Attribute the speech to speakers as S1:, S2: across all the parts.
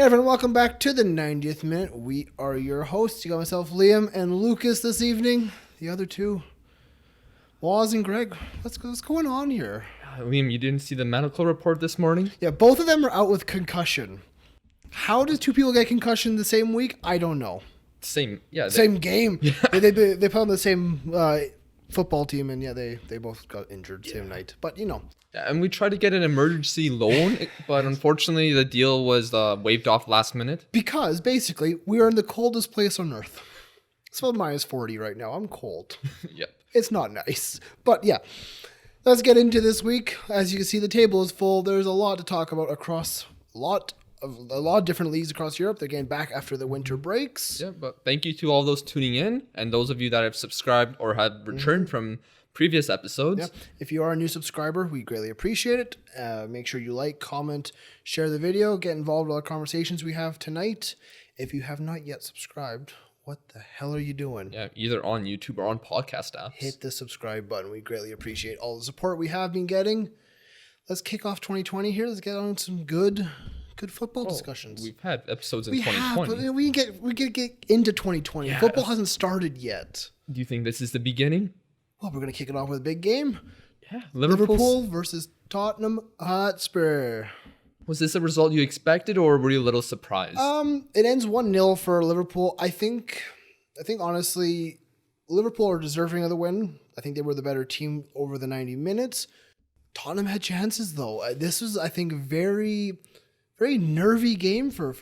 S1: Hey everyone, welcome back to the 90th minute. We are your hosts. You got myself, Liam, and Lucas this evening. The other two, Waz and Greg. What's going on here?
S2: Liam, you didn't see the medical report this morning?
S1: Yeah, both of them are out with concussion. How does two people get concussion the same week? I don't know.
S2: Same game.
S1: Yeah. They play on the same football team, and yeah, they both got injured same night. But you know.
S2: Yeah, and we tried to get an emergency loan, but unfortunately the deal was waived off last minute.
S1: Because basically, we are in the coldest place on earth. It's about minus 40 right now. I'm cold.
S2: Yep.
S1: It's not nice. But yeah, let's get into this week. As you can see, the table is full. There's a lot to talk about across a lot of different leagues across Europe. They're getting back after the winter breaks.
S2: Yeah, but thank you to all those tuning in and those of you that have subscribed or have returned from previous episodes.
S1: Yep. If you are a new subscriber, we greatly appreciate it. Make sure you like, comment, share the video, get involved with all the conversations we have tonight. If you have not yet subscribed, what the hell are you doing?
S2: Yeah, either on YouTube or on podcast apps.
S1: Hit the subscribe button. We greatly appreciate all the support we have been getting. Let's kick off 2020 here. Let's get on some good football discussions.
S2: We've had episodes in 2020.
S1: But we get into 2020.
S2: Yeah.
S1: Football hasn't started yet.
S2: Do you think this is the beginning?
S1: Well, we're going to kick it off with a big game.
S2: Yeah,
S1: Liverpool versus Tottenham Hotspur.
S2: Was this a result you expected, or were you a little surprised?
S1: It ends 1-0 for Liverpool. I think honestly, Liverpool are deserving of the win. I think they were the better team over the 90 minutes. Tottenham had chances though. This was, I think, very nervy game for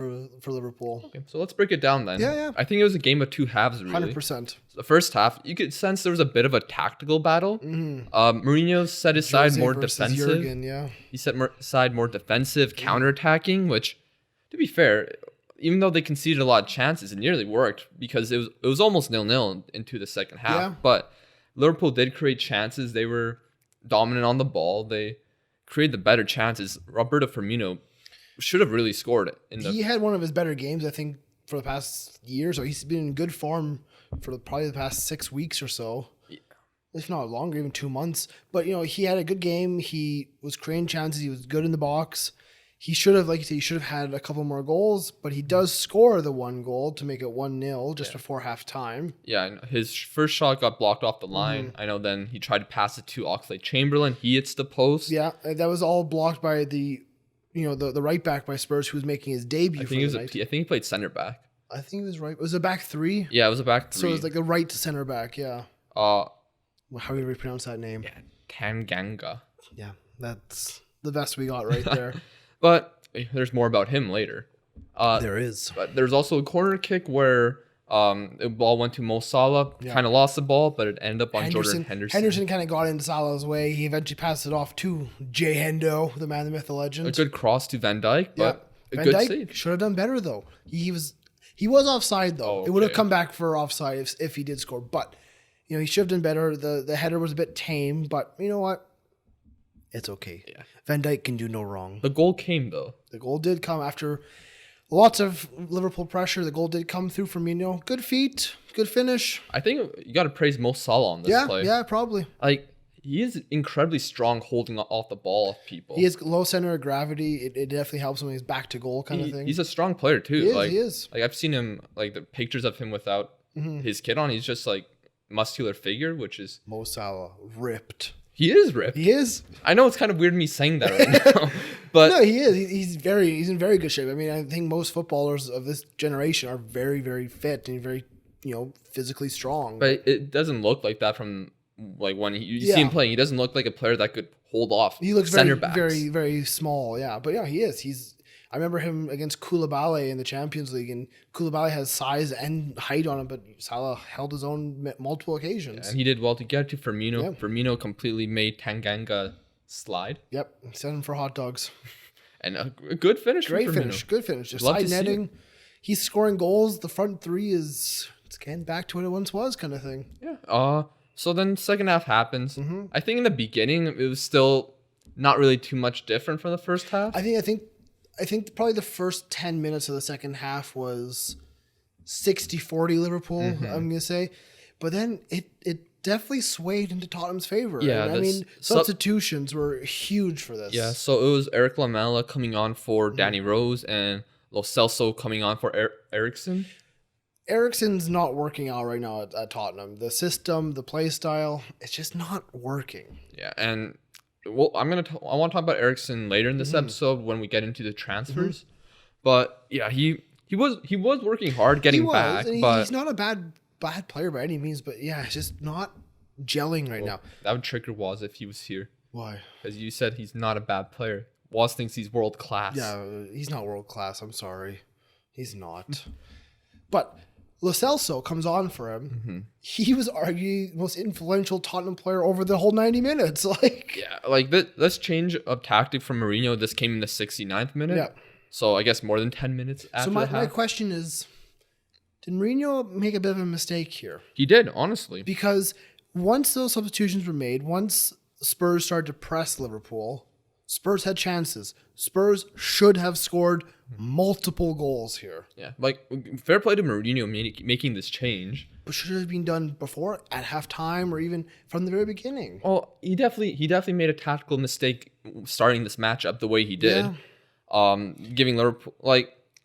S1: Liverpool.
S2: Okay, so let's break it down then.
S1: Yeah.
S2: I think it was a game of two halves, really.
S1: 100%.
S2: The first half, you could sense there was a bit of a tactical battle. Mourinho set aside more defensive.
S1: Jurgen, yeah.
S2: He set aside more defensive, counterattacking, which, to be fair, even though they conceded a lot of chances, it nearly worked because it was almost 0-0 into the second half.
S1: Yeah.
S2: But Liverpool did create chances. They were dominant on the ball. They created the better chances. Roberto Firmino should have really scored it.
S1: He had one of his better games, I think, for the past year. So he's been in good form for probably the past 6 weeks or so. Yeah. If not longer, even 2 months. But, you know, he had a good game. He was creating chances. He was good in the box. He should have, like you said, he should have had a couple more goals. But he does score the one goal to make it 1-0 just before halftime. Yeah,
S2: and his first shot got blocked off the line. I know then he tried to pass it to Oxlade-Chamberlain. He hits the post.
S1: Yeah, that was all blocked by the right back by Spurs, who was making his debut. I think
S2: he played center back.
S1: I think it was right. Was it back three?
S2: Yeah, it was a back three.
S1: So it was like the right center back. Yeah. How do we pronounce that name?
S2: Yeah, Tanganga.
S1: Yeah, that's the best we got right there.
S2: But there's more about him later.
S1: There is.
S2: But there's also a corner kick where the ball went to Mo Salah, kind of lost the ball, but it ended up on Jordan Henderson.
S1: Henderson kind of got into Salah's way. He eventually passed it off to Jay Hendo, the man, the myth, the legend.
S2: A good cross to Van Dijk, but a good save.
S1: Should have done better though. He was offside though. Okay. It would have come back for offside if he did score. But you know, he should have done better. The header was a bit tame, but you know what? It's okay. Yeah. Van Dijk can do no wrong.
S2: The goal came though.
S1: The goal did come after lots of Liverpool pressure. The goal did come through Firmino. Good feet, good finish.
S2: I think you got to praise Mo Salah on this play.
S1: Yeah, probably.
S2: Like, he is incredibly strong holding off the ball of people.
S1: He has low center of gravity. It definitely helps him when he's back to goal kind of thing.
S2: He's a strong player too.
S1: He is.
S2: Like, I've seen him, like the pictures of him without his kit on. He's just like muscular figure, which is
S1: Mo Salah ripped.
S2: He is ripped.
S1: He is.
S2: I know it's kind of weird me saying that right now, but
S1: no, he is. He's in very good shape. I mean, I think most footballers of this generation are very, very fit and very, physically strong.
S2: But it doesn't look like that from like when you see him playing. He doesn't look like a player that could hold off.
S1: He looks
S2: center
S1: very,
S2: backs.
S1: very, very small. Yeah, but yeah, he is. I remember him against Koulibaly in the Champions League, and Koulibaly has size and height on him, but Salah held his own multiple occasions.
S2: Yeah, and he did well to get to Firmino. Yep. Firmino completely made Tanganga slide.
S1: Yep, sent him for hot dogs.
S2: And a good finish.
S1: Great finish. Good finish. Just side netting. He's scoring goals. The front three it's getting back to what it once was, kind of thing.
S2: Yeah. So then second half happens. I think in the beginning it was still not really too much different from the first half.
S1: I think probably the first 10 minutes of the second half was 60-40 Liverpool, I'm going to say. But then it definitely swayed into Tottenham's favor.
S2: Yeah,
S1: and I mean, substitutions were huge for this.
S2: Yeah, so it was Eric Lamela coming on for Danny Rose and Lo Celso coming on for Ericsson.
S1: Ericsson's not working out right now at Tottenham. The system, the play style, it's just not working.
S2: Yeah, and well, I want to talk about Ericsson later in this episode when we get into the transfers. But yeah, he was working hard getting back, but
S1: he's not a bad player by any means. But yeah, it's just not gelling right now.
S2: That would trigger Waz if he was here.
S1: Why?
S2: Because you said he's not a bad player. Waz thinks he's world class.
S1: Yeah, he's not world class. I'm sorry, he's not. But Lo Celso comes on for him. He was arguably the most influential Tottenham player over the whole 90 minutes.
S2: This change of tactic from Mourinho. This came in the 69th minute.
S1: Yeah.
S2: So I guess more than 10 minutes after
S1: So my question is, did Mourinho make a bit of a mistake here?
S2: He did, honestly.
S1: Because once those substitutions were made, once Spurs started to press Liverpool, Spurs had chances. Spurs should have scored multiple goals here.
S2: Yeah, fair play to Mourinho making this change.
S1: But should it have been done before, at halftime, or even from the very beginning?
S2: Oh, he definitely made a tactical mistake starting this matchup the way he did. Yeah. Giving Liverpool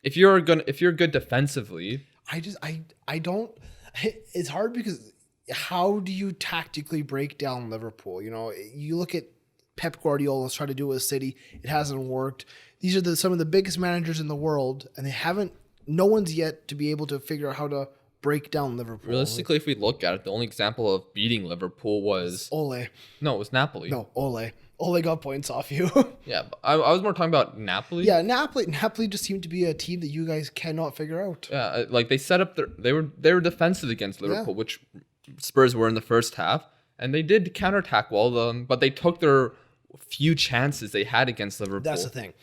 S2: if you're good defensively.
S1: I don't. It's hard because how do you tactically break down Liverpool? You know, you look at Pep Guardiola's tried to do it with City. It hasn't worked. These are some of the biggest managers in the world, and no one's yet to be able to figure out how to break down Liverpool.
S2: Realistically, if we look at it, the only example of beating Liverpool was
S1: Ole.
S2: No, it was Napoli.
S1: No, Ole. Ole got points off you.
S2: Yeah, but I was more talking about Napoli.
S1: Yeah, Napoli just seemed to be a team that you guys cannot figure out.
S2: Yeah, they set up they were defensive against Liverpool, which Spurs were in the first half, and they did counterattack well, but they took their few chances they had against Liverpool.
S1: That's the thing.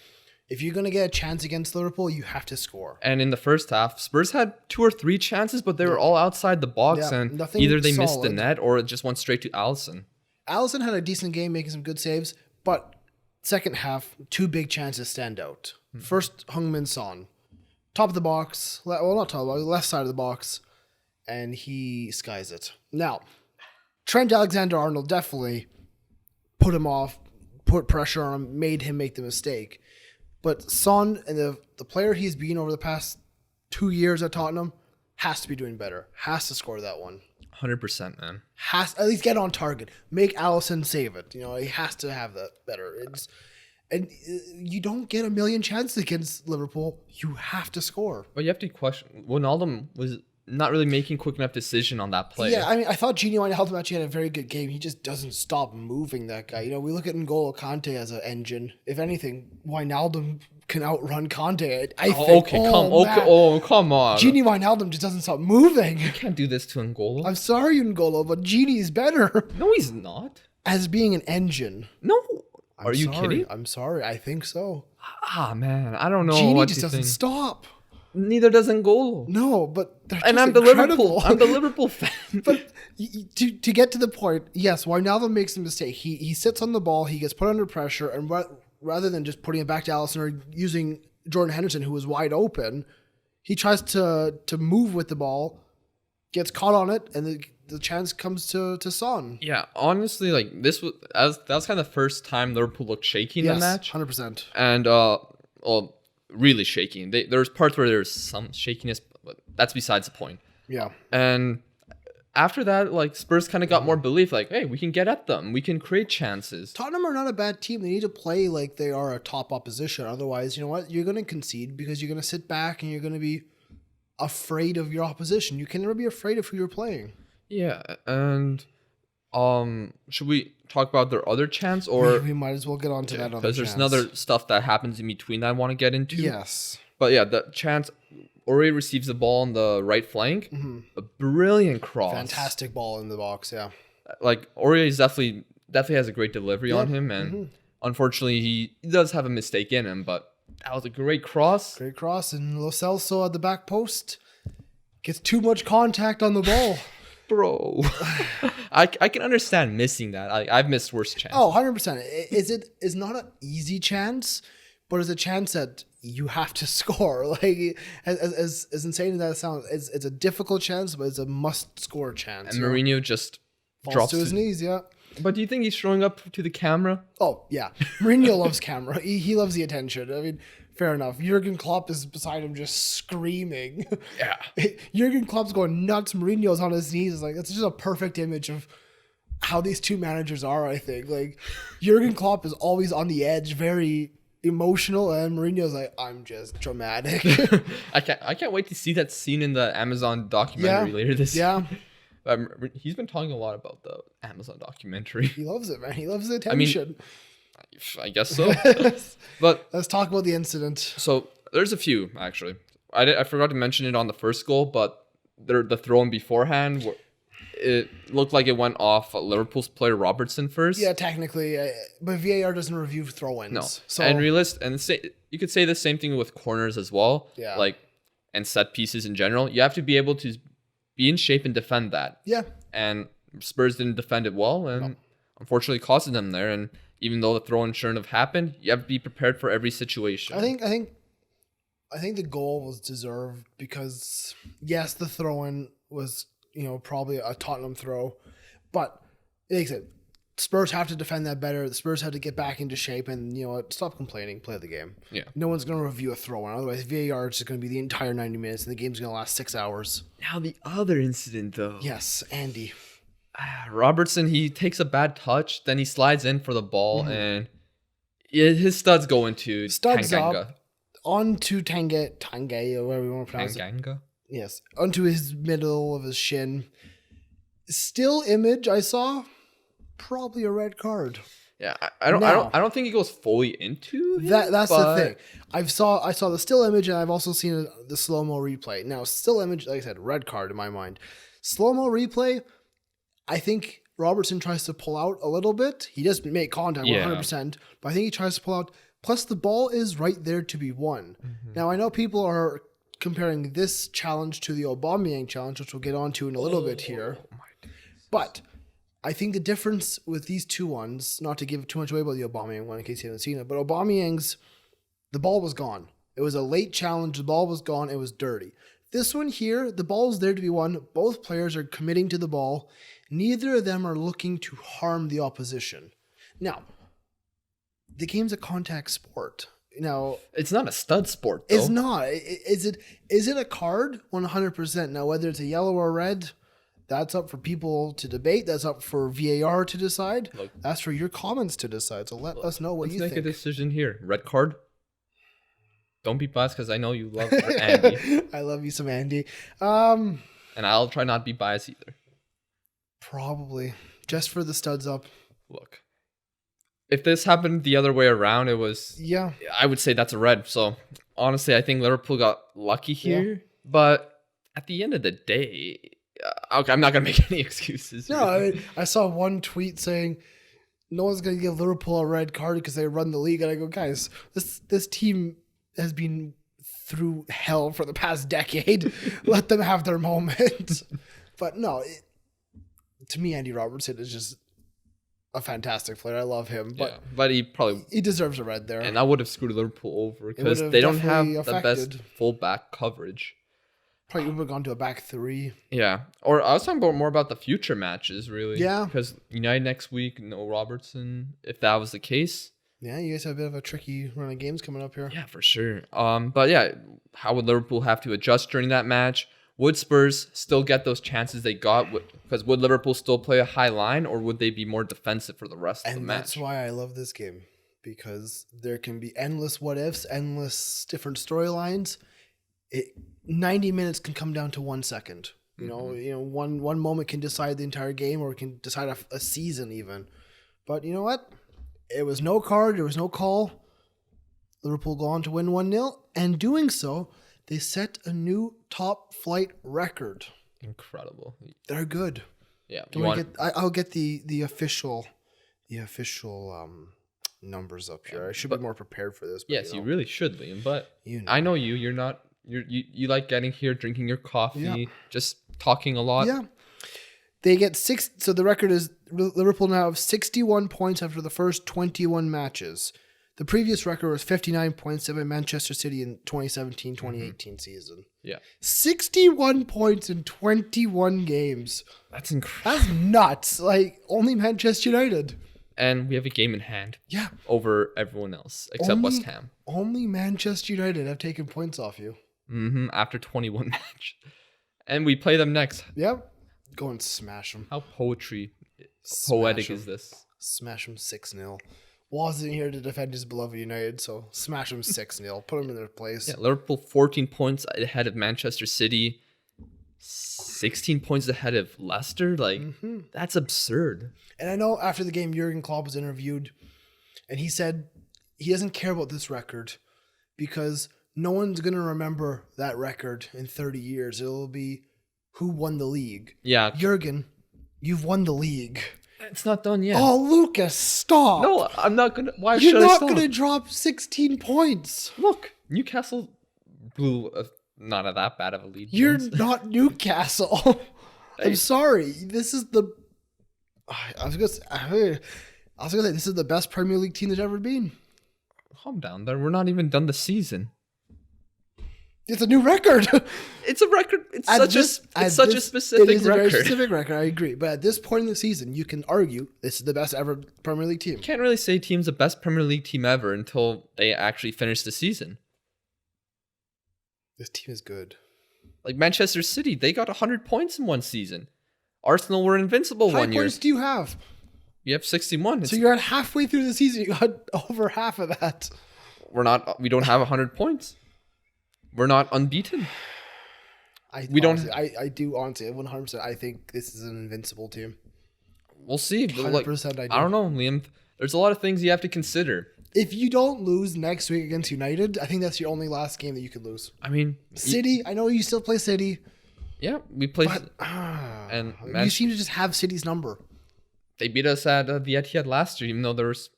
S1: If you're going to get a chance against Liverpool, you have to score.
S2: And in the first half, Spurs had 2 or 3 chances, but they were all outside the box, and either they missed the net or it just went straight to Alisson.
S1: Alisson had a decent game, making some good saves, but second half, 2 big chances stand out. First, Heung-min Son. Top of the box. Well, not top of the box, left side of the box. And he skies it. Now, Trent Alexander-Arnold definitely put him off, put pressure on him, made him make the mistake. But Son and the player he's been over the past 2 years at Tottenham has to be doing better. Has to score that one.
S2: 100%, man.
S1: Has at least get on target. Make Alisson save it. You know, he has to have that better. And you don't get a million chances against Liverpool. You have to score.
S2: But you have to question. Wijnaldum was not really making quick enough decision on that play.
S1: Yeah, I mean, I thought Gini Wijnaldum actually had a very good game. He just doesn't stop moving, that guy. You know, we look at N'Golo Kante as an engine. If anything, Wijnaldum can outrun Kante. Come on. Gini Wijnaldum just doesn't stop moving.
S2: You can't do this to N'Golo.
S1: I'm sorry, N'Golo, but Gini's better.
S2: No, he's not.
S1: As being an engine.
S2: No. Are you kidding?
S1: I'm sorry. I think so.
S2: Man. I don't know.
S1: Gini just doesn't stop.
S2: Neither does N'Golo.
S1: No, but
S2: and I'm incredible. I'm the Liverpool fan.
S1: But to get to the point, yes, Wijnaldum makes a mistake. He sits on the ball, he gets put under pressure, and rather than just putting it back to Alisson or using Jordan Henderson, who was wide open, he tries to move with the ball, gets caught on it, and the chance comes to Son.
S2: Yeah, honestly, that was kind of the first time Liverpool looked shaky in the match.
S1: 100%.
S2: And really shaking. There's parts where there's some shakiness, but that's besides the point.
S1: Yeah.
S2: And after that, Spurs kind of got more belief. Hey, we can get at them. We can create chances.
S1: Tottenham are not a bad team. They need to play like they are a top opposition. Otherwise, you know what? You're going to concede because you're going to sit back and you're going to be afraid of your opposition. You can never be afraid of who you're playing.
S2: Yeah, and should we talk about their other chance, or
S1: we might as well get on to that other chance?
S2: Because there's another stuff that happens in between that I want to get into.
S1: Yes.
S2: But yeah, the chance, Ori receives the ball on the right flank. Mm-hmm. A brilliant cross.
S1: Fantastic ball in the box, yeah.
S2: Ori is definitely has a great delivery on him, and unfortunately he does have a mistake in him, but that was a great cross.
S1: Great cross, and Lo Celso at the back post gets too much contact on the ball.
S2: Bro, I can understand missing that. I've missed worse chances.
S1: Oh, 100%. It's not an easy chance, but it's a chance that you have to score. As insane as that sounds, it's a difficult chance, but it's a must-score chance.
S2: And Mourinho just
S1: Falls to his knees, yeah.
S2: But do you think he's showing up to the camera?
S1: Oh, yeah. Mourinho loves camera. He loves the attention. I mean, fair enough. Jurgen Klopp is beside him just screaming.
S2: Yeah.
S1: Jurgen Klopp's going nuts. Mourinho's on his knees. It's like, that's just a perfect image of how these two managers are, I think. Like, Jurgen Klopp is always on the edge, very emotional, and Mourinho's like, I'm just dramatic.
S2: I can't wait to see that scene in the Amazon documentary later this year. He's been talking a lot about the Amazon documentary.
S1: He loves it, man. He loves the attention.
S2: I guess so. But
S1: let's talk about the incident.
S2: So there's a few, actually. I forgot to mention it on the first goal, but the throw-in beforehand, it looked like it went off Liverpool's player Robertson first.
S1: Yeah, technically, but VAR doesn't review throw-ins.
S2: No,
S1: so
S2: you could say the same thing with corners as well.
S1: Yeah,
S2: like and set pieces in general. You have to be able to be in shape and defend that.
S1: Yeah,
S2: and Spurs didn't defend it well, and unfortunately costed them there. And even though the throw-in shouldn't have happened, you have to be prepared for every situation.
S1: I think the goal was deserved because yes, the throw-in was probably a Tottenham throw, but like I said, Spurs have to defend that better. The Spurs have to get back into shape and stop complaining, play the game.
S2: Yeah,
S1: no one's going to review a throw-in. Otherwise, VAR is just going to be the entire 90 minutes, and the game's going to last 6 hours.
S2: Now the other incident, though.
S1: Yes, Andy.
S2: Robertson, he takes a bad touch, then he slides in for the ball, and his studs go into Tanganga.
S1: Up onto Tanganga, or whatever you want to pronounce
S2: Tanganga?
S1: it. Yes, onto his middle of his shin. Still image I saw, probably a red card.
S2: Yeah, I don't think he goes fully into him,
S1: that's the thing. I saw the still image, and I've also seen the slow-mo replay. Now, still image, like I said, red card in my mind. Slow-mo replay, I think Robertson tries to pull out a little bit. He does make contact 100%, but I think he tries to pull out. Plus, the ball is right there to be won. Mm-hmm. Now, I know people are comparing this challenge to the Aubameyang challenge, which we'll get onto in a little bit here. But I think the difference with these two ones, not to give too much away about the Aubameyang one in case you haven't seen it, but Aubameyang's, the ball was gone. It was a late challenge. The ball was gone. It was dirty. This one here, the ball is there to be won. Both players are committing to the ball. Neither of them are looking to harm the opposition. Now, the game's a contact sport. Now,
S2: it's not a stud sport, though.
S1: It's not. Is it a card? 100%. Now, whether it's a yellow or red, that's up for people to debate. That's up for VAR to decide. Look, that's for your comments to decide. So let us know what you think.
S2: Let's make a decision here. Red card? Don't be biased because I know you love Andy.
S1: I love you some Andy.
S2: And I'll try not to be biased either.
S1: Probably. Just for the studs up.
S2: Look. If this happened the other way around, it was...
S1: Yeah.
S2: I would say that's a red. So, honestly, I think Liverpool got lucky here. Yeah. But at the end of the day... Okay, I'm not going to make any excuses.
S1: No, I saw one tweet saying no one's going to give Liverpool a red card because they run the league. And I go, guys, this team has been through hell for the past decade. Let them have their moment. But no, to me, Andy Robertson is just a fantastic player. I love him.
S2: But he
S1: deserves a red there.
S2: And I would have screwed Liverpool over because they don't have the best full-back coverage.
S1: Probably would have gone to a back three.
S2: Yeah. Or I was talking more about the future matches, really.
S1: Yeah.
S2: Because United next week, no Robertson, if that was the case.
S1: Yeah, you guys have a bit of a tricky run of games coming up here.
S2: Yeah, for sure. But yeah, how would Liverpool have to adjust during that match? Would Spurs still get those chances they got? Because would Liverpool still play a high line, or would they be more defensive for the rest of the match?
S1: And that's why I love this game. Because there can be endless what-ifs, endless different storylines. 90 minutes can come down to 1 second. You know, one moment can decide the entire game, or it can decide a season even. But you know what? It was no card. There was no call. Liverpool go on to win 1-0. And doing so, they set a new top flight record.
S2: Incredible.
S1: They're good.
S2: Yeah.
S1: I'll get the official numbers up here. I should be more prepared for this.
S2: But, yes, you really should, Liam. But I know you. You're not. You like getting here, drinking your coffee, just talking a lot.
S1: Yeah. They get 6. So the record is Liverpool now have 61 points after the first 21 matches. The previous record was 59 points set by Manchester City in 2017-2018 season.
S2: Yeah.
S1: 61 points in 21 games.
S2: That's incredible.
S1: That's nuts. Like, only Manchester United.
S2: And we have a game in hand.
S1: Yeah.
S2: Over everyone else, except West Ham.
S1: Only Manchester United have taken points off you.
S2: After 21 matches. And we play them next.
S1: Yep. Go and smash them.
S2: How poetic is this?
S1: Smash them 6-0. Wasn't here to defend his beloved United, so smash them 6-0. Put them in their place.
S2: Yeah, Liverpool 14 points ahead of Manchester City. 16 points ahead of Leicester. Like, that's absurd.
S1: And I know after the game, Jurgen Klopp was interviewed, and he said he doesn't care about this record because no one's going to remember that record in 30 years. It'll be who won the league.
S2: Yeah.
S1: Jurgen, you've won the league.
S2: It's not done yet.
S1: Oh, Lucas, stop.
S2: No, I'm not going to. Why
S1: You're
S2: should I
S1: not
S2: stop?
S1: going to drop 16 points.
S2: Look, Newcastle blew not a that bad of a lead.
S1: You're
S2: once.
S1: not Newcastle. I'm sorry. This is the. I was gonna say this is the best Premier League team there's ever been.
S2: Calm down. We're not even done the season.
S1: It's a new record.
S2: It's a record. It's such a specific
S1: It is
S2: record.
S1: a very specific record. I agree. But at this point in the season, you can argue this is the best ever Premier League team.
S2: You can't really say team's the best Premier League team ever until they actually finish the season.
S1: This team is good.
S2: Like Manchester City, they got 100 points in one season. Arsenal were invincible
S1: How
S2: one
S1: many
S2: year.
S1: points do you have?
S2: You have 61.
S1: So you're at halfway through the season. You got over half of that.
S2: We don't have 100 points. We're not unbeaten.
S1: I do honestly 100%. I think this is an invincible team.
S2: We'll see.
S1: 100%
S2: I don't know, Liam. There's a lot of things you have to consider.
S1: If you don't lose next week against United, I think that's your only last game that you could lose.
S2: I mean,
S1: City, I know you still play City.
S2: Yeah, we play.
S1: And you seem to just have City's number.
S2: They beat us at the Etihad last year, even though there was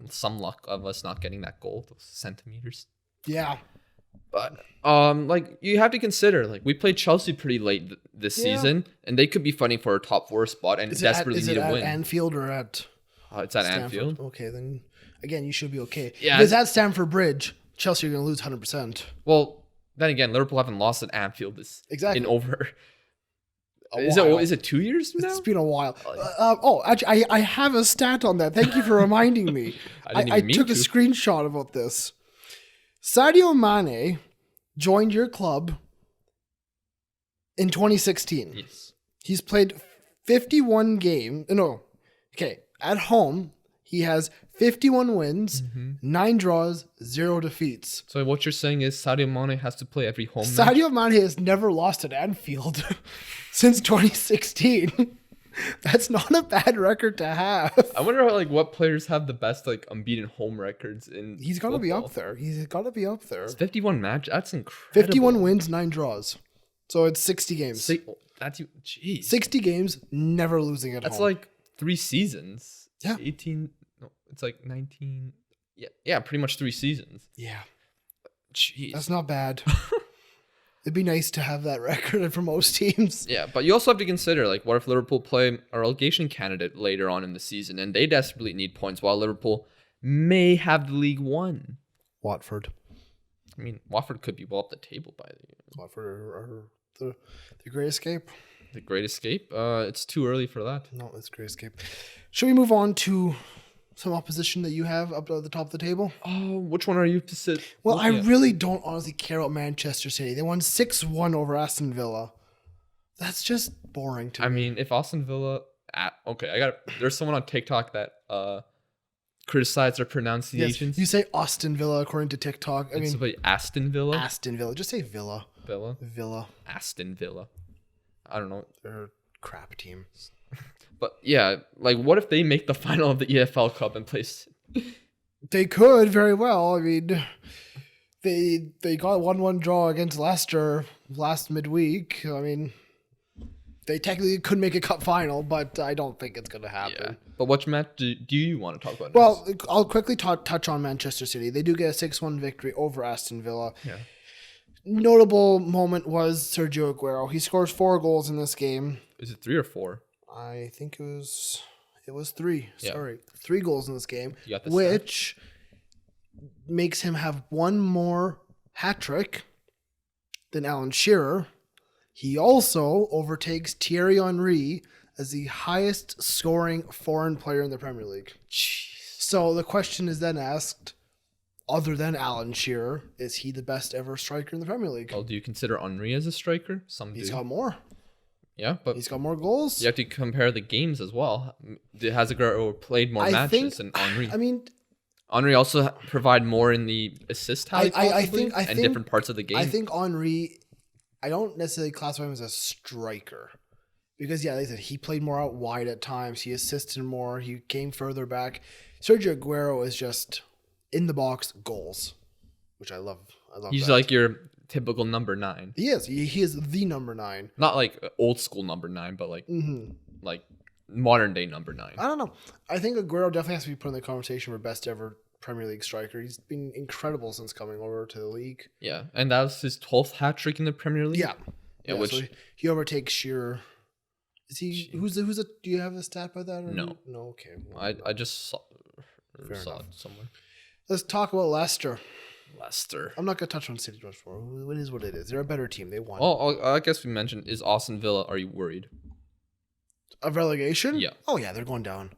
S2: some luck of us not getting that goal, those centimeters.
S1: Yeah.
S2: But you have to consider, we played Chelsea pretty late this season, and they could be fighting for a top 4 spot and desperately need a win.
S1: At Anfield or at?
S2: It's at
S1: Stanford.
S2: Anfield.
S1: Okay, then again, you should be okay.
S2: Yeah,
S1: because at Stamford Bridge, Chelsea are going to lose 100%.
S2: Well, then again, Liverpool haven't lost at Anfield in over. Is it 2 years now?
S1: It's been a while. Actually, I have a stat on that. Thank you for reminding me. I took a screenshot about this. Sadio Mane joined your club in 2016.
S2: Yes.
S1: He's played 51 games. No. Okay. At home, he has 51 wins, 9 draws, 0 defeats.
S2: So what you're saying is Sadio Mane has to play every home match?
S1: Sadio Mane has never lost at Anfield since 2016. That's not a bad record to have.
S2: I wonder what players have the best unbeaten home records in
S1: He's got to be up there.
S2: It's 51 match. That's incredible.
S1: 51 wins, 9 draws. So it's 60 games.
S2: Jeez.
S1: 60 games, never losing at home.
S2: That's like 3 seasons.
S1: Yeah.
S2: 18. No, it's like 19. Yeah, pretty much 3 seasons.
S1: Yeah.
S2: Jeez.
S1: That's not bad. It'd be nice to have that record for most teams.
S2: Yeah, but you also have to consider, what if Liverpool play a relegation candidate later on in the season, and they desperately need points, while Liverpool may have the league won?
S1: Watford.
S2: I mean, Watford could be well up the table by the year.
S1: Watford are the Great Escape.
S2: The Great Escape? It's too early for that.
S1: No, it's Great Escape. Should we move on to some opposition that you have up at the top of the table?
S2: Oh, which one are you to sit?
S1: Well, I really don't honestly care about Manchester City. They won 6-1 over Aston Villa. That's just boring to me.
S2: I mean, if Aston Villa... there's someone on TikTok that criticized their pronunciations.
S1: Yes, you say Aston Villa according to TikTok. I mean,
S2: Aston Villa?
S1: Aston Villa. Just say Villa. Villa.
S2: Aston Villa. I don't know.
S1: They're a crap team.
S2: But yeah, what if they make the final of the EFL Cup and place?
S1: They could very well. I mean, they got a 1-1 draw against Leicester last midweek. I mean, they technically could make a cup final, but I don't think it's going to happen.
S2: Yeah. But which match do you want to talk about?
S1: Well, I'll quickly touch on Manchester City. They do get a 6-1 victory over Aston Villa.
S2: Yeah.
S1: Notable moment was Sergio Aguero. He scores 4 goals in this game.
S2: Is it 3 or 4?
S1: I think it was 3.
S2: Yeah.
S1: Sorry. 3 goals in this game,
S2: You got the
S1: which makes him have one more hat trick than Alan Shearer. He also overtakes Thierry Henry as the highest scoring foreign player in the Premier League.
S2: Jeez.
S1: So the question is then asked, other than Alan Shearer, is he the best ever striker in the Premier League?
S2: Well, do you consider Henry as a striker? Some
S1: He's
S2: do.
S1: got more.
S2: Yeah, but
S1: He's got more goals.
S2: you have to compare the games as well. Has Aguero played more matches than Henry?
S1: I mean,
S2: Henry also provide more in the assist tally,
S1: I think
S2: different parts of the game.
S1: I think Henry, I don't necessarily classify him as a striker. Because, yeah, like I said, he played more out wide at times. He assisted more. He came further back. Sergio Aguero is just in the box goals, which I love.
S2: He's
S1: that.
S2: like your typical number 9.
S1: He is. He is the number 9.
S2: Not like old school number 9, but like like modern day number 9.
S1: I don't know. I think Aguero definitely has to be put in the conversation for best ever Premier League striker. He's been incredible since coming over to the league.
S2: Yeah, and that was his 12th hat trick in the Premier League.
S1: Yeah,
S2: which
S1: so he overtakes Shearer. Is he? Who's a? Do you have a stat by that? Or
S2: No.
S1: Okay. Well,
S2: I just saw
S1: enough.
S2: it somewhere.
S1: Let's talk about Leicester.
S2: Leicester.
S1: I'm not gonna touch on City much more. It is what it is. They're a better team. They won.
S2: Oh, I guess we mentioned, is Aston Villa, are you worried?
S1: Of relegation?
S2: Yeah.
S1: Oh yeah, they're going down.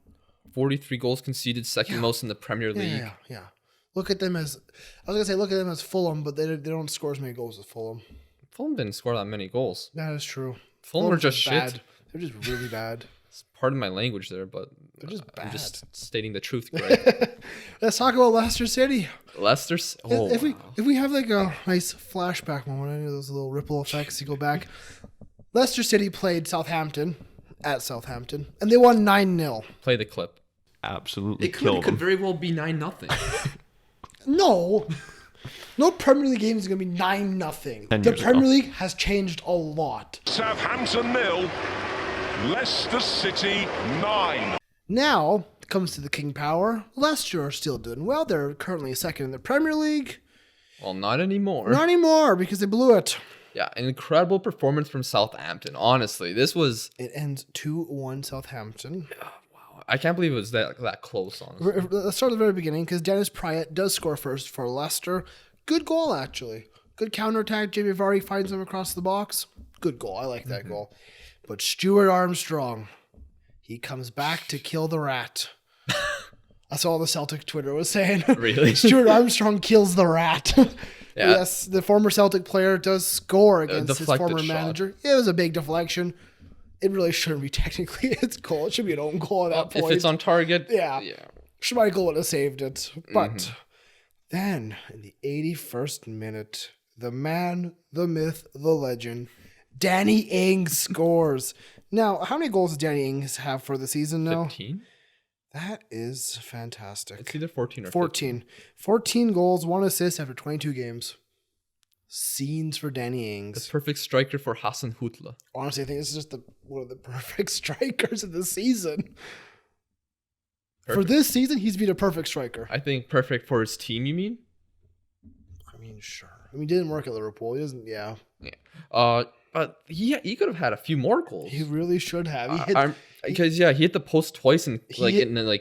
S2: 43 goals conceded, second most in the Premier League.
S1: Yeah. Look at them as look at them as Fulham, but they don't score as many goals as Fulham.
S2: Fulham didn't score that many goals.
S1: That is true.
S2: Fulham are just
S1: bad.
S2: shit.
S1: They're just really bad.
S2: Pardon my language there, but
S1: They're just bad.
S2: I'm just stating the truth, Greg.
S1: Let's talk about Leicester City.
S2: Leicester. Oh,
S1: If we have like a nice flashback moment, I know those little ripple effects. You go back. Leicester City played Southampton at Southampton, and they won 9-0.
S2: Play the clip.
S3: Absolutely
S2: It
S3: killed
S2: could
S3: them.
S2: very well be 9-0.
S1: No Premier League game is going to be 9-0.
S3: 10
S1: The
S3: years
S1: Premier
S3: ago.
S1: League has changed a lot.
S4: Southampton 0, Leicester City 9.
S1: Now it comes to the King Power. Leicester are still doing well. They're currently second in the Premier League.
S2: Well, not anymore.
S1: Not anymore because they blew it.
S2: Yeah, an incredible performance from Southampton. Honestly, this was.
S1: It ends 2-1 Southampton.
S2: I can't believe it was that close, honestly.
S1: Let's start at the very beginning because Dennis Pryatt does score first for Leicester. Good goal, actually. Good counterattack. Jamie Vardy finds him across the box. Good goal. I like that goal. But Stuart Armstrong, he comes back to kill the rat. That's all the Celtic Twitter was saying.
S2: Really?
S1: Stuart Armstrong kills the rat.
S2: Yeah.
S1: Yes, the former Celtic player does score against his
S2: deflected
S1: former
S2: shot.
S1: manager. It was a big deflection. It really shouldn't be technically its goal. It should be an own goal at that point.
S2: If it's on target,
S1: Yeah.
S2: yeah.
S1: Schmeichel would have saved it. But then, in the 81st minute, the man, the myth, the legend, Danny Ings scores. Now, how many goals does Danny Ings have for the season now?
S2: 15?
S1: That is fantastic.
S2: It's either 14 or
S1: 14. 14 goals, 1 assist after 22 games. Scenes for Danny
S2: The
S1: Ings.
S2: perfect striker for Hassan Hutla.
S1: Honestly, I think this is just one of the perfect strikers of the season. For
S2: Perfect.
S1: this season, he's been a perfect striker.
S2: I think perfect for his team, you mean?
S1: I mean, sure. I mean, he didn't work at Liverpool. He doesn't, yeah.
S2: But he could have had a few more goals.
S1: He really should have. He hit,
S2: Because he hit the post twice in
S1: hit-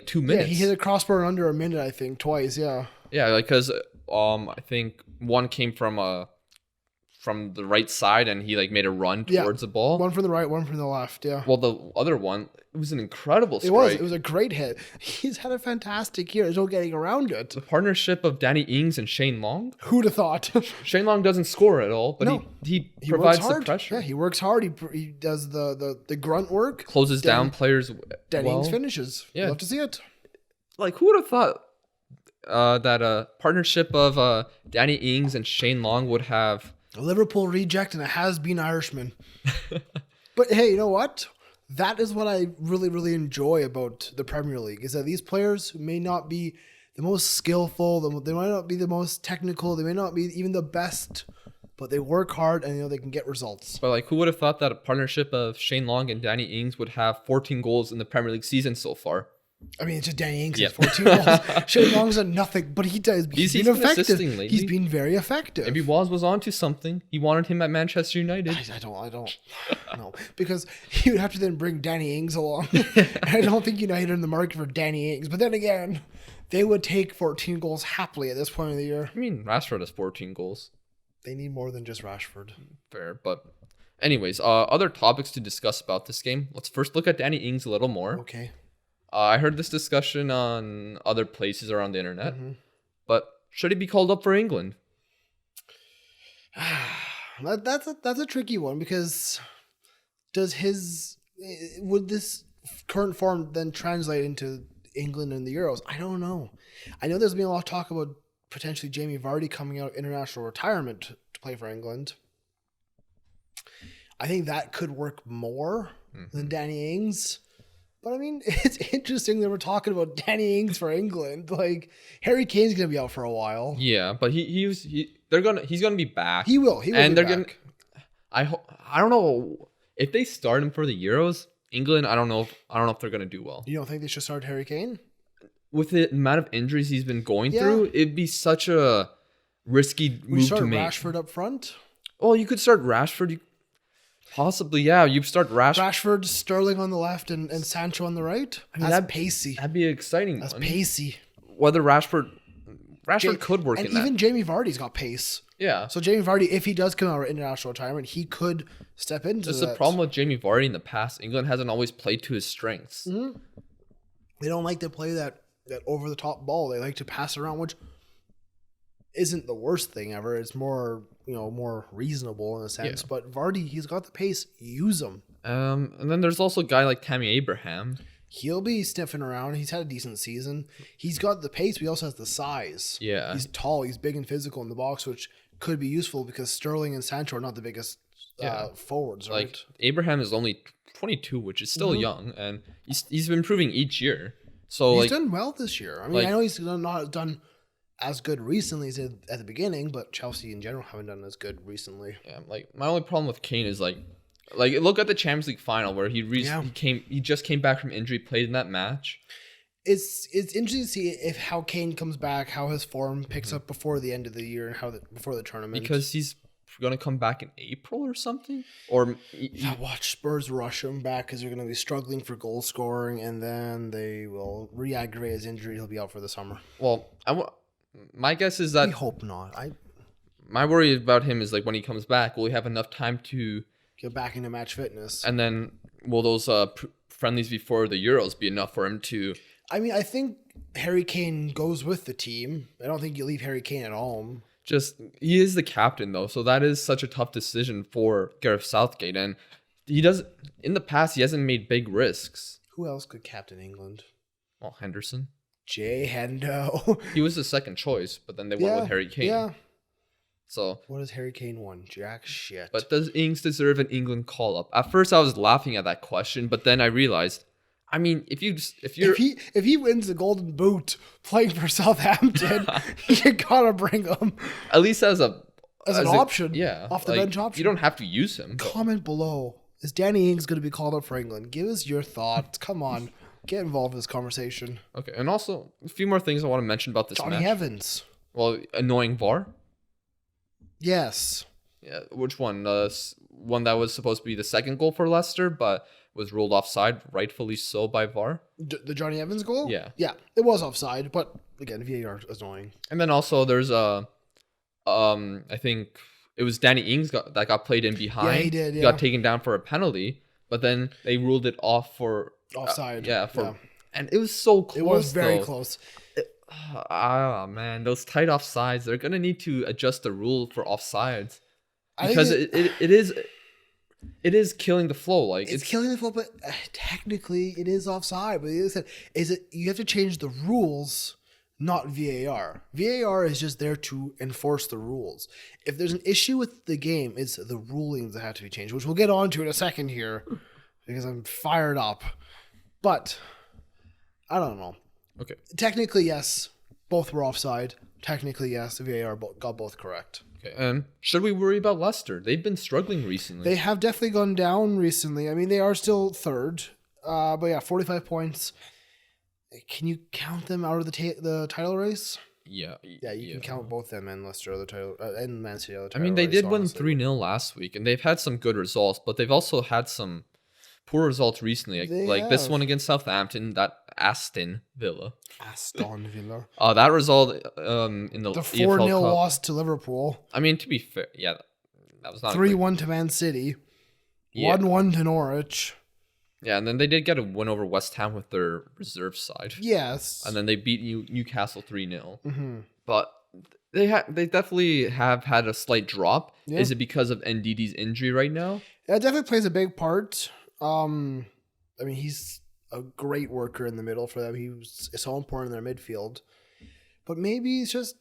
S2: 2
S1: yeah,
S2: minutes.
S1: he hit a crossbar in under a minute, I think, twice, yeah.
S2: Yeah, like because I think one came from the right side and he like made a run
S1: Yeah.
S2: towards the ball.
S1: One from the right, one from the left, yeah.
S2: Well, the other one, it was an incredible
S1: It
S2: strike.
S1: was a great hit. He's had a fantastic year. There's no getting around it.
S2: The partnership of Danny Ings and Shane Long.
S1: Who'd have thought?
S2: Shane Long doesn't score at all, but
S1: No.
S2: he
S1: He
S2: provides
S1: works
S2: the
S1: hard.
S2: pressure.
S1: Yeah, he works hard. He does the grunt work.
S2: Closes down players
S1: Danny
S2: well.
S1: Ings finishes.
S2: Yeah.
S1: Love to see it.
S2: Like, who would have thought that a partnership of Danny Ings and Shane Long would have...
S1: A Liverpool reject and a has-been Irishman. But hey, you know what? That is what I really, really enjoy about the Premier League, is that these players who may not be the most skillful, they might not be the most technical, they may not be even the best, but they work hard and they can get results.
S2: But like, who would have thought that a partnership of Shane Long and Danny Ings would have 14 goals in the Premier League season so far?
S1: I mean, it's just Danny Ings
S2: Yeah.
S1: has 14 goals. Shane Long's done nothing, but he's been
S2: He's been
S1: effective.
S2: assisting lately.
S1: He's been very effective.
S2: Maybe Waz was onto something. He wanted him at Manchester United.
S1: I don't know. Because he would have to then bring Danny Ings along. I don't think United are in the market for Danny Ings. But then again, They would take 14 goals happily at this point of the year.
S2: I mean, Rashford has 14 goals.
S1: They need more than just Rashford.
S2: Fair, but anyways, other topics to discuss about this game. Let's first look at Danny Ings a little more.
S1: Okay.
S2: I heard this discussion on other places around the internet, but should he be called up for England?
S1: That's a tricky one because would this current form then translate into England and the Euros? I don't know. I know there's been a lot of talk about potentially Jamie Vardy coming out of international retirement to play for England. I think that could work more than Danny Ings. But I mean, it's interesting that we're talking about Danny Ings for England. Like Harry Kane's gonna be out for a while.
S2: Yeah, but he's gonna be back.
S1: He will. He will.
S2: And
S1: be
S2: they're
S1: back.
S2: I don't know if they start him for the Euros. England, I don't know if they're gonna do well.
S1: You don't think they should start Harry Kane?
S2: With the amount of injuries he's been going through, it'd be such a risky move to make.
S1: Rashford up front?
S2: Well, you could start Rashford. Possibly, yeah. You start
S1: Rashford, Sterling on the left, and Sancho on the right. I mean, that's pacey.
S2: That'd be an exciting.
S1: That's pacey.
S2: Whether Rashford could work in that.
S1: And even Jamie Vardy's got pace.
S2: Yeah.
S1: So Jamie Vardy, if he does come out of international retirement, he could step into
S2: That's
S1: that.
S2: the problem with Jamie Vardy in the past. England hasn't always played to his strengths.
S1: Mm-hmm. They don't like to play that over the top ball. They like to pass around, which isn't the worst thing ever. It's more reasonable in a sense.
S2: Yeah.
S1: But Vardy, he's got the pace. Use him.
S2: And then there's also a guy like Tammy Abraham.
S1: He'll be sniffing around. He's had a decent season. He's got the pace, but he also has the size.
S2: Yeah.
S1: He's tall. He's big and physical in the box, which could be useful because Sterling and Sancho are not the biggest forwards, right?
S2: Like Abraham is only 22, which is still young, and he's been improving each year. So
S1: he's done well this year. I mean, I know he's not done as good recently as at the beginning, but Chelsea in general haven't done as good recently.
S2: Yeah, like my only problem with Kane is like look at the Champions League final where he just came back from injury, played in that match.
S1: It's interesting to see how Kane comes back, how his form picks up before the end of the year, and before the tournament.
S2: Because he's gonna come back in April or something, or
S1: watch Spurs rush him back because they're gonna be struggling for goal scoring, and then they will re-aggravate his injury. He'll be out for the summer.
S2: Well, my guess is that
S1: we hope not.
S2: My worry about him is like when he comes back, will he have enough time to
S1: get back into match fitness?
S2: And then will those friendlies before the Euros be enough for him to?
S1: I mean, I think Harry Kane goes with the team. I don't think you leave Harry Kane at home.
S2: He is the captain though, so that is such a tough decision for Gareth Southgate, and in the past he hasn't made big risks.
S1: Who else could captain England?
S2: Well, Henderson.
S1: Jay Hendo.
S2: He was the second choice, but then they went with Harry Kane. Yeah. So
S1: what has Harry Kane won? Jack shit.
S2: But does Ings deserve an England call up? At first I was laughing at that question, but then I realized, I mean, if he wins the Golden Boot playing for Southampton,
S1: you gotta bring him
S2: at least as an
S1: option.
S2: Yeah,
S1: off the bench option.
S2: You don't have to use him.
S1: Comment below: is Danny Ings going to be called up for England? Give us your thoughts. Come on, get involved in this conversation.
S2: Okay, and also a few more things I want to mention about this match.
S1: Johnny Evans.
S2: Well, annoying VAR.
S1: Yes.
S2: Yeah, which one? One that was supposed to be the second goal for Leicester, but was ruled offside, rightfully so by VAR.
S1: The Johnny Evans goal?
S2: Yeah.
S1: Yeah, it was offside, but again, VAR is annoying.
S2: And then also there's I think it was Danny Ings that got played in behind.
S1: Yeah, he did, yeah.
S2: Got taken down for a penalty, but then they ruled it off for...
S1: Offside.
S2: And it was so close,
S1: it was very close.
S2: Man, those tight offsides, they're going to need to adjust the rule for offsides. Because it is killing the flow. Like
S1: it's killing the flow, but technically it is offside. But you have to change the rules, not VAR. VAR is just there to enforce the rules. If there's an issue with the game, it's the rulings that have to be changed, which we'll get on to in a second here because I'm fired up. But I don't know.
S2: Okay.
S1: Technically, yes, both were offside. Technically, yes, VAR got both correct.
S2: Okay. And should we worry about Leicester? They've been struggling recently.
S1: They have definitely gone down recently. I mean, they are still third. But yeah, 45 points. Can you count them out of the title race?
S2: Yeah.
S1: Yeah, you can count both them and Leicester out of the title, and Man City out of the title
S2: race. I mean, they did win
S1: honestly.
S2: 3-0 last week, and they've had some good results, but they've also had some poor results recently. Like this
S1: have.
S2: one against Southampton, that Aston Villa.
S1: Aston Villa.
S2: That result in the
S1: The
S2: EFL
S1: 4-0
S2: Cup.
S1: loss to Liverpool.
S2: I mean, to be fair, yeah, that was not a
S1: 3-1 to Man City.
S2: Yeah.
S1: 1-1 to Norwich.
S2: Yeah, and then they did get a win over West Ham with their reserve side.
S1: Yes.
S2: And then they beat Newcastle 3-0.
S1: Mm-hmm.
S2: But they definitely have had a slight drop.
S1: Yeah.
S2: Is it because of NDD's injury right now?
S1: That definitely plays a big part. I mean, he's a great worker in the middle for them. He was so important in their midfield. But maybe it's just,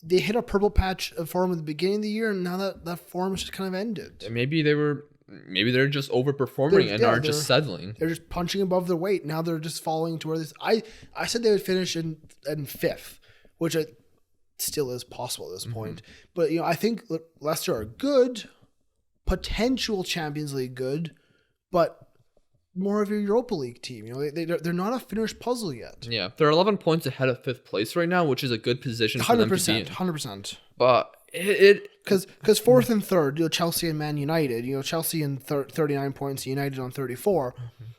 S1: they hit a purple patch of form at the beginning of the year, and now that form has just kind of ended.
S2: And maybe they're just overperforming and are just settling.
S1: They're just punching above their weight. Now they're just falling to where this. I said they would finish in fifth, which still is possible at this point. But I think Leicester are good, potential Champions League good, but more of your Europa League team. They're not a finished puzzle yet.
S2: Yeah, they're 11 points ahead of fifth place right now, which is a good position for them to be in.
S1: 100%.
S2: But
S1: because fourth and third, Chelsea and Man United. Chelsea in 39 points, United on 34.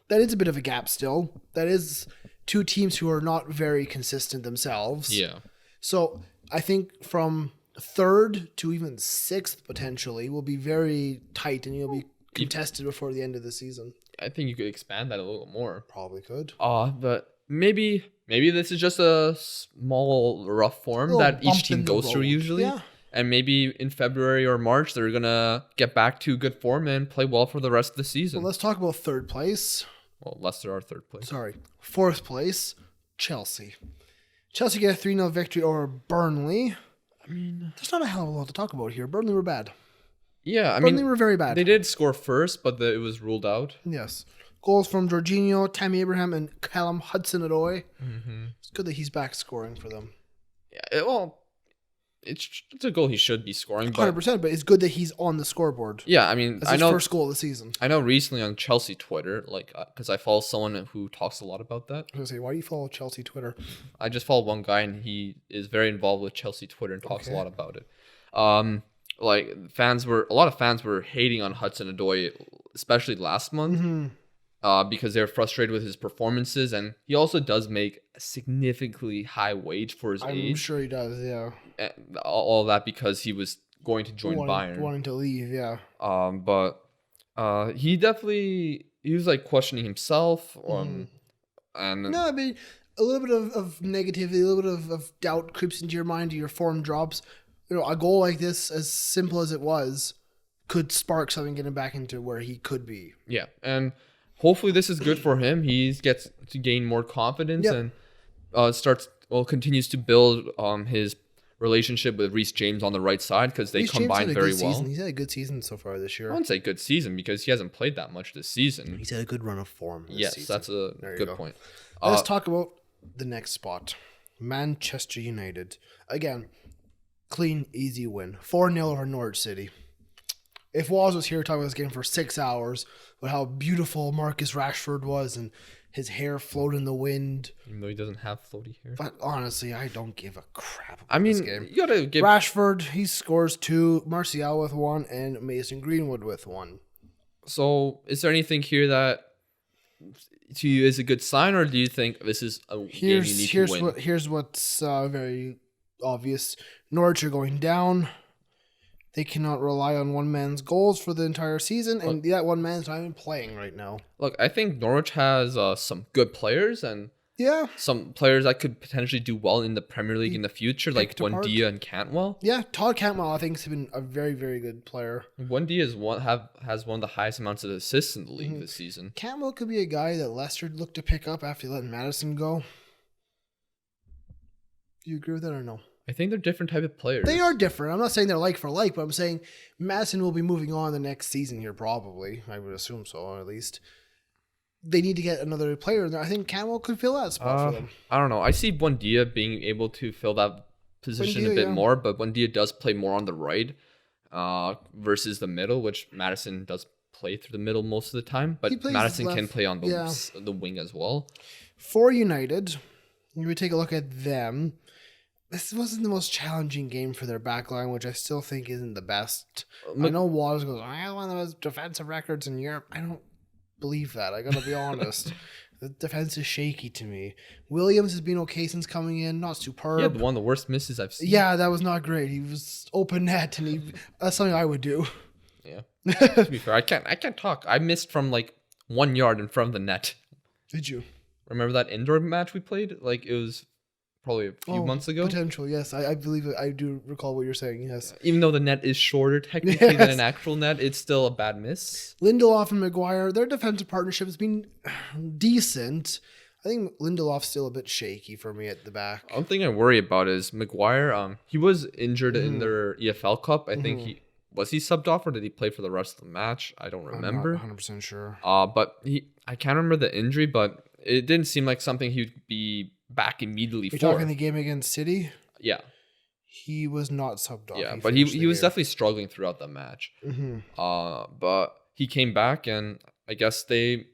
S1: That is a bit of a gap still. That is two teams who are not very consistent themselves.
S2: Yeah.
S1: So I think from third to even sixth potentially will be very tight, and you'll be contested before the end of the season.
S2: I think you could expand that a little more.
S1: Probably could.
S2: But maybe this is just a small rough form that each team goes through usually.
S1: Yeah.
S2: And maybe in February or March, they're going to get back to good form and play well for the rest of the season.
S1: Well, let's talk about third place.
S2: Well, Leicester are third place.
S1: Sorry. Fourth place, Chelsea. Chelsea get a 3-0 victory over Burnley. I mean, there's not a hell of a lot to talk about here. Burnley were bad.
S2: Yeah,
S1: Burnley were very bad.
S2: They did score first, but it was ruled out.
S1: Yes. Goals from Jorginho, Tammy Abraham, and Callum Hudson-Odoi. It's good that he's back scoring for them.
S2: Yeah, it's a goal he should be scoring.
S1: 100%, but it's good that he's on the scoreboard.
S2: Yeah, I mean,
S1: That's his first goal of the season.
S2: I know recently on Chelsea Twitter, because I follow someone who talks a lot about that.
S1: I was going to say, why do you follow Chelsea Twitter?
S2: I just follow one guy, and he is very involved with Chelsea Twitter and talks a lot about it. A lot of fans were hating on Hudson-Odoi, especially last month, because they're frustrated with his performances, and he also does make a significantly high wage for his age.
S1: I'm sure he does, yeah.
S2: And all that because he was going to join Bayern.
S1: Wanting to leave, yeah.
S2: But he was like questioning himself. And
S1: No, I mean, a little bit of negativity, a little bit of doubt creeps into your mind, your form drops. A goal like this, as simple as it was, could spark something, getting back into where he could be.
S2: Yeah, and hopefully this is good for him. He gets to gain more confidence and continues to build his relationship with Reece James on the right side because they combine very well.
S1: He's had a good season so far this year.
S2: I wouldn't say good season because he hasn't played that much this season.
S1: He's had a good run of form this season.
S2: That's a good point.
S1: Let's talk about the next spot. Manchester United. Again, clean, easy win. 4-0 over Norwich City. If Waz was here talking about this game for 6 hours, about how beautiful Marcus Rashford was and his hair floated in the wind.
S2: Even though he doesn't have floaty hair.
S1: But honestly, I don't give a crap about this game.
S2: You gotta give
S1: Rashford, he scores 2, Martial with 1, and Mason Greenwood with 1.
S2: So, is there anything here that to you is a good sign, or do you think this is a game you need to win?
S1: Here's what's very obvious. Norwich are going down. They cannot rely on one man's goals for the entire season, and that one man's not even playing right now.
S2: Look, I think Norwich has some good players and some players that could potentially do well in the Premier League in the future, like Buendia and Cantwell. Yeah,
S1: Todd Cantwell, I think, has been a very, very good player.
S2: Buendia has one of the highest amounts of assists in the league this season.
S1: Cantwell could be a guy that Leicester looked to pick up after letting Maddison go. Do you agree with that or no?
S2: I think they're different type of players.
S1: They are different. I'm not saying they're like for like, but I'm saying Madison will be moving on the next season here probably. I would assume so, or at least. They need to get another player in there. I think Cantwell could fill that spot for them.
S2: I don't know. I see Buendia being able to fill that position a bit more, but Buendia does play more on the right versus the middle, which Madison does play through the middle most of the time. But Madison can play on the wing as well. For United, if we take a look at them, this wasn't the most challenging game for their backline, which I still think isn't the best. I know Waters goes, I have one of the most defensive records in Europe. I don't
S1: believe that. I gotta be honest. The defense is shaky to me. Williams has been okay since coming in, not superb.
S2: Yeah, one of the worst misses I've seen.
S1: Yeah, that was not great. He was open net, and that's something I would do.
S2: Yeah. To be fair, I can't talk. I missed from like 1 yard in front of the net.
S1: Did you?
S2: Remember that indoor match we played? Like it was probably a few months ago.
S1: Potential, yes. I believe it. I do recall what you're saying, yes.
S2: Even though the net is shorter technically than an actual net, it's still a bad miss.
S1: Lindelof and Maguire, their defensive partnership has been decent. I think Lindelof's still a bit shaky for me at the back.
S2: One thing I worry about is Maguire. He was injured in their EFL Cup. I think he subbed off or did he play for the rest of the match? I don't remember.
S1: I'm not 100% sure.
S2: But I can't remember the injury, but it didn't seem like something he would be back immediately for.
S1: You're talking the game against City?
S2: Yeah.
S1: He was not subbed off.
S2: Yeah, but he was definitely struggling throughout the match. But he came back, and I guess they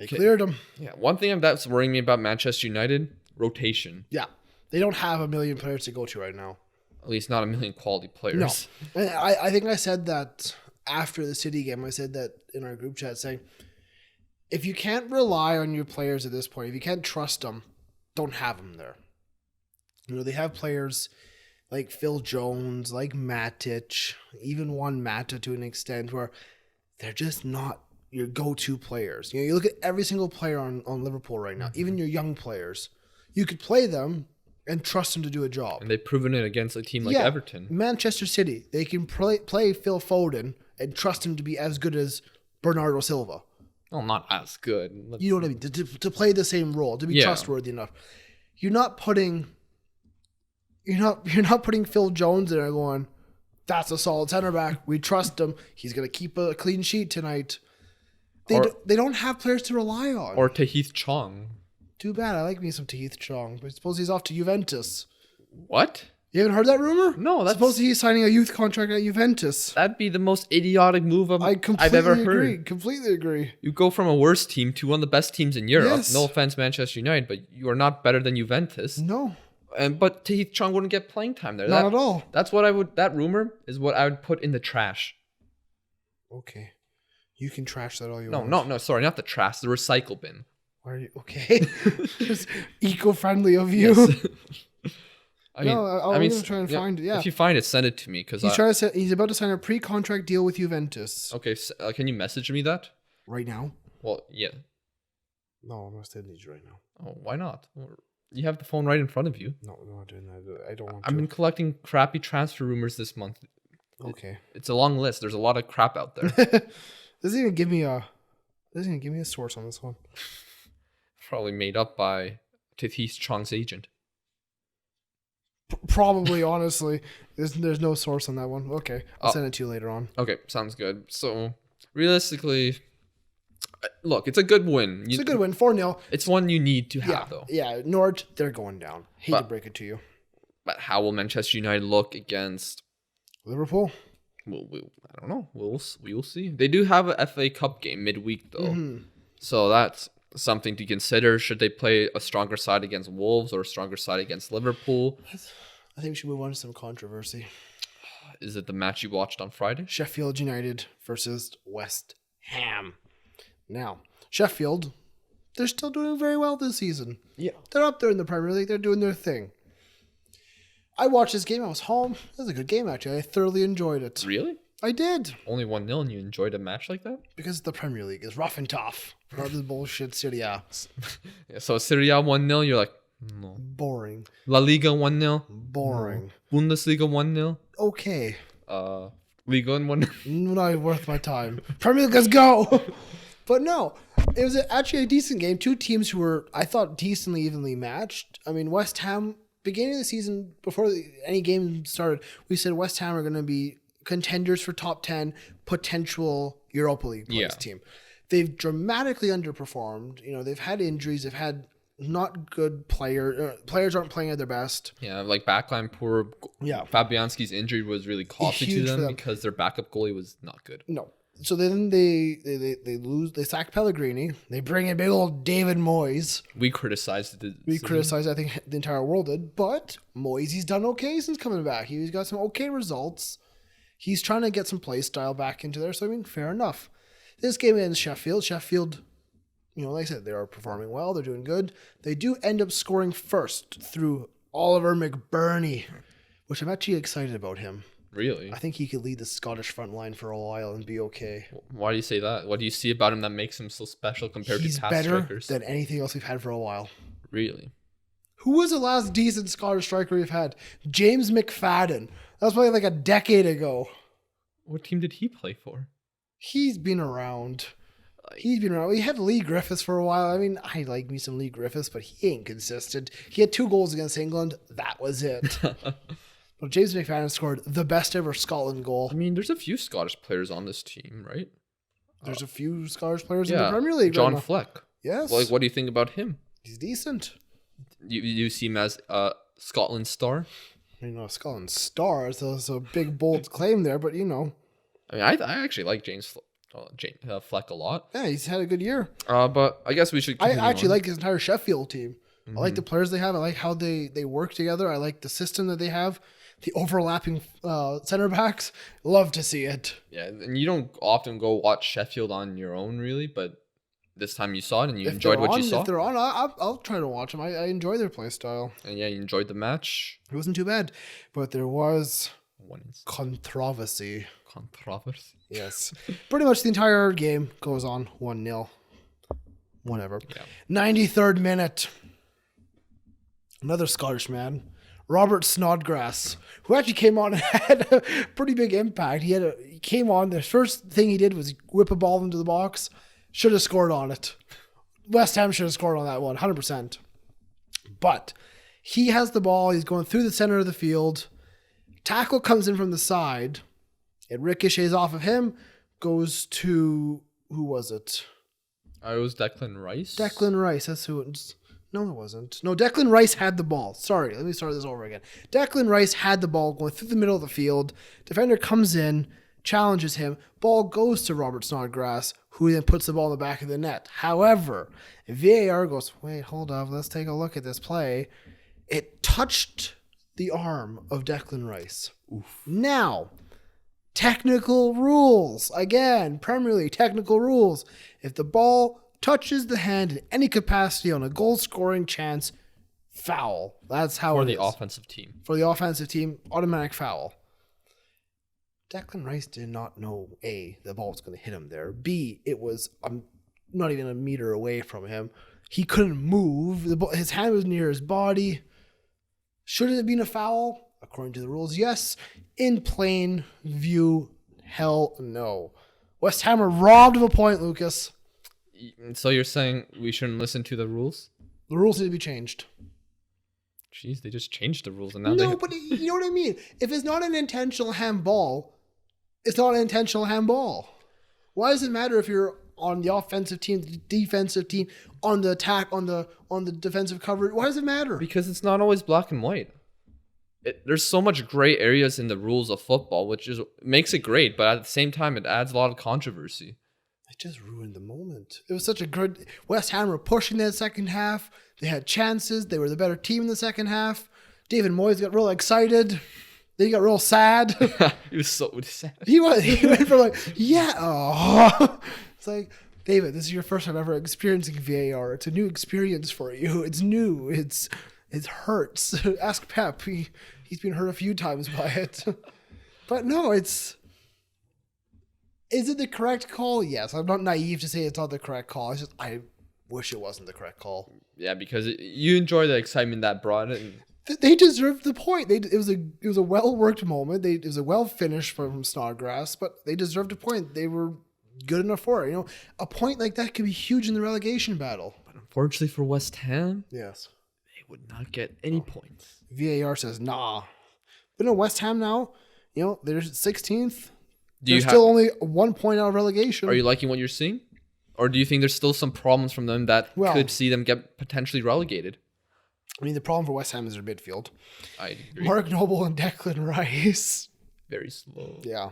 S1: cleared him.
S2: Yeah, one thing that's worrying me about Manchester United, rotation.
S1: Yeah, they don't have a million players to go to right now.
S2: At least not a million quality players.
S1: No. And I think I said that after the City game. I said that in our group chat saying, if you can't rely on your players at this point, if you can't trust them, don't have them there. You know, they have players like Phil Jones, like Matic, even one Mata to an extent where they're just not your go-to players. You know, you look at every single player on Liverpool right now, even your young players. You could play them and trust them to do a job.
S2: And they've proven it against a team like Everton.
S1: Manchester City, they can play Phil Foden and trust him to be as good as Bernardo Silva.
S2: Well, not as good.
S1: You know what I mean? To play the same role, to be trustworthy enough. You're not putting Phil Jones there going, that's a solid center back. We trust him. He's gonna keep a clean sheet tonight. They don't have players to rely on.
S2: Or Tahith Chong.
S1: Too bad. I like me some Tahith Chong, but I suppose he's off to Juventus.
S2: What?
S1: You haven't heard that rumor?
S2: No, that's
S1: supposed he's signing a youth contract at Juventus.
S2: That'd be the most idiotic move I've ever heard.
S1: Completely agree.
S2: You go from a worse team to one of the best teams in Europe. Yes. No offense, Manchester United, but you are not better than Juventus.
S1: No.
S2: But Tahith Chong wouldn't get playing time there.
S1: Not at all.
S2: That's what that rumor is what I would put in the trash.
S1: Okay. You can trash that all you
S2: want.
S1: No,
S2: sorry, not the trash, the recycle bin.
S1: Are you okay? Just eco-friendly of you. Yes. I'm going to try and find it. Yeah.
S2: If you find it, send it to me because
S1: he's about to sign a pre-contract deal with Juventus.
S2: Okay, can you message me that
S1: right now?
S2: Well, yeah.
S1: No, I'm gonna send it right now.
S2: Oh, why not? You have the phone right in front of you.
S1: No, I'm not doing that. I don't want
S2: I've been collecting crappy transfer rumors this month.
S1: Okay.
S2: It's a long list. There's a lot of crap out there.
S1: Doesn't even give me a source on this one.
S2: Probably made up by Tahith Chong's agent.
S1: Probably, honestly. There's no source on that one. Okay. I'll send it to you later on.
S2: Okay, sounds good. So, realistically, look, it's a good win.
S1: It's a good win, 4-0.
S2: It's one you need to have, though.
S1: Yeah, Norwich, they're going down. Hate to break it to you.
S2: But how will Manchester United look against
S1: Liverpool?
S2: I don't know. We will see. They do have a FA Cup game midweek, though. So that's something to consider. Should they play a stronger side against Wolves or a stronger side against Liverpool?
S1: I think we should move on to some controversy.
S2: Is it the match you watched on Friday?
S1: Sheffield United versus West Ham. Now, Sheffield, they're still doing very well this season. Yeah. They're up there in the Premier League. They're doing their thing. I watched this game. I was home. It was a good game, actually. I thoroughly enjoyed it.
S2: Really?
S1: I did.
S2: Only 1-0 and you enjoyed a match like that?
S1: Because the Premier League is rough and tough. Not this bullshit Serie A.
S2: Yeah, so Serie A 1-0, you're like, no.
S1: Boring.
S2: La Liga 1-0.
S1: Boring.
S2: No. Bundesliga 1-0.
S1: Okay.
S2: Liga 1-0.
S1: Not worth my time. Premier League, let's go. But no, it was actually a decent game. Two teams who were, I thought, decently evenly matched. I mean, West Ham, beginning of the season, before any game started, we said West Ham are going to be contenders for top 10, potential Europa League place team. They've dramatically underperformed. You know, they've had injuries. They've had not good players aren't playing at their best.
S2: Yeah, like backline poor.
S1: Yeah.
S2: Fabianski's injury was really costly to them because their backup goalie was not good.
S1: No. So then they lose. They sack Pellegrini. They bring in big old David Moyes.
S2: We criticized it.
S1: I think the entire world did. But Moyes, he's done okay since coming back. He's got some okay results. He's trying to get some play style back into there. So, I mean, fair enough. This game against Sheffield, like I said, they are performing well. They're doing good. They do end up scoring first through Oliver McBurney, which I'm actually excited about him.
S2: Really?
S1: I think he could lead the Scottish front line for a while and be okay.
S2: Why do you say that? What do you see about him that makes him so special compared to past strikers?
S1: He's better than anything else we've had for a while.
S2: Really?
S1: Who was the last decent Scottish striker we've had? James McFadden. That was probably like a decade ago.
S2: What team did he play for?
S1: He's been around. We had Lee Griffiths for a while. I mean, I like me some Lee Griffiths, but he ain't consistent. He had 2 goals against England. That was it. But James McFadden scored the best ever Scotland goal.
S2: I mean, there's a few Scottish players on this team, right?
S1: There's a few Scottish players in the Premier League.
S2: John Fleck.
S1: Yes.
S2: Well, what do you think about him?
S1: He's decent.
S2: You see him as a Scotland star?
S1: I mean, a Scotland star. It's a big, bold claim there, but
S2: I mean, I actually like James Fleck a lot.
S1: Yeah, he's had a good year.
S2: But I guess we should continue
S1: I actually
S2: on.
S1: like his entire Sheffield team. Mm-hmm. I like the players they have. I like how they work together. I like the system that they have. The overlapping center backs. Love to see it.
S2: Yeah, and you don't often go watch Sheffield on your own, really, but this time you saw it and you enjoyed what you saw.
S1: If they're on, I'll try to watch them. I enjoy their play style.
S2: And yeah, you enjoyed the match.
S1: It wasn't too bad, but there was controversy.
S2: Controversy?
S1: Yes. Pretty much the entire game goes on 1-0. Whatever.
S2: Yeah.
S1: 93rd minute. Another Scottish man. Robert Snodgrass, who actually came on and had a pretty big impact. He came on. The first thing he did was whip a ball into the box. Should have scored on it. West Ham should have scored on that one, 100%. But he has the ball. He's going through the center of the field. Tackle comes in from the side. It ricochets off of him. Goes to, who was it?
S2: It was Declan Rice.
S1: Declan Rice. That's who it was. No, it wasn't. No, Declan Rice had the ball. Sorry, let me start this over again. Declan Rice had the ball going through the middle of the field. Defender comes in, challenges him. Ball goes to Robert Snodgrass, who then puts the ball in the back of the net. However, VAR goes, wait, hold up, let's take a look at this play. It touched the arm of Declan Rice. Oof. Now, technical rules. Again, Premier League technical rules. If the ball touches the hand in any capacity on a goal-scoring chance, foul. That's how
S2: for
S1: it
S2: the
S1: is.
S2: offensive team.
S1: For the offensive team, automatic foul. Declan Rice did not know, A, the ball was going to hit him there. B, it was not even a meter away from him. He couldn't move. His hand was near his body. Should it have been a foul? According to the rules, yes. In plain view, hell no. West Ham are robbed of a point, Lucas.
S2: So you're saying we shouldn't listen to the rules?
S1: The rules need to be changed.
S2: Jeez, they just changed the rules and now
S1: No, but you know what I mean? If it's not an intentional handball, it's not an intentional handball. Why does it matter if you're on the offensive team, the defensive team, on the attack, on the defensive coverage? Why does it matter?
S2: Because it's not always black and white. There's so much gray areas in the rules of football, which makes it great, but at the same time, it adds a lot of controversy.
S1: It just ruined the moment. It was such a good... West Ham were pushing that second half. They had chances. They were the better team in the second half. David Moyes got real excited. Then he got real sad.
S2: He was so sad.
S1: He went from like, yeah. Oh. It's like, David, this is your first time ever experiencing VAR. It's a new experience for you. It's new. It hurts. Ask Pep. He's been hurt a few times by it. But no, Is it the correct call? Yes. I'm not naive to say it's not the correct call. It's just I wish it wasn't the correct call.
S2: Yeah, because you enjoy the excitement that brought it.
S1: They deserved the point. It was a well worked moment. It was a well finished from Snodgrass, but they deserved a point. They were good enough for it. A point like that could be huge in the relegation battle.
S2: But unfortunately for West Ham,
S1: yes,
S2: they would not get any points.
S1: VAR says nah. But no, West Ham now, they're 16th. There's still only 1 point out of relegation.
S2: Are you liking what you're seeing? Or do you think there's still some problems from them that could see them get potentially relegated?
S1: I mean, the problem for West Ham is their midfield.
S2: I agree. Mark
S1: Noble and Declan Rice.
S2: Very slow.
S1: Yeah.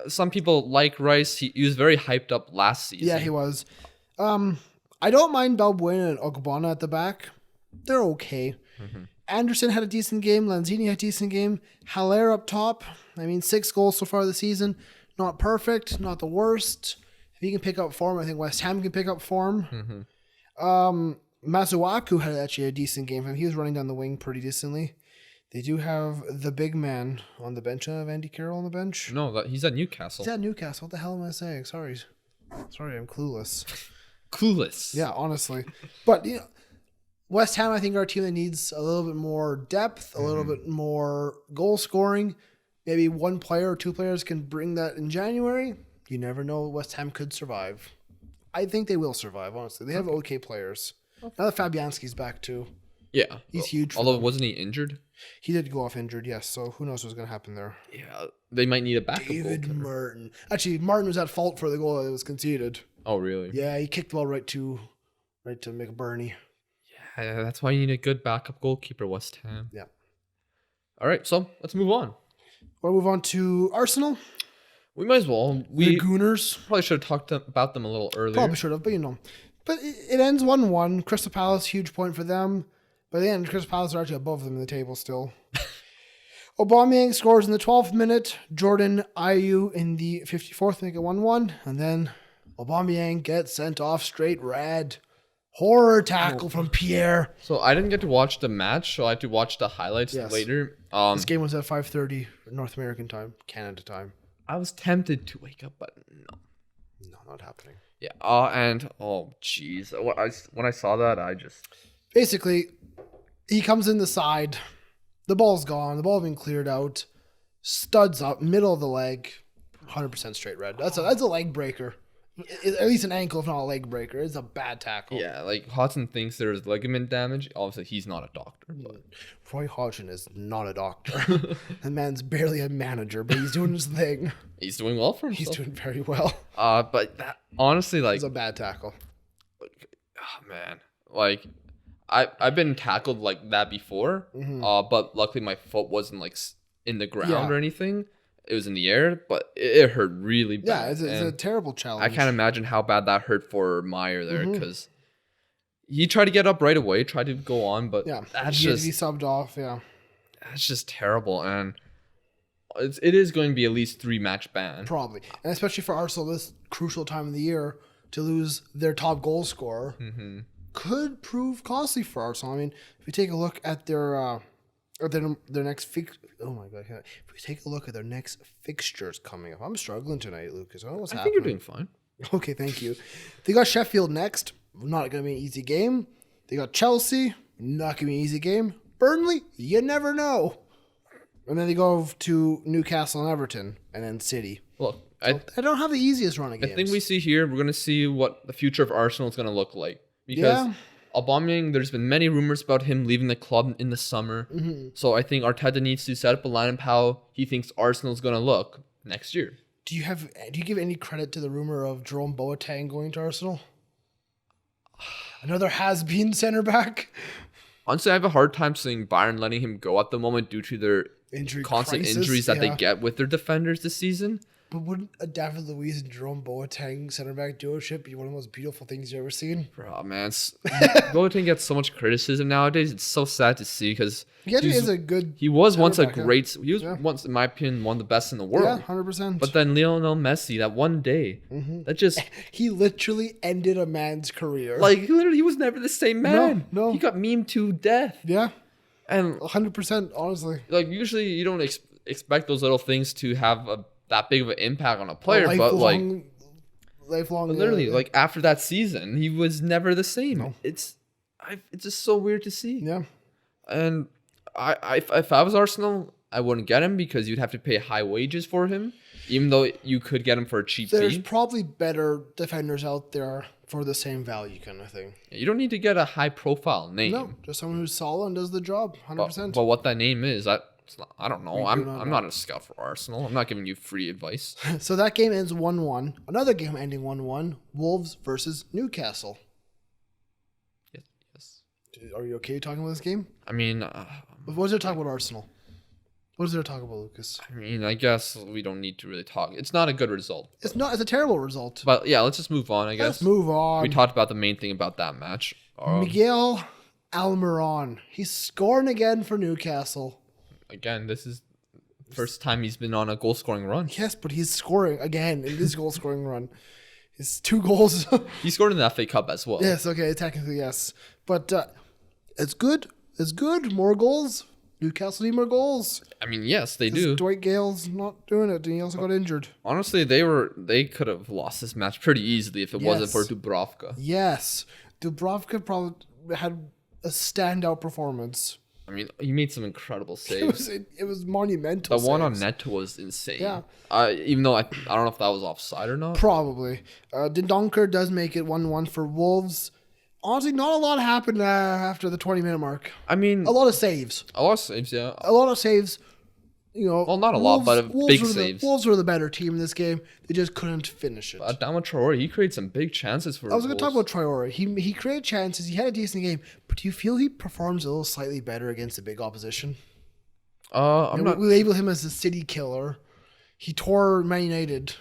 S2: Some people like Rice. He was very hyped up last season.
S1: Yeah, he was. I don't mind Balbuena and Ogbonna at the back. They're okay. Mm-hmm. Anderson had a decent game. Lanzini had a decent game. Haller up top. 6 goals so far this season. Not perfect. Not the worst. he can pick up form, I think West Ham can pick up form.
S2: Mm-hmm.
S1: Masuaku had actually a decent game for him. He was running down the wing pretty decently. They do have the big man on the bench. Have Andy Carroll on the bench?
S2: No, he's at Newcastle.
S1: He's at Newcastle. What the hell am I saying? Sorry, I'm clueless.
S2: Clueless.
S1: Yeah, honestly. But, West Ham, I think, are a team that needs a little bit more depth, a little bit more goal scoring. Maybe one player or two players can bring that in January. You never know. West Ham could survive. I think they will survive, honestly. They have okay players. Now that Fabianski's back, too.
S2: Yeah.
S1: He's huge.
S2: Although, wasn't he injured?
S1: He did go off injured, yes. So who knows what's going to happen there.
S2: Yeah. They might need a backup
S1: David
S2: goalkeeper.
S1: Martin. Actually, Martin was at fault for the goal that was conceded.
S2: Oh, really?
S1: Yeah, he kicked the ball right to McBurney.
S2: Yeah, that's why you need a good backup goalkeeper, West Ham.
S1: Yeah.
S2: All right, so let's move on.
S1: We'll move on to Arsenal.
S2: We might as well.
S1: The Gooners.
S2: Probably should have talked about them a little earlier.
S1: Probably should have, but But it ends 1-1. Crystal Palace, huge point for them. By the end, Crystal Palace are actually above them in the table still. Aubameyang scores in the 12th minute. Jordan Ayew in the 54th, make it 1-1. And then Aubameyang gets sent off straight red. Horror tackle from Pierre.
S2: So I didn't get to watch the match, so I had to watch the highlights later.
S1: This game was at 5:30 North American time, Canada time.
S2: I was tempted to wake up, but no.
S1: No, not happening.
S2: Yeah. Jeez. When I saw that, I just...
S1: Basically, he comes in the side. The ball's gone. The ball being cleared out. Studs up, middle of the leg. 100% straight red. That's a leg breaker. At least an ankle, if not a leg breaker. It's a bad tackle.
S2: Yeah, like Hodgson thinks there's ligament damage. Obviously, he's not a doctor. But
S1: Roy Hodgson is not a doctor. The man's barely a manager, but he's doing his thing.
S2: he's doing well for himself.
S1: He's doing very well.
S2: But that, honestly, like...
S1: It's a bad tackle.
S2: Oh, man. Like, I've been tackled like that before. But luckily my foot wasn't like in the ground or anything. It was in the air, but it hurt really bad.
S1: Yeah, it's a terrible challenge.
S2: I can't imagine how bad that hurt for Meyer there, because he tried to get up right away, tried to go on, but that's
S1: he
S2: just...
S1: He subbed off,
S2: That's just terrible, and it is going to be at least 3-match ban.
S1: Probably. And especially for Arsenal, this crucial time of the year, to lose their top goal scorer could prove costly for Arsenal. I mean, if we take a look at their next oh my god! If we take a look at their next fixtures coming up, I'm struggling tonight, Lucas. I don't know what's happening.
S2: I think you're doing fine.
S1: Okay, thank you. They got Sheffield next. Not going to be an easy game. They got Chelsea. Not going to be an easy game. Burnley. You never know. And then they go to Newcastle and Everton, and then City.
S2: Look,
S1: So I don't have the easiest run of games.
S2: I think we see here, we're going to see what the future of Arsenal is going to look like. Because Aubameyang, there's been many rumors about him leaving the club in the summer. So I think Arteta needs to set up a lineup how he thinks Arsenal is going to look next year.
S1: Do you give any credit to the rumor of Jerome Boateng going to Arsenal? Another has-been center back.
S2: Honestly, I have a hard time seeing Bayern letting him go at the moment due to their constant injuries that they get with their defenders this season.
S1: But wouldn't a David Luiz and Jerome Boateng center back duoship be one of the most beautiful things you've ever seen?
S2: Bro, man, Boateng gets so much criticism nowadays. It's so sad to see because
S1: he is a good.
S2: He was once a
S1: back,
S2: great. He was once, in my opinion, one of the best in the world.
S1: Yeah, 100%.
S2: But then Lionel Messi, that one day, that just
S1: he literally ended a man's career.
S2: like he was never the same man.
S1: No.
S2: He got memed to death.
S1: Yeah,
S2: and
S1: 100%. Honestly,
S2: like usually you don't expect those little things to have that big of an impact on a player, but like
S1: lifelong.
S2: Literally, like after that season, he was never the same.
S1: No.
S2: It's just so weird to see.
S1: Yeah,
S2: and if I was Arsenal, I wouldn't get him because you'd have to pay high wages for him, even though you could get him for a cheap
S1: there's
S2: fee.
S1: probably better defenders out there for the same value, kind of thing.
S2: You don't need to get a high profile name.
S1: No, just someone who's solid and does the job. 100%.
S2: But what that name is, I don't know. I'm not a scout for Arsenal. I'm not giving you free advice.
S1: So that game ends 1-1. Another game ending 1-1. Wolves versus Newcastle.
S2: Yes.
S1: Are you okay talking about this game?
S2: I mean,
S1: What is there to talk about Arsenal? What is there to talk about, Lucas?
S2: I guess we don't need to really talk. It's not a good result.
S1: It's not. It's a terrible result.
S2: But yeah, let's just move on, I guess.
S1: Let's move on.
S2: We talked about the main thing about that match.
S1: Miguel Almiron. He's scoring again for Newcastle.
S2: Again, this is the first time he's been on a goal-scoring run.
S1: Yes, but he's scoring again in this goal-scoring run. His 2 goals.
S2: He scored in the FA Cup as well.
S1: Yes, okay, technically yes. But it's good. It's good. More goals. Newcastle need more goals.
S2: I mean, yes, they do.
S1: Dwight Gale's not doing it, and he also got injured.
S2: Honestly, they could have lost this match pretty easily if it wasn't for Dubravka.
S1: Yes. Dubravka probably had a standout performance.
S2: I mean, he made some incredible saves.
S1: It was monumental.
S2: The one on Neto was insane.
S1: Yeah.
S2: Even though I don't know if that was offside or not.
S1: Probably. Dendoncker does make it 1-1 for Wolves. Honestly, not a lot happened after the 20-minute mark.
S2: I mean,
S1: a lot of saves.
S2: A lot of saves, yeah.
S1: A lot of saves. You know,
S2: well, not a lot, but big saves.
S1: Wolves were the better team in this game. They just couldn't finish it.
S2: Adama Traore, he created some big chances for.
S1: I was going to talk about Traore. He created chances. He had a decent game, but do you feel he performs a little slightly better against a big opposition? We label him as the city killer. He tore Man United.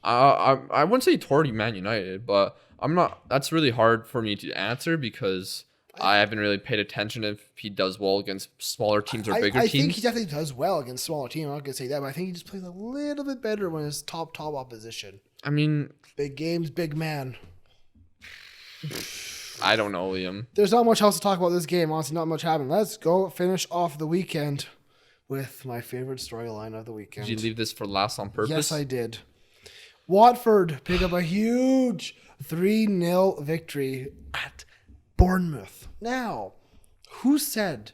S2: I wouldn't say he tore Man United, but I'm not. That's really hard for me to answer because I haven't really paid attention if he does well against smaller teams or bigger teams.
S1: I think he definitely does well against smaller teams. I'm not going to say that, but I think he just plays a little bit better when it's top opposition.
S2: I mean...
S1: Big games, big man.
S2: I don't know, Liam.
S1: There's not much else to talk about this game. Honestly, not much happened. Let's go finish off the weekend with my favorite storyline of the weekend.
S2: Did you leave this for last on purpose?
S1: Yes, I did. Watford pick up a huge 3-0 victory at Bournemouth. Now, who said,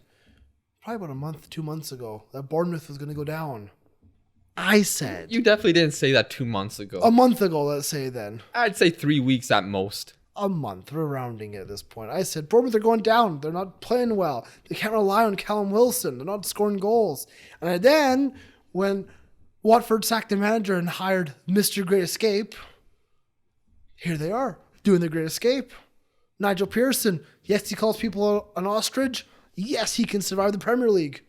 S1: probably about 2 months ago, that Bournemouth was going to go down? I said.
S2: You definitely didn't say that 2 months ago.
S1: A month ago, let's say then.
S2: I'd say 3 weeks at most.
S1: A month. We're rounding it at this point. I said, Bournemouth are going down. They're not playing well. They can't rely on Callum Wilson. They're not scoring goals. And then, when Watford sacked the manager and hired Mr. Great Escape, here they are, doing the Great Escape. Nigel Pearson, yes, he calls people an ostrich. Yes, he can survive the Premier League.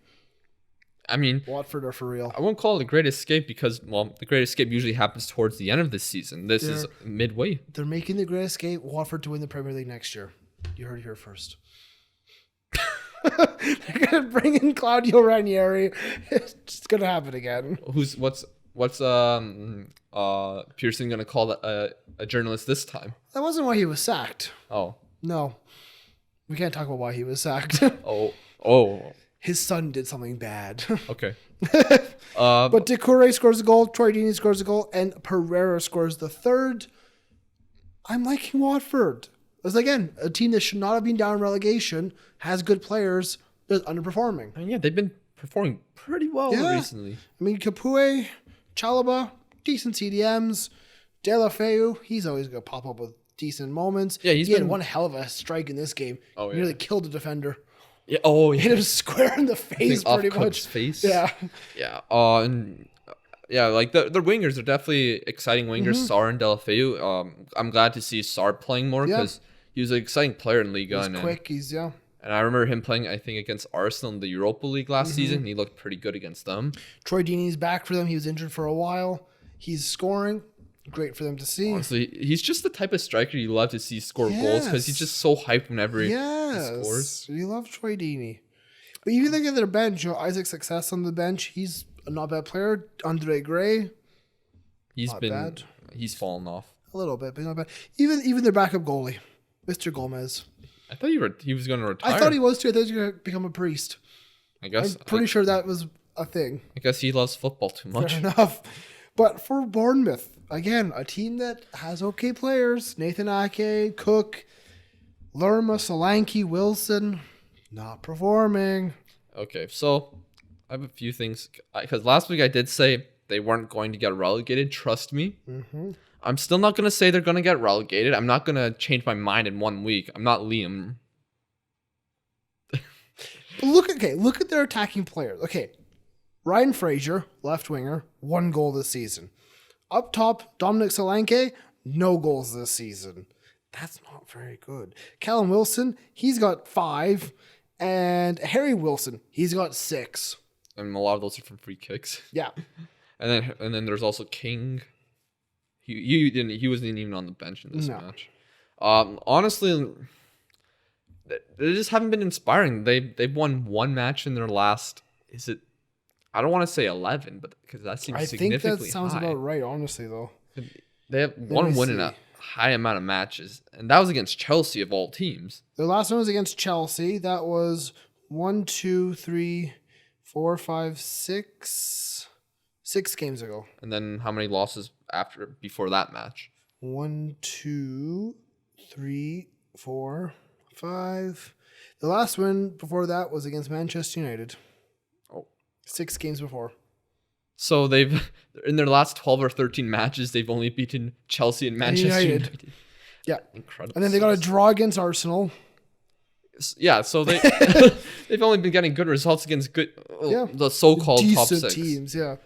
S2: I mean,
S1: Watford are for real.
S2: I won't call it a Great Escape because, well, the Great Escape usually happens towards the end of the season. This is midway.
S1: They're making the Great Escape, Watford to win the Premier League next year. You heard it here first. They're gonna bring in Claudio Ranieri. It's gonna happen again.
S2: What's Pearson gonna call a journalist this time?
S1: That wasn't why he was sacked.
S2: Oh
S1: no, we can't talk about why he was sacked.
S2: oh.
S1: His son did something bad.
S2: Okay.
S1: But Doucouré scores a goal, Troy Deeney scores a goal, and Pereira scores the third. I'm liking Watford. As again, a team that should not have been down in relegation, has good players, is underperforming.
S2: I mean, yeah, they've been performing pretty well recently.
S1: I mean, Capoue, Chalobah, decent CDMs. De La Feu, he's always going to pop up with decent moments.
S2: Yeah,
S1: he had one hell of a strike in this game.
S2: Oh, yeah.
S1: Nearly killed a defender.
S2: Yeah. Oh, yeah.
S1: Hit him square in the face, pretty much.
S2: Face.
S1: Yeah.
S2: Yeah. Like the wingers are definitely exciting wingers. Sarr and De La Feu. I'm glad to see Sarr playing more because he was an exciting player in Liga.
S1: He's quick.
S2: And I remember him playing, I think, against Arsenal in the Europa League last season. And he looked pretty good against them.
S1: Troy Deeney's back for them. He was injured for a while. He's scoring. Great for them to see.
S2: Honestly, he's just the type of striker you love to see score goals because he's just so hyped whenever he scores.
S1: You love Troy Deeney. But even look at their bench. Isaac Success on the bench. He's a not bad player. Andre Gray.
S2: He's fallen off.
S1: A little bit, but not bad. Even their backup goalie, Mr. Gomez.
S2: I thought he was going to retire.
S1: I thought he was too. I thought he was going to become a priest.
S2: I guess.
S1: I'm pretty sure that was a thing.
S2: I guess he loves football too much.
S1: Fair enough. But for Bournemouth, again, a team that has okay players. Nathan Ake, Cook, Lerma, Solanke, Wilson, not performing.
S2: Okay, so I have a few things. Because last week I did say they weren't going to get relegated. Trust me.
S1: Mm-hmm.
S2: I'm still not going to say they're going to get relegated. I'm not going to change my mind in 1 week. I'm not Liam.
S1: Look at their attacking players. Okay, Ryan Fraser, left winger, 1 goal this season. Up top, Dominic Solanke, no goals this season. That's not very good. Callum Wilson, he's got 5. And Harry Wilson, he's got 6.
S2: And a lot of those are from free kicks.
S1: Yeah.
S2: And then there's also King. He wasn't even on the bench in this match. Honestly, they just haven't been inspiring. They've won 1 match in their last. I don't want to say 11, but because that seems significantly high.
S1: I think that sounds about right. Honestly, though,
S2: they have one win in high amount of matches, and that was against Chelsea of all teams.
S1: Their last one was against Chelsea. That was 1, 2, 3, 4, 5, 6 games ago.
S2: And then how many losses before that match?
S1: 1, 2, 3, 4, 5. The last win before that was against Manchester United.
S2: Oh.
S1: 6 games before.
S2: So they've, in their last 12 or 13 matches, they've only beaten Chelsea and Manchester United.
S1: Yeah.
S2: Incredible.
S1: And then they got a draw against Arsenal.
S2: Yeah, so they've only been getting good results against the so-called top
S1: decent
S2: 6
S1: teams. Yeah.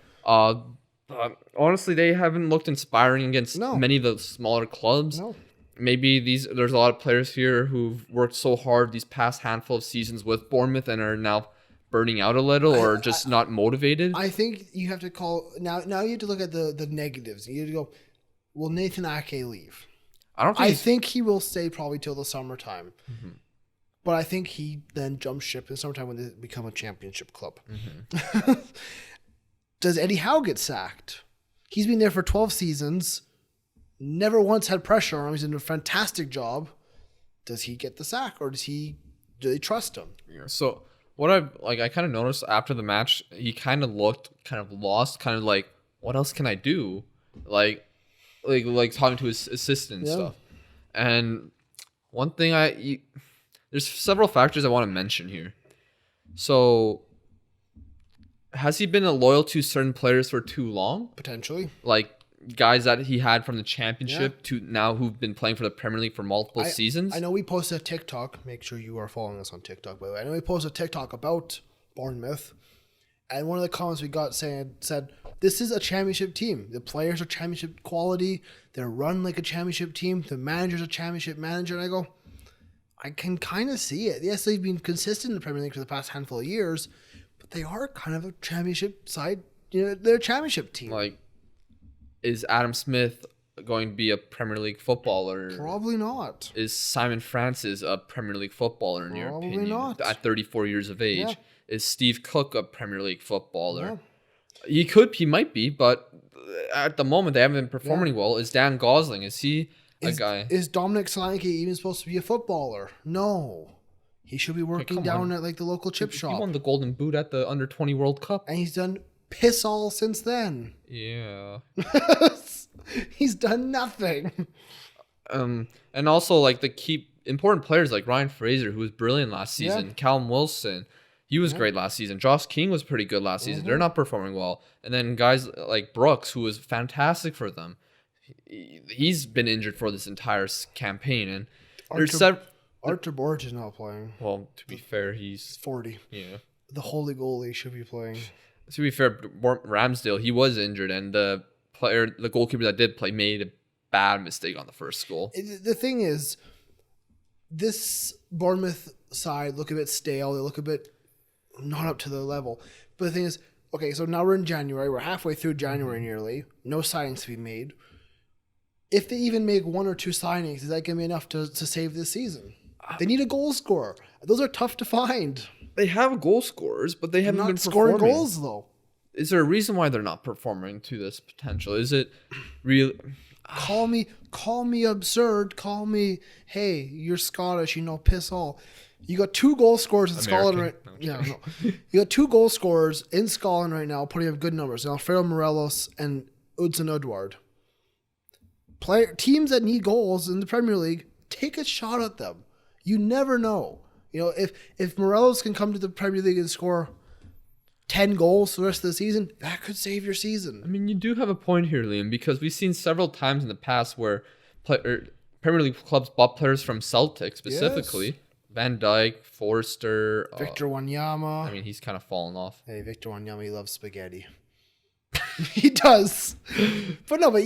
S2: Honestly, they haven't looked inspiring against many of the smaller clubs.
S1: No.
S2: Maybe there's a lot of players here who've worked so hard these past handful of seasons with Bournemouth and are now burning out a little or just not motivated.
S1: I think you have to call now. You have to look at the negatives. You have to go. Will Nathan Ake leave? I think he will stay probably till the summertime. Mm-hmm. But I think he then jumps ship in the summertime when they become a championship club. Mm-hmm. Does Eddie Howe get sacked? He's been there for 12 seasons. Never once had pressure on him. He's done a fantastic job. Does he get the sack or do they trust him?
S2: Yeah, so what I kind of noticed after the match, he kind of looked kind of lost, kind of like, what else can I do? Like talking to his assistant and stuff. And one thing there's several factors I want to mention here. So has he been loyal to certain players for too long?
S1: Potentially. Like
S2: guys that he had from the championship to now who've been playing for the Premier League for multiple seasons.
S1: I know we posted a TikTok. Make sure you are following us on TikTok, by the way. I know we posted a TikTok about Bournemouth. And one of the comments we got said, this is a championship team. The players are championship quality. They're run like a championship team. The manager's a championship manager. And I go, I can kind of see it. Yes, they've been consistent in the Premier League for the past handful of years, but they are kind of a championship side. They're a championship team.
S2: Like, is Adam Smith going to be a Premier League footballer?
S1: Probably not.
S2: Is Simon Francis a Premier League footballer in your opinion?
S1: Probably not.
S2: At 34 years of age.
S1: Yeah.
S2: Is Steve Cook a Premier League footballer?
S1: Yeah.
S2: He might be, but at the moment they haven't been performing well. Is Dan Gosling? Is he a guy?
S1: Is Dominic Solanke even supposed to be a footballer? No. He should be working down at like the local chip shop.
S2: He won the Golden Boot at the Under-20 World Cup.
S1: And he's done piss all since then.
S2: Yeah.
S1: He's done nothing.
S2: And also like the key important players like Ryan Fraser, who was brilliant last season.
S1: Yeah.
S2: Callum Wilson, he was great last season. Josh King was pretty good last season. They're not performing well. And then guys like Brooks, who was fantastic for them. He's been injured for this entire campaign. And
S1: Artur Borg is not playing.
S2: Well, to be fair, he's
S1: 40.
S2: Yeah.
S1: The holy goalie should be playing.
S2: To be fair, Ramsdale, he was injured, and the goalkeeper that did play made a bad mistake on the first goal.
S1: The thing is, this Bournemouth side look a bit stale. They look a bit not up to the level. But the thing is, okay, so now we're in January. We're halfway through January nearly. No signings to be made. If they even make 1 or 2 signings, is that going to be enough to save this season? They need a goal scorer. Those are tough to find.
S2: They have goal scorers, but they haven't been
S1: scoring
S2: performing.
S1: Goals, though.
S2: Is there a reason why they're not performing to this potential? Is it real?
S1: Call me absurd. Call me, hey, you're Scottish, piss all. You got 2 goal scorers in Scotland right now. You got 2 goal scorers in Scotland right now putting up good numbers. Alfredo Morelos and Hudson Odward. Teams that need goals in the Premier League, take a shot at them. You never know. If Morelos can come to the Premier League and score 10 goals for the rest of the season, that could save your season.
S2: I mean, you do have a point here, Liam, because we've seen several times in the past where Premier League clubs bought players from Celtic specifically. Yes. Van Dijk, Forster.
S1: Victor Wanyama.
S2: I mean, he's kind of fallen off.
S1: Hey, Victor Wanyama, he loves spaghetti. He does. But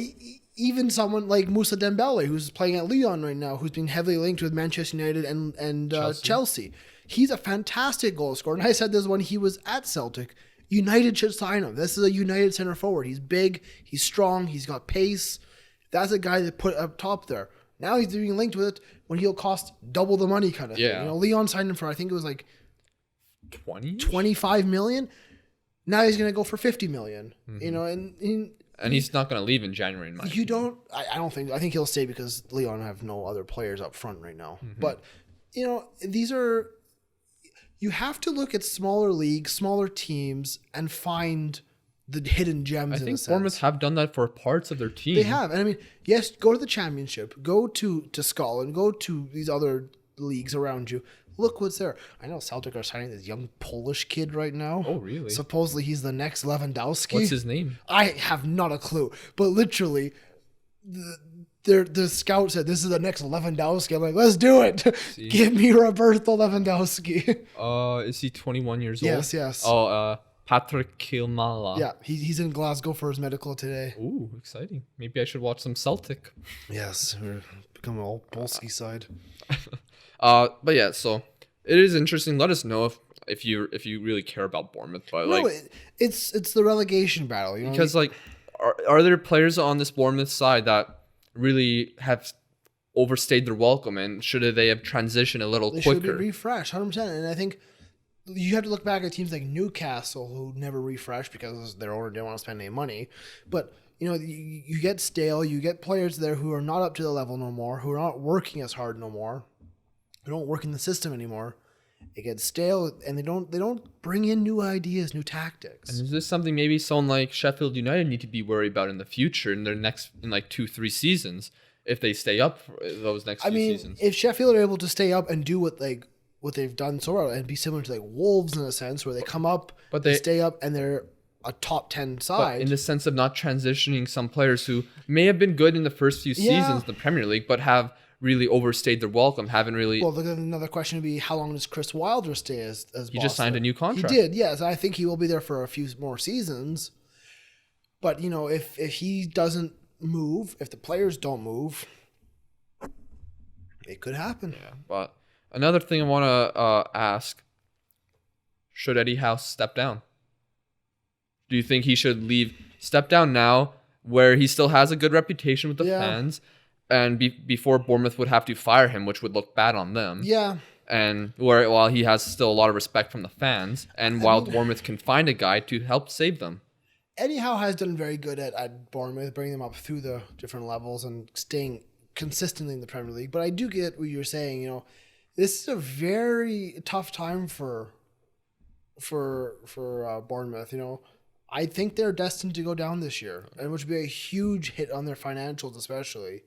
S1: even someone like Moussa Dembele, who's playing at Lyon right now, who's been heavily linked with Manchester United and Chelsea. He's a fantastic goal scorer. And I said this when he was at Celtic. United should sign him. This is a United center forward. He's big. He's strong. He's got pace. That's a guy that put up top there. Now he's being linked with it when he'll cost double the money kind of thing. Lyon signed him for, I think it was like 25 million. Now he's going to go for 50 million. Mm-hmm. And
S2: And he's not going to leave in January, in my opinion.
S1: I don't think. I think he'll stay because Leon have no other players up front right now. But, these are... You have to look at smaller leagues, smaller teams, and find the hidden gems.
S2: I think Bournemouth have done that for parts of their team.
S1: They have. And I mean, yes, go to the Championship. Go to Scotland. Go to these other leagues around you. Look what's there. I know Celtic are signing this young Polish kid right now.
S2: Oh, really?
S1: Supposedly he's the next Lewandowski.
S2: What's his name?
S1: I have not a clue. But literally, the scout said, this is the next Lewandowski. I'm like, let's do it. Give me Roberto Lewandowski.
S2: Is he 21 years old?
S1: Yes.
S2: Oh, Patrick Kilmala.
S1: Yeah, he's in Glasgow for his medical today.
S2: Ooh, exciting. Maybe I should watch some Celtic.
S1: Yes, we're becoming all Polski side.
S2: But yeah, so it is interesting. Let us know if you really care about Bournemouth. But
S1: it's the relegation battle,
S2: because are there players on this Bournemouth side that really have overstayed their welcome, and should they have transitioned a little quicker?
S1: They should be refreshed, 100%. And I think you have to look back at teams like Newcastle who never refreshed because their owner didn't want to spend any money. But you get stale. You get players there who are not up to the level no more, who are not working as hard no more. They don't work in the system anymore. It gets stale, and they don't bring in new ideas, new tactics.
S2: And is this something maybe someone like Sheffield United need to be worried about in the future in their next 2-3 seasons if they stay up for those next few seasons?
S1: If Sheffield are able to stay up and do what they've done so well and be similar to Wolves in a sense, where they come up, but they stay up and they're a top 10 side.
S2: But in the sense of not transitioning some players who may have been good in the first few seasons in the Premier League, but have really overstayed their welcome, haven't really...
S1: Well, another question would be, how long does Chris Wilder stay as
S2: He just signed a new contract.
S1: He did, yes. I think he will be there for a few more seasons. But, if he doesn't move, if the players don't move, it could happen.
S2: Yeah, but another thing I want to ask, should Eddie Howe step down? Do you think he should step down now, where he still has a good reputation with the fans, and before Bournemouth would have to fire him, which would look bad on them?
S1: Yeah.
S2: And while he has still a lot of respect from the fans, and Bournemouth can find a guy to help save them.
S1: Eddie Howe has done very good at Bournemouth, bringing them up through the different levels and staying consistently in the Premier League. But I do get what you're saying. This is a very tough time for Bournemouth. I think they're destined to go down this year, and which would be a huge hit on their financials, especially.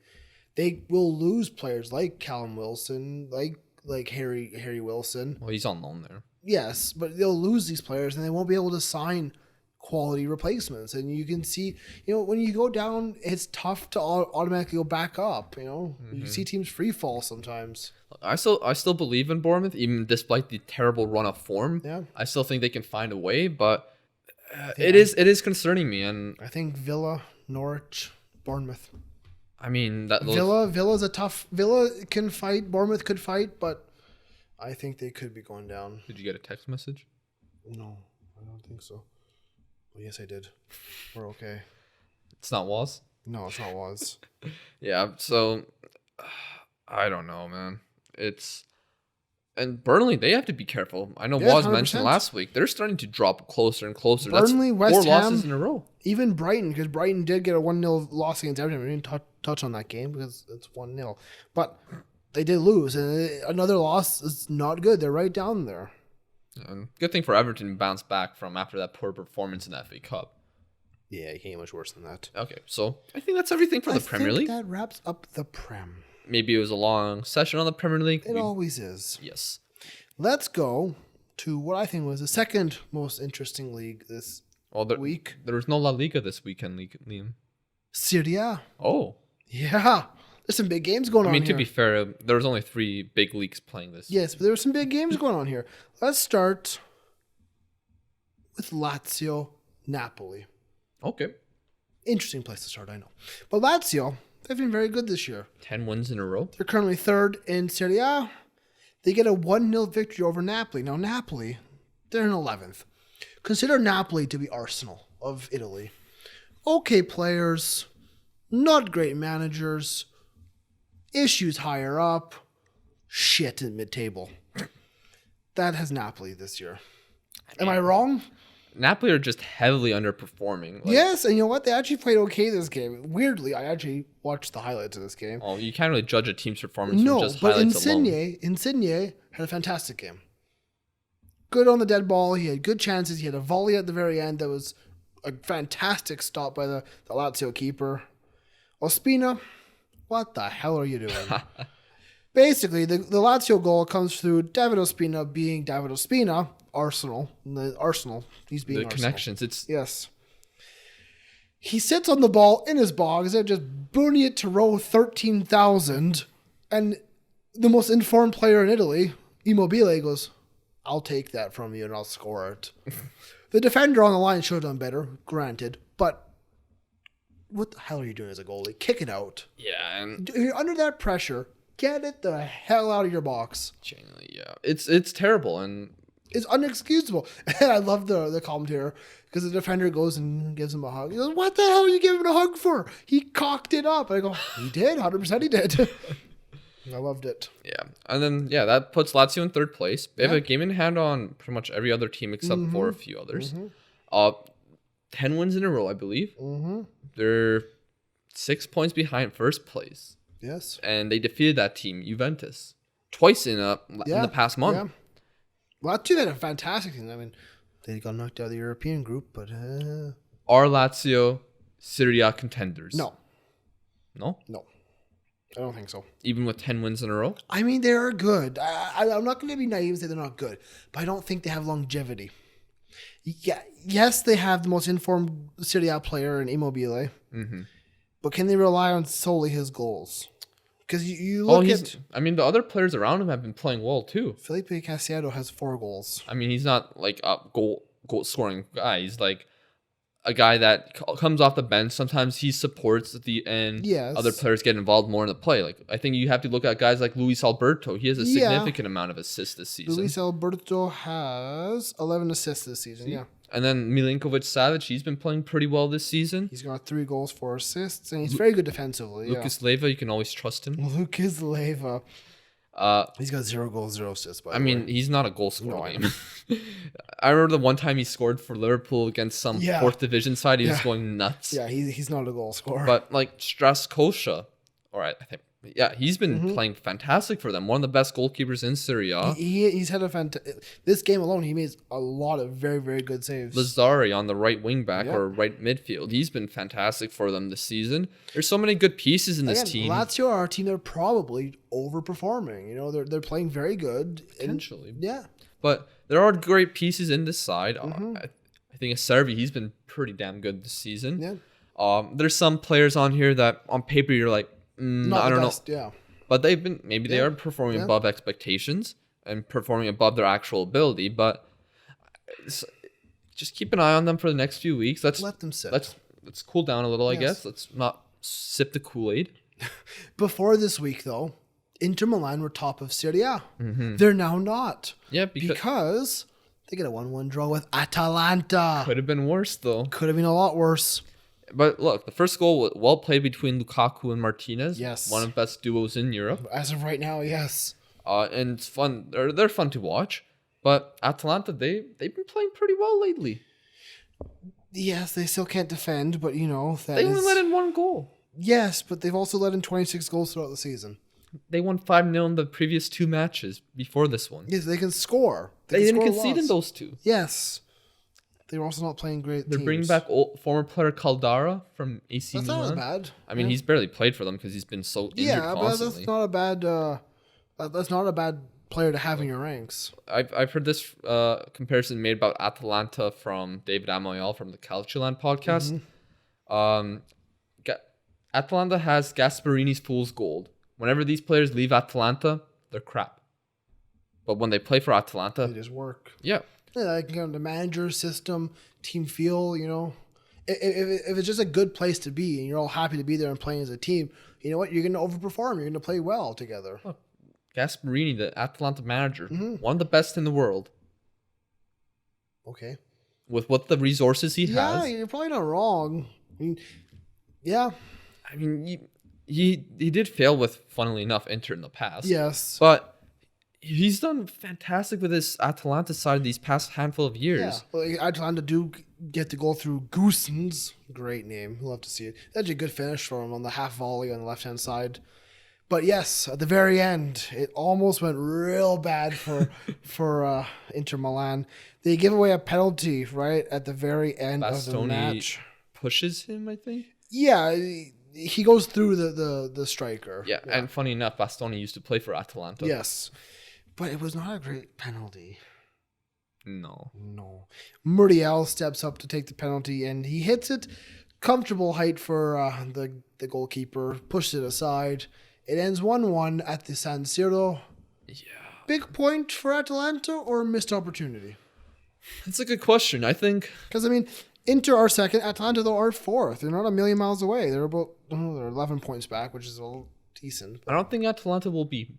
S1: They will lose players like Callum Wilson, like Harry Wilson.
S2: Well, he's on loan there.
S1: Yes, but they'll lose these players, and they won't be able to sign quality replacements. And you can see, when you go down, it's tough to automatically go back up. You see teams free fall sometimes.
S2: I still believe in Bournemouth, even despite the terrible run of form.
S1: Yeah.
S2: I still think they can find a way, but it is concerning me. And
S1: I think Villa, Norwich, Bournemouth.
S2: I mean,
S1: Villa's a tough... Villa can fight. Bournemouth could fight, but I think they could be going down.
S2: Did you get a text message?
S1: No, I don't think so. Well, yes, I did. We're okay.
S2: It's not Waz?
S1: No, it's not Waz.
S2: Yeah, so... I don't know, man. And Burnley, they have to be careful. I know Waz mentioned last week, they're starting to drop closer and closer.
S1: Burnley,
S2: That's
S1: West
S2: 4
S1: Ham,
S2: losses in a row. Even
S1: Brighton, because Brighton did get a 1-0 loss against Everton. We didn't touch on that game because it's 1-0. But they did lose, and another loss is not good. They're right down there.
S2: And good thing for Everton to bounce back from after that poor performance in the FA Cup.
S1: Yeah, you can't get much worse than that.
S2: Okay, so I think that's everything for the Premier League.
S1: That wraps up the Prem.
S2: Maybe it was a long session on the Premier League.
S1: It always is.
S2: Yes.
S1: Let's go to what I think was the second most interesting league this week.
S2: There was no La Liga this weekend, Liam.
S1: Serie A.
S2: Oh.
S1: Yeah. There's some big games going on here.
S2: I mean, to be fair, there was only 3 big leagues playing this.
S1: Yes, but there were some big games going on here. Let's start with Lazio, Napoli.
S2: Okay.
S1: Interesting place to start, I know. But Lazio, they've been very good this year.
S2: 10 wins in a row.
S1: They're currently 3rd in Serie A. They get a 1-0 victory over Napoli. Now, Napoli, they're in 11th. Consider Napoli to be Arsenal of Italy. Okay players, not great managers, issues higher up, shit in mid-table. That has Napoli this year. Am I wrong?
S2: Napoli are just heavily underperforming.
S1: Yes, and you know what? They actually played okay this game. Weirdly, I actually watched the highlights of this game.
S2: Oh, you can't really judge a team's performance
S1: No,
S2: from just
S1: but
S2: highlights alone.
S1: Insigne had a fantastic game. Good on the dead ball. He had good chances. He had a volley at the very end that was a fantastic stop by the Lazio keeper. Ospina, what the hell are you doing? Basically, the Lazio goal comes through David Ospina being David Ospina, Arsenal. He's being
S2: The
S1: Arsenal.
S2: connections.
S1: Yes. He sits on the ball in his box instead of just booting it to row 13,000. And the most informed player in Italy, Immobile, goes, I'll take that from you and I'll score it. The defender on the line should have done better, granted. But what the hell are you doing as a goalie? Kick it out.
S2: Yeah, and
S1: If you're under that pressure, get it the hell out of your box.
S2: genuinely, yeah, it's terrible, and
S1: It's unexcusable. And I love the commentator because the defender goes and gives him a hug. He goes, what the hell are you giving him a hug for? He cocked it up. And I go, he did. 100% he did. I loved it.
S2: yeah, and then that puts Lazio in third place. They have
S1: Yeah.
S2: a game in hand on pretty much every other team except for a few others. 10 wins in a row, I believe. They're 6 points behind first place,
S1: Yes.
S2: and they defeated that team, Juventus, twice in the past month.
S1: Yeah. Well, Lazio had a fantastic thing. I mean, they got knocked out of the European group, but
S2: Are Lazio Serie A contenders?
S1: no. I don't think so.
S2: Even with 10 wins in a row?
S1: I mean, they are good. I'm not going to be naive and say they're not good, but I don't think they have longevity. Yeah, yes, they have the most informed Serie A player in Immobile, but can they rely on solely his goals? Because you look at
S2: the other players around him have been playing well too.
S1: Felipe Casiano has 4 goals.
S2: I mean, he's not like a goal scoring guy. He's like a guy that comes off the bench. Sometimes he supports at the end.
S1: Yes.
S2: Other players get involved more in the play. Like I think you have to look at guys like Luis Alberto. He has a significant amount of assists this season.
S1: Luis Alberto has 11 assists this season. Yeah,
S2: And then Milinkovic-Savic, he's been playing pretty well this season.
S1: he's got 3 goals, 4 assists, and he's very good defensively.
S2: Lucas Leiva, you can always trust him.
S1: Lucas Leiva. He's got 0 goals, 0 assists. By the
S2: I
S1: way.
S2: mean, he's not a goal scorer.
S1: No, I
S2: I remember the one time he scored for Liverpool against some
S1: Yeah.
S2: 4th division side. He was
S1: Yeah.
S2: going nuts.
S1: yeah, he's not a goal scorer.
S2: But like Straskosha, all right, I think, he's been playing fantastic for them. One of the best goalkeepers in Serie A.
S1: He's had this game alone. He made a lot of very, very good saves.
S2: Lazzari on the right wing back
S1: Yeah.
S2: or right midfield. He's been fantastic for them this season. There's so many good pieces in this
S1: Again,
S2: team.
S1: Lazio are a team that are probably overperforming. You know, they're playing very good.
S2: Potentially.
S1: Yeah.
S2: But there are great pieces in this side.
S1: Mm-hmm.
S2: I think Acerbi, he's been pretty damn good this season.
S1: Yeah.
S2: There's some players on here that on paper you're like,
S1: Not
S2: I
S1: the
S2: don't
S1: best,
S2: know.
S1: Yeah.
S2: But they are performing
S1: Yeah.
S2: above expectations and performing above their actual ability. But just keep an eye on them for the next few weeks.
S1: Let them sit.
S2: Let's cool down a little, I
S1: Yes.
S2: guess. Let's not sip the Kool-Aid.
S1: Before this week, though, Inter Milan were top of Serie A. They're now not.
S2: Yeah,
S1: Because they get a 1-1 draw with Atalanta.
S2: could have been worse though.
S1: Could have been a lot worse.
S2: But look, the first goal was well played between Lukaku and Martinez.
S1: Yes.
S2: One of the best duos in Europe.
S1: As of right now, yes.
S2: And it's fun. They're fun to watch. But Atalanta, they've been playing pretty well lately.
S1: Yes, they still can't defend, but you know that
S2: They only
S1: is-
S2: let in 1 goal.
S1: Yes, but they've also let in 26 goals throughout the season.
S2: They won 5-0 in the previous 2 matches before this one.
S1: Yes, they can score.
S2: They
S1: can
S2: didn't
S1: score
S2: concede in
S1: lots.
S2: those 2.
S1: Yes. They were also not playing great
S2: They're
S1: teams.
S2: bringing back former player Caldara from AC
S1: That's
S2: Milan.
S1: not as bad.
S2: I mean, he's barely played for them because he's been so injured
S1: Yeah, but
S2: constantly.
S1: that's not a bad. That's not a bad player to have in your ranks.
S2: I've heard this comparison made about Atalanta from David Amoyal from the Calciolán podcast. Atalanta has Gasparini's fool's gold. Whenever these players leave Atalanta, they're crap. But when they play for
S1: They
S2: Atalanta,
S1: just work.
S2: yeah,
S1: Yeah, they can get the manager system, team feel. You know, if it's just a good place to be and you're all happy to be there and playing as a team, you know what? You're going to overperform. You're going to play well together.
S2: Gasparini, the Atalanta manager, one of the best in the world.
S1: Okay.
S2: With what the resources he
S1: Yeah,
S2: has.
S1: you're probably not wrong. I mean, yeah.
S2: I mean, he did fail with, funnily enough, Inter in the past.
S1: Yes.
S2: But He's done fantastic with his Atalanta side these past handful of years.
S1: Yeah, well, Atalanta do get to go through Goossens. Great name. Love to see it. That's a good finish for him on the half volley on the left-hand side. But yes, at the very end, it almost went real bad for Inter Milan. They give away a penalty right at the very end of the match.
S2: Pushes him, I think.
S1: Yeah, he goes through the striker.
S2: Yeah, and funny enough, Bastoni used to play for Atalanta.
S1: Yes, but it was not a great penalty.
S2: No.
S1: Muriel steps up to take the penalty, and he hits it. Comfortable height for the goalkeeper. Pushes it aside. It ends 1-1 at the San Siro.
S2: Yeah.
S1: Big point for Atalanta or missed opportunity?
S2: That's a good question. I think...
S1: Because, I mean, Inter are second. Atalanta, though, are fourth. They're not a million miles away. They're about they're 11 points back, which is a little decent.
S2: I don't think Atalanta will be...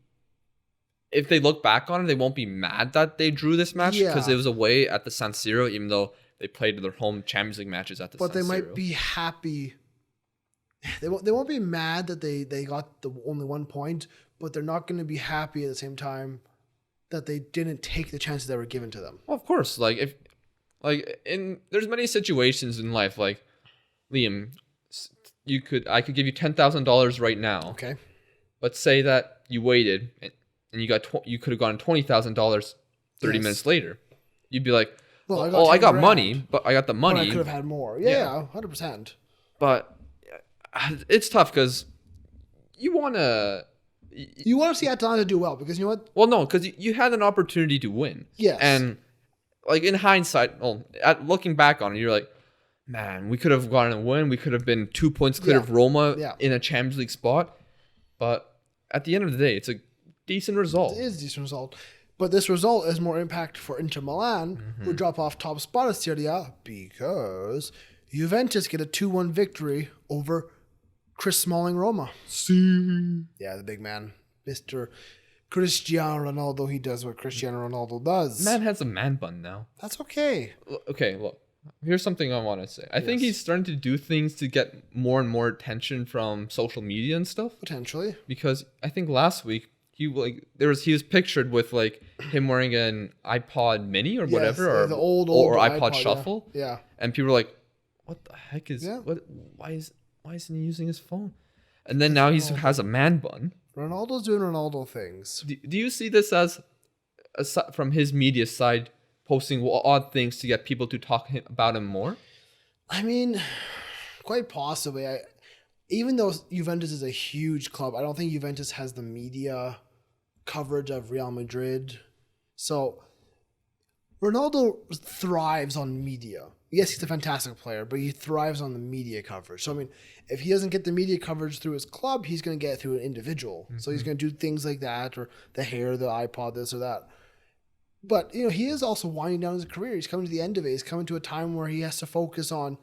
S2: If they look back on it, they won't be mad that they drew this match because it was away at the San Siro, even though they played their home Champions League matches at the San Siro.
S1: But they might be happy. They won't be mad that they got the only 1 point, but they're not going to be happy at the same time that they didn't take the chances that were given to them.
S2: Well, of course, there's many situations in life, like Liam, I could give you $10,000 right now.
S1: Okay.
S2: But say that you waited and you could have gotten $20,000 30 minutes later. You'd be like, I got money, but I got the money.
S1: But I could have had more. Yeah. 100%.
S2: But it's tough because you want to
S1: see Atalanta do well because you know what?
S2: Well, no, because you had an opportunity to win.
S1: Yes.
S2: And like in hindsight, looking back on it, you're like, man, we could have gotten a win. We could have been 2 points clear of Roma in a Champions League spot. But at the end of the day, it's a decent result.
S1: It is a decent result. But this result has more impact for Inter Milan, who drop off top spot of Serie A because Juventus get a 2-1 victory over Chris Smalling Roma. Yeah, the big man. Mr. Cristiano Ronaldo. He does what Cristiano Ronaldo does.
S2: Man has a man bun now.
S1: That's okay.
S2: Okay, look. Here's something I want to say. I think he's starting to do things to get more and more attention from social media and stuff.
S1: Potentially.
S2: Because I think last week he was pictured with like him wearing an iPod Mini or whatever, or
S1: the old
S2: or iPod Shuffle.
S1: Yeah.
S2: And people were like, "What the heck is what? Why isn't he using his phone?" And then now he has a man bun.
S1: Ronaldo's doing Ronaldo things.
S2: Do you see this as from his media side, posting odd things to get people to talk about him more?
S1: I mean, quite possibly. Even though Juventus is a huge club, I don't think Juventus has the media coverage of Real Madrid. So Ronaldo thrives on media. Yes, he's a fantastic player, but he thrives on the media coverage. So, I mean, if he doesn't get the media coverage through his club, he's going to get it through an individual. Mm-hmm. So he's going to do things like that, or the hair, the iPod, this or that. But, he is also winding down his career. He's coming to the end of it. He's coming to a time where he has to focus on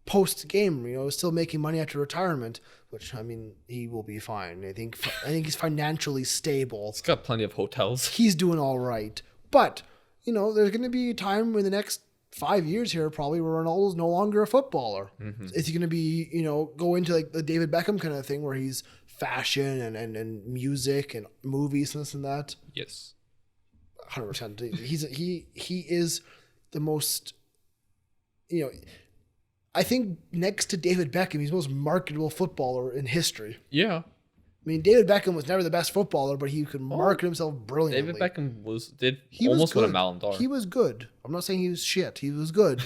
S1: post-game, still making money after retirement, which, I mean, he will be fine. I think he's financially stable.
S2: He's got plenty of hotels.
S1: He's doing all right. But, there's going to be a time in the next 5 years here probably where Ronaldo's no longer a footballer. Mm-hmm. Is he going to be, go into like the David Beckham kind of thing where he's fashion and music and movies and this and that?
S2: Yes.
S1: 100%. He is the most, I think next to David Beckham, he's the most marketable footballer in history.
S2: Yeah.
S1: I mean, David Beckham was never the best footballer, but he could market himself brilliantly.
S2: David Beckham almost win a Ballon d'Or.
S1: He was good. I'm not saying he was shit. He was good.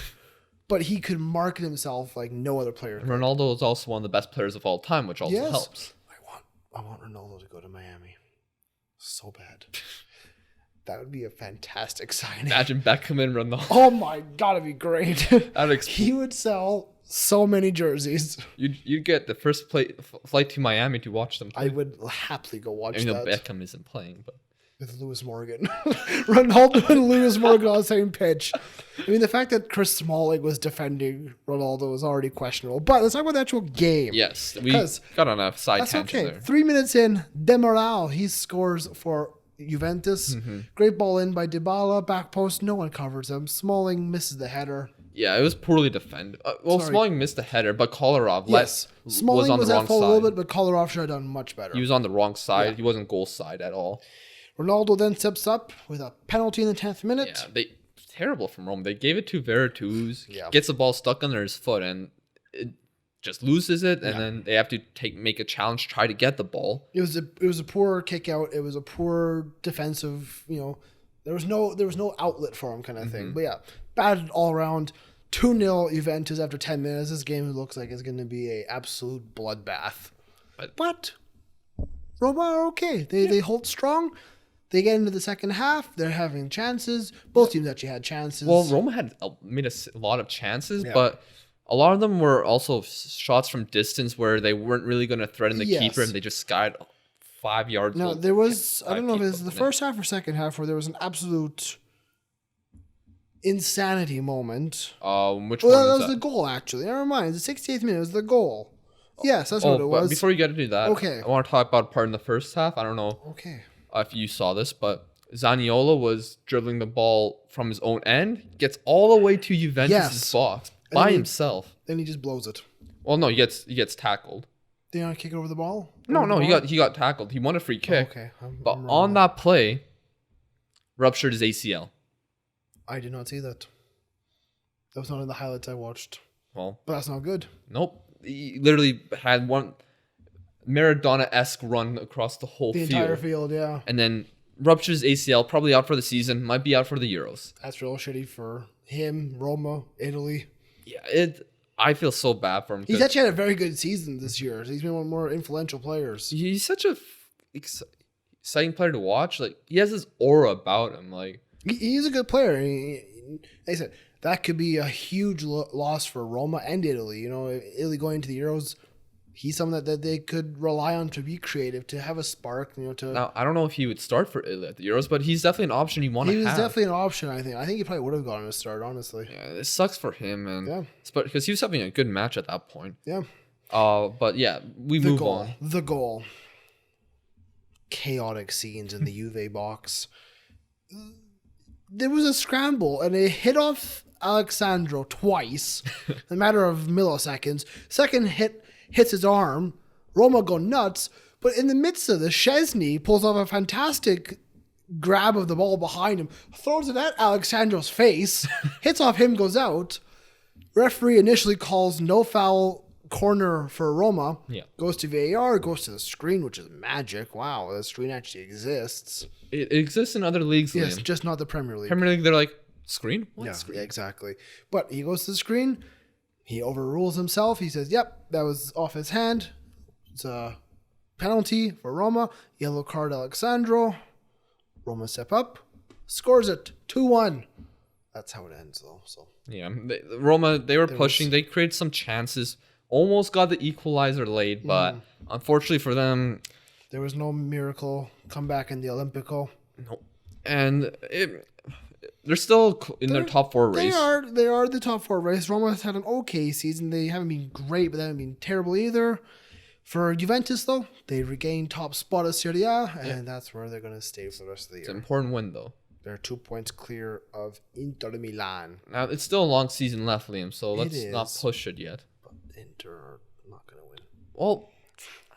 S1: But he could market himself like no other player could.
S2: Ronaldo is also one of the best players of all time, which also helps.
S1: I want Ronaldo to go to Miami. So bad. That would be a fantastic signing.
S2: Imagine Beckham and Ronaldo.
S1: Oh my God, it'd be great. He would sell so many jerseys.
S2: You'd get the first flight to Miami to watch them play.
S1: I would happily go watch that.
S2: Beckham isn't playing, but
S1: with Lewis Morgan. Ronaldo and Lewis Morgan on the same pitch. I mean, the fact that Chris Smalling was defending Ronaldo was already questionable. But let's talk about the actual game.
S2: Yes, we got on a side tangent there.
S1: 3 minutes in, Demiral, he scores for Juventus. Mm-hmm. Great ball in by Dybala, back post, no one covers him. Smalling misses the header.
S2: Yeah, it was poorly defended. Smalling missed the header, but Kolarov
S1: Smalling
S2: was on the wrong
S1: at fault
S2: side.
S1: a little bit, but Kolarov should have done much better.
S2: He was on the wrong side. Yeah. He wasn't goal side at all.
S1: Ronaldo then steps up with a penalty in the 10th minute.
S2: Yeah, terrible from Roma. They gave it to Veretout.
S1: Yeah.
S2: Gets the ball stuck under his foot and it just loses it. And then they have to make a challenge, try to get the ball.
S1: It was a poor kick out. It was a poor defensive. There was no outlet for him, kind of thing. But yeah, bad all around. 2-0 Juventus after 10 minutes. This game looks like it's going to be a absolute bloodbath. But Roma are okay. They hold strong. They get into the second half. They're having chances. Both teams actually had chances.
S2: Well, Roma made a lot of chances, but a lot of them were also shots from distance where they weren't really going to threaten the keeper, and they just skied 5 yards.
S1: No, there was, I don't know if it was the first half or second half, where there was an absolute insanity moment.
S2: Which one
S1: that
S2: was
S1: was the goal, actually. Never mind. The 68th minute was the goal. Yes, that's what it was.
S2: But before you get into that,
S1: okay.
S2: I want to talk about part in the first half. I don't know if you saw this, but Zaniolo was dribbling the ball from his own end, gets all the way to Juventus' box by himself.
S1: Then he just blows it.
S2: Well, no, he gets tackled.
S1: Did he not kick over the ball?
S2: No, he got tackled. He won a free kick.
S1: Okay.
S2: But on that play, ruptured his ACL.
S1: I did not see that. That was not in the highlights I watched.
S2: Well,
S1: but that's not good.
S2: Nope. He literally had one Maradona-esque run across the whole field.
S1: The entire field, yeah.
S2: And then ruptures ACL, probably out for the season, might be out for the Euros.
S1: That's real shitty for him, Roma, Italy.
S2: Yeah, I feel so bad for him.
S1: He's actually had a very good season this year. He's been one of the more influential players.
S2: He's such a exciting player to watch. Like, he has this aura about him. Like,
S1: he's a good player. Like I said, that could be a huge loss for Roma and Italy. Italy going into the Euros, he's someone that they could rely on to be creative, to have a spark.
S2: Now, I don't know if he would start for Italy at the Euros, but he's definitely an option you want to have.
S1: He was definitely an option, I think. I think he probably would have gotten a start, honestly.
S2: Yeah, it sucks for him, because he was having a good match at that point.
S1: Yeah.
S2: But yeah, we move on.
S1: The goal. Chaotic scenes in the Juve box. There was a scramble, and it hit off Alexandro twice in a matter of milliseconds. Second hit hits his arm. Roma go nuts. But in the midst of this, Szczesny pulls off a fantastic grab of the ball behind him, throws it at Alexandro's face, hits off him, goes out. Referee initially calls no foul corner for Roma.
S2: Yeah.
S1: Goes to VAR, goes to the screen, which is magic. Wow, the screen actually exists.
S2: It exists in other leagues,
S1: Yes,
S2: Liam.
S1: just not the Premier League.
S2: Premier League, they're like, screen? What screen?
S1: Yeah, exactly. But he goes to the screen. He overrules himself. He says, yep, that was off his hand. It's a penalty for Roma. Yellow card Alexandro. Roma step up. Scores it. 2-1. That's how it ends, though. So
S2: yeah, Roma, they were pushing. They created some chances. Almost got the equalizer late, but unfortunately for them...
S1: There was no miracle comeback in the Olimpico.
S2: Nope. And they're still in their top four race.
S1: They are the top four race. Roma has had an okay season. They haven't been great, but they haven't been terrible either. For Juventus, though, they regained top spot of Serie A, and that's where they're going to stay for the rest of the year.
S2: It's an important win, though.
S1: They're 2 points clear of Inter Milan.
S2: Now, it's still a long season left, Liam, so let's not push it yet.
S1: But Inter are not going to win.
S2: Well,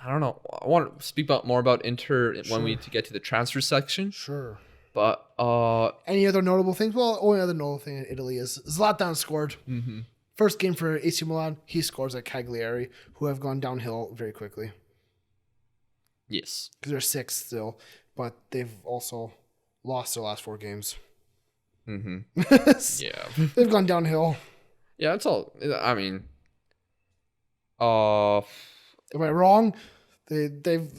S2: I don't know. I want to speak more about Inter when we get to the transfer section.
S1: Sure.
S2: But
S1: any other notable things? Well, only other notable thing in Italy is Zlatan scored.
S2: Mm-hmm.
S1: First game for AC Milan, he scores at Cagliari, who have gone downhill very quickly.
S2: Yes.
S1: Because they're sixth still, but they've also lost their last 4 games.
S2: Mm-hmm. Yeah.
S1: They've gone downhill.
S2: Yeah, it's all... I mean...
S1: Am I wrong? They've...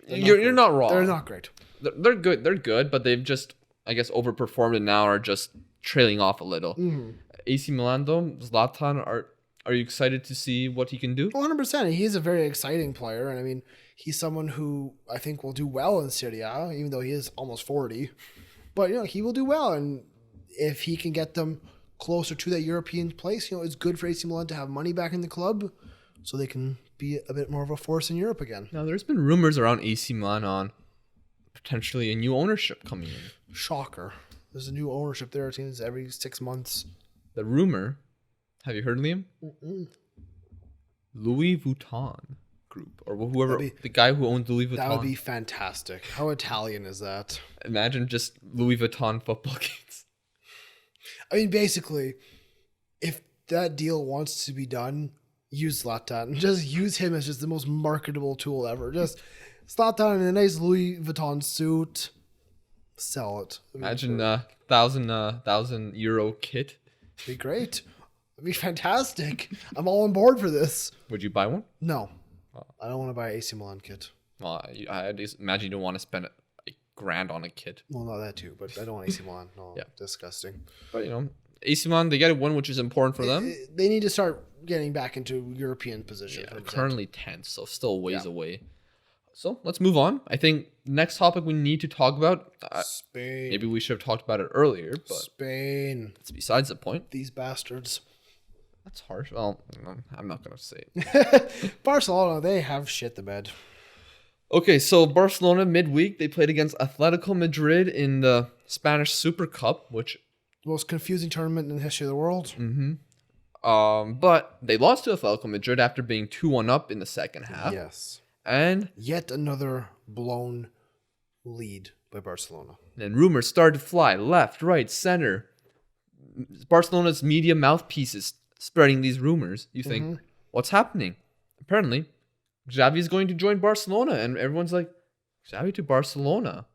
S2: You're not wrong.
S1: They're not great.
S2: They're good. They're good, but they've just, I guess, overperformed and now are just trailing off a little.
S1: Mm-hmm.
S2: AC Milan, though, Zlatan, are you excited to see what he can do?
S1: 100%. He's a very exciting player, and I mean, he's someone who I think will do well in Serie A, even though he is almost 40. But he will do well, and if he can get them closer to that European place, it's good for AC Milan to have money back in the club, so they can be a bit more of a force in Europe again.
S2: Now, there's been rumors around AC Milan on potentially a new ownership coming in.
S1: Shocker. There's a new ownership there. It seems every 6 months.
S2: The rumor, have you heard, Liam?
S1: Mm-mm.
S2: Louis Vuitton Group or whoever, the guy who owns Louis Vuitton.
S1: That would be fantastic. How Italian is that?
S2: Imagine just Louis Vuitton football kits.
S1: I mean, basically, if that deal wants to be done, use Zlatan. Just use him as just the most marketable tool ever. Just Zlatan in a nice Louis Vuitton suit. Sell it.
S2: Imagine €1,000 kit.
S1: It'd be great. It'd be fantastic. I'm all on board for this.
S2: Would you buy one?
S1: No. I don't want to buy an AC Milan kit.
S2: Well, I just imagine you don't want to spend $1,000 on a kit.
S1: Well, not that too, but I don't want AC Milan. No,
S2: Yeah.
S1: Disgusting.
S2: But, AC Milan, they get one, which is important for them.
S1: They need to start getting back into European position.
S2: Yeah, currently 10th, so still ways away. So let's move on. I think next topic we need to talk about.
S1: Spain.
S2: Maybe we should have talked about it earlier, but
S1: Spain.
S2: it's besides the point.
S1: These bastards.
S2: That's harsh. Well, I'm not going to say it.
S1: Barcelona, they have shit the bed.
S2: Okay, so Barcelona midweek, they played against Atletico Madrid in the Spanish Super Cup, which...
S1: Most confusing tournament in the history of the world.
S2: But they lost to Atletico Madrid after being 2-1 up in the second half.
S1: Yes.
S2: And
S1: yet another blown lead by Barcelona.
S2: then rumors started to fly left, right, center. Barcelona's media mouthpieces spreading these rumors. You think, what's happening? Apparently, Xavi is going to join Barcelona, and everyone's like, Xavi to Barcelona?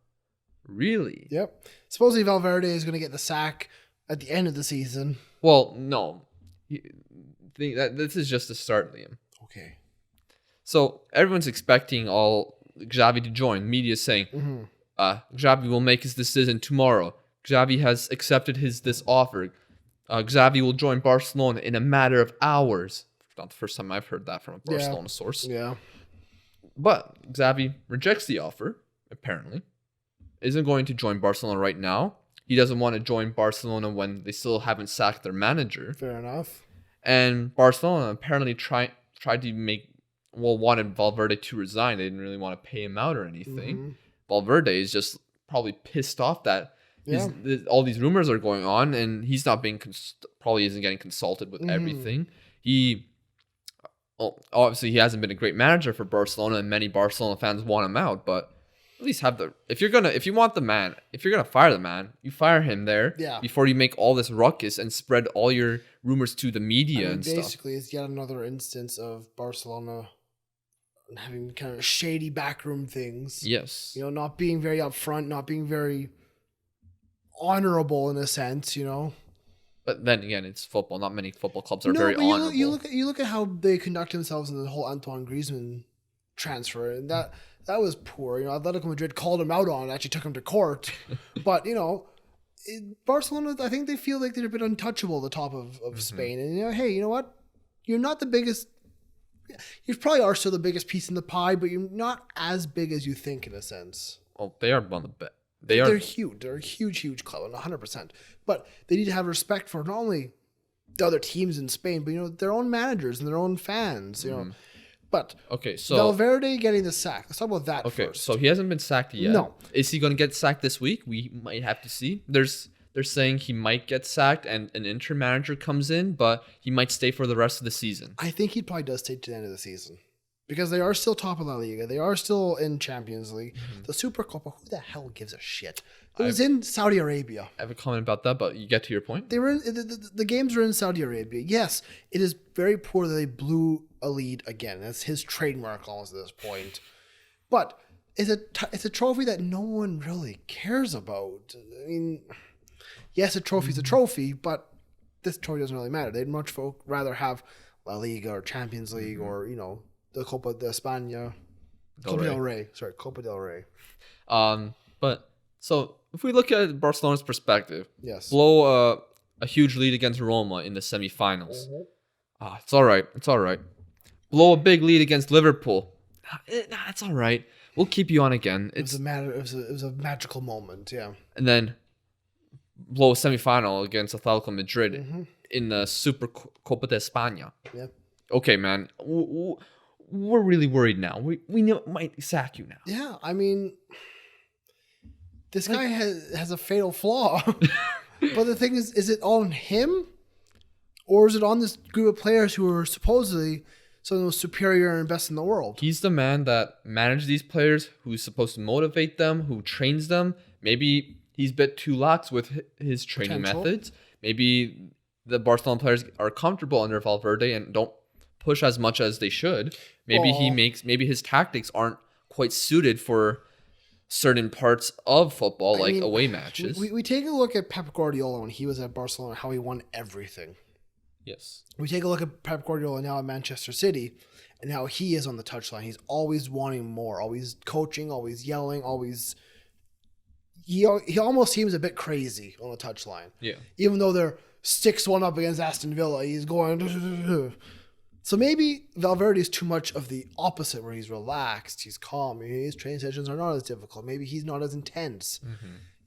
S2: Really?
S1: Yep. Supposedly Valverde is going to get the sack at the end of the season.
S2: Well, no. This is just the start, Liam.
S1: Okay.
S2: So everyone's expecting all Xavi to join. Media saying, Xavi will make his decision tomorrow. Xavi has accepted this offer. Xavi will join Barcelona in a matter of hours. Not the first time I've heard that from a Barcelona source.
S1: Yeah.
S2: But Xavi rejects the offer, apparently. Isn't going to join Barcelona right now. He doesn't want to join Barcelona when they still haven't sacked their manager.
S1: Fair enough.
S2: And Barcelona apparently tried to wanted Valverde to resign. They didn't really want to pay him out or anything. Valverde is just probably pissed off that all these rumors are going on, and he's not being probably isn't getting consulted with everything. Obviously he hasn't been a great manager for Barcelona, and many Barcelona fans want him out. But at least if you're gonna fire the man, you fire him there before you make all this ruckus and spread all your rumors to the media and stuff.
S1: Basically, it's yet another instance of Barcelona having kind of shady backroom things.
S2: Yes.
S1: Not being very upfront, not being very honorable in a sense,
S2: But then again, it's football. Not many football clubs are very honorable.
S1: You look at how they conduct themselves in the whole Antoine Griezmann transfer, and that was poor. Atletico Madrid called him out on it, actually took him to court. But, Barcelona, I think they feel like they're a bit untouchable at the top of Spain. And, hey, you know what? You're not the biggest. You probably are still the biggest piece in the pie, but you're not as big as you think in a sense.
S2: Well, they are one of the best.
S1: They're huge. They're a huge, huge club, 100%. But they need to have respect for not only the other teams in Spain, but, their own managers and their own fans, But
S2: okay, so
S1: Valverde getting the sack. Let's talk about that first.
S2: Okay, so he hasn't been sacked yet.
S1: No. Is
S2: he going to get sacked this week? We might have to see. They're saying he might get sacked and an interim manager comes in, but he might stay for the rest of the season.
S1: I think he probably does stay to the end of the season. Because they are still top of La Liga. They are still in Champions League. The Supercopa, who the hell gives a shit? It was in Saudi Arabia.
S2: I have a comment about that, but you get to your point.
S1: They were in, the games were in Saudi Arabia. Yes, it is very poor that they blew a lead again. That's his trademark almost at this point. But it's a trophy that no one really cares about. I mean, yes, a trophy's a trophy, but this trophy doesn't really matter. They'd much rather have La Liga or Champions League or, the Copa de España. Copa del Rey. Sorry, Copa del Rey.
S2: But so if we look at Barcelona's perspective,
S1: yes,
S2: blow a huge lead against Roma in the semifinals. It's all right. It's all right. Blow a big lead against Liverpool. It's all right. We'll keep you on again.
S1: It was a magical moment. Yeah.
S2: And then blow a semifinal against Atletico Madrid in the Super Copa de España.
S1: Yeah.
S2: Okay, man. We're really worried now. We might sack you now.
S1: Yeah, I mean, this guy has a fatal flaw. But the thing is it on him? Or is it on this group of players who are supposedly some of the most superior and best in the world.
S2: He's the man that manages these players, who's supposed to motivate them, who trains them. Maybe he's a bit too lax with his training methods. Maybe the Barcelona players are comfortable under Valverde and don't push as much as they should. Maybe maybe his tactics aren't quite suited for certain parts of football, away matches.
S1: We take a look at Pep Guardiola when he was at Barcelona, how he won everything.
S2: Yes.
S1: We take a look at Pep Guardiola now at Manchester City and how he is on the touchline. He's always wanting more, always coaching, always yelling, always... He almost seems a bit crazy on the touchline.
S2: Yeah.
S1: Even though they're 6-1 up against Aston Villa, he's going... So maybe Valverde is too much of the opposite, where he's relaxed, he's calm, his training sessions are not as difficult. Maybe he's not as intense.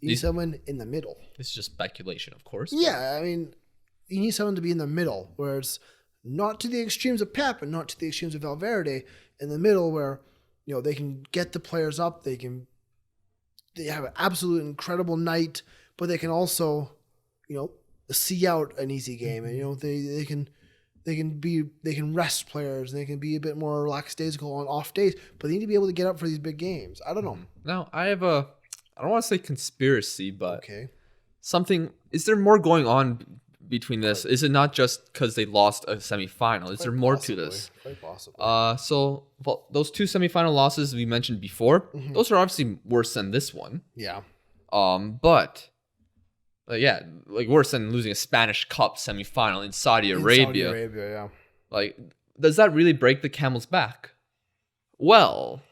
S1: You need someone in the middle.
S2: It's just speculation, of course.
S1: Yeah, I mean, you need someone to be in the middle, where it's not to the extremes of Pep and not to the extremes of Valverde. In the middle, where they can get the players up, they have an absolute incredible night, but they can also see out an easy game, and they can rest players, and they can be a bit more lackadaisical on off days, but they need to be able to get up for these big games. I don't know.
S2: Now, I don't want to say conspiracy, but
S1: okay.
S2: Is there more going on between this? Is it not just because they lost a semifinal? Is there more to this?
S1: Quite possibly.
S2: Those two semifinal losses we mentioned before, those are obviously worse than this one.
S1: Yeah.
S2: But worse than losing a Spanish Cup semifinal in Saudi Arabia.
S1: Yeah.
S2: Does that really break the camel's back? Well,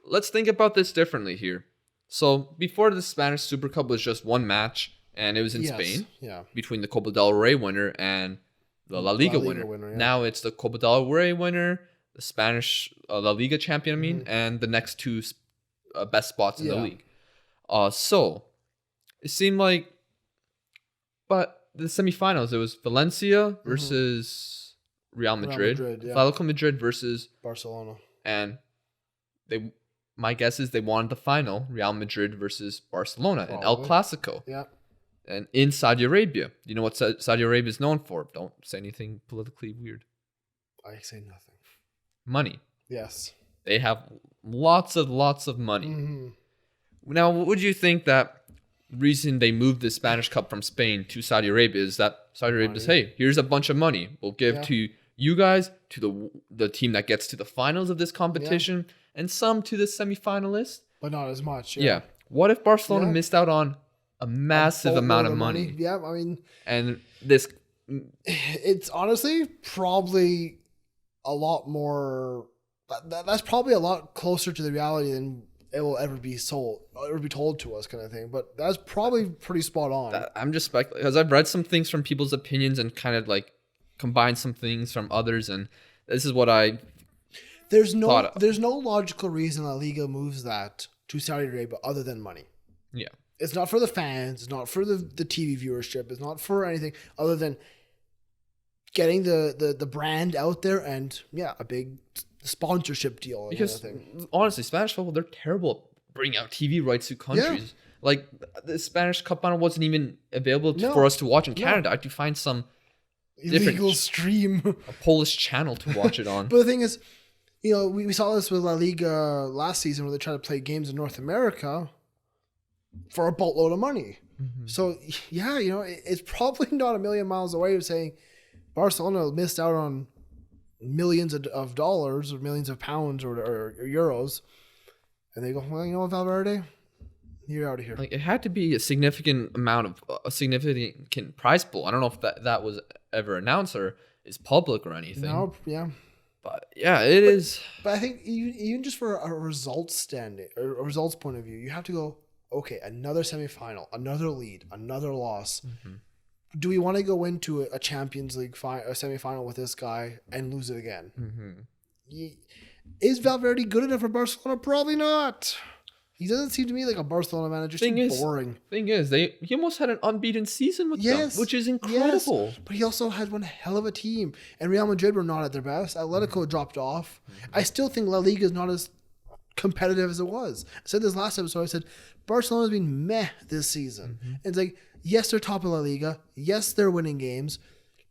S2: let's think about this differently here. So before the Spanish Super Cup was just one match, and it was in Spain between the Copa del Rey winner and the La Liga winner. Now it's the Copa del Rey winner, the Spanish La Liga champion, and the next two best spots in the league. So it seemed like, but the semifinals, it was Valencia versus Real Madrid, Atletico Madrid versus
S1: Barcelona,
S2: and my guess is they wanted the final, Real Madrid versus Barcelona, in El Clasico.
S1: Yeah.
S2: And in Saudi Arabia. You know what Saudi Arabia is known for? Don't say anything politically weird.
S1: I say nothing.
S2: Money.
S1: Yes.
S2: They have lots of money. Now, would you think that the reason they moved the Spanish Cup from Spain to Saudi Arabia is that Saudi Arabia says, hey, here's a bunch of money. We'll give to you guys, to the team that gets to the finals of this competition, and some to the semifinalists.
S1: But not as much.
S2: Yeah. What if Barcelona missed out on a massive amount of money?
S1: Yeah, I mean...
S2: And this...
S1: It's honestly probably a lot more... That's probably a lot closer to the reality than it will ever be sold or be told to us, kind of thing. But that's probably pretty spot on.
S2: I'm just speculating, because I've read some things from people's opinions and kind of combined some things from others, and this is what I... There's no
S1: logical reason La Liga moves that to Saudi Arabia other than money.
S2: Yeah.
S1: It's not for the fans. It's not for the TV viewership. It's not for anything other than getting the brand out there and, a big sponsorship deal.
S2: Because, honestly, Spanish football, they're terrible at bringing out TV rights to countries. Yeah. The Spanish Cup final wasn't even available for us to watch in Canada. I had to find some
S1: illegal stream.
S2: A Polish channel to watch it on.
S1: But the thing is, we saw this with La Liga last season where they tried to play games in North America for a boatload of money. So, it's probably not a million miles away of saying Barcelona missed out on millions of dollars or millions of pounds or euros. And they go, well, you know what, Valverde? You're out of here.
S2: It had to be a significant amount of a significant prize pool. I don't know if that was ever announced or is public or anything.
S1: No, yeah.
S2: But it is.
S1: But I think even just for a results point of view, you have to go, okay, another semifinal, another lead, another loss. Do we want to go into a Champions League a semifinal with this guy and lose it again? Is Valverde good enough for Barcelona? Probably not. He doesn't seem to me like a Barcelona manager. Just boring.
S2: Thing is, he almost had an unbeaten season with them, which is incredible.
S1: Yes, but he also had one hell of a team. And Real Madrid were not at their best. Atletico dropped off. I still think La Liga is not as competitive as it was. I said this last episode. I said Barcelona's been meh this season. And it's like, yes, they're top of La Liga. Yes, they're winning games,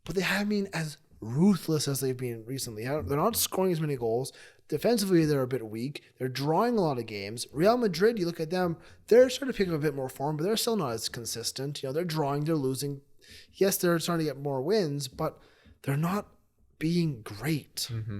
S1: but they haven't been as ruthless as they've been recently. They're not scoring as many goals. Defensively, they're a bit weak. They're drawing a lot of games. Real Madrid, you look at them, they're starting to pick up a bit more form, but they're still not as consistent. They're drawing, they're losing. Yes, they're starting to get more wins, but they're not being great.
S2: Mm-hmm.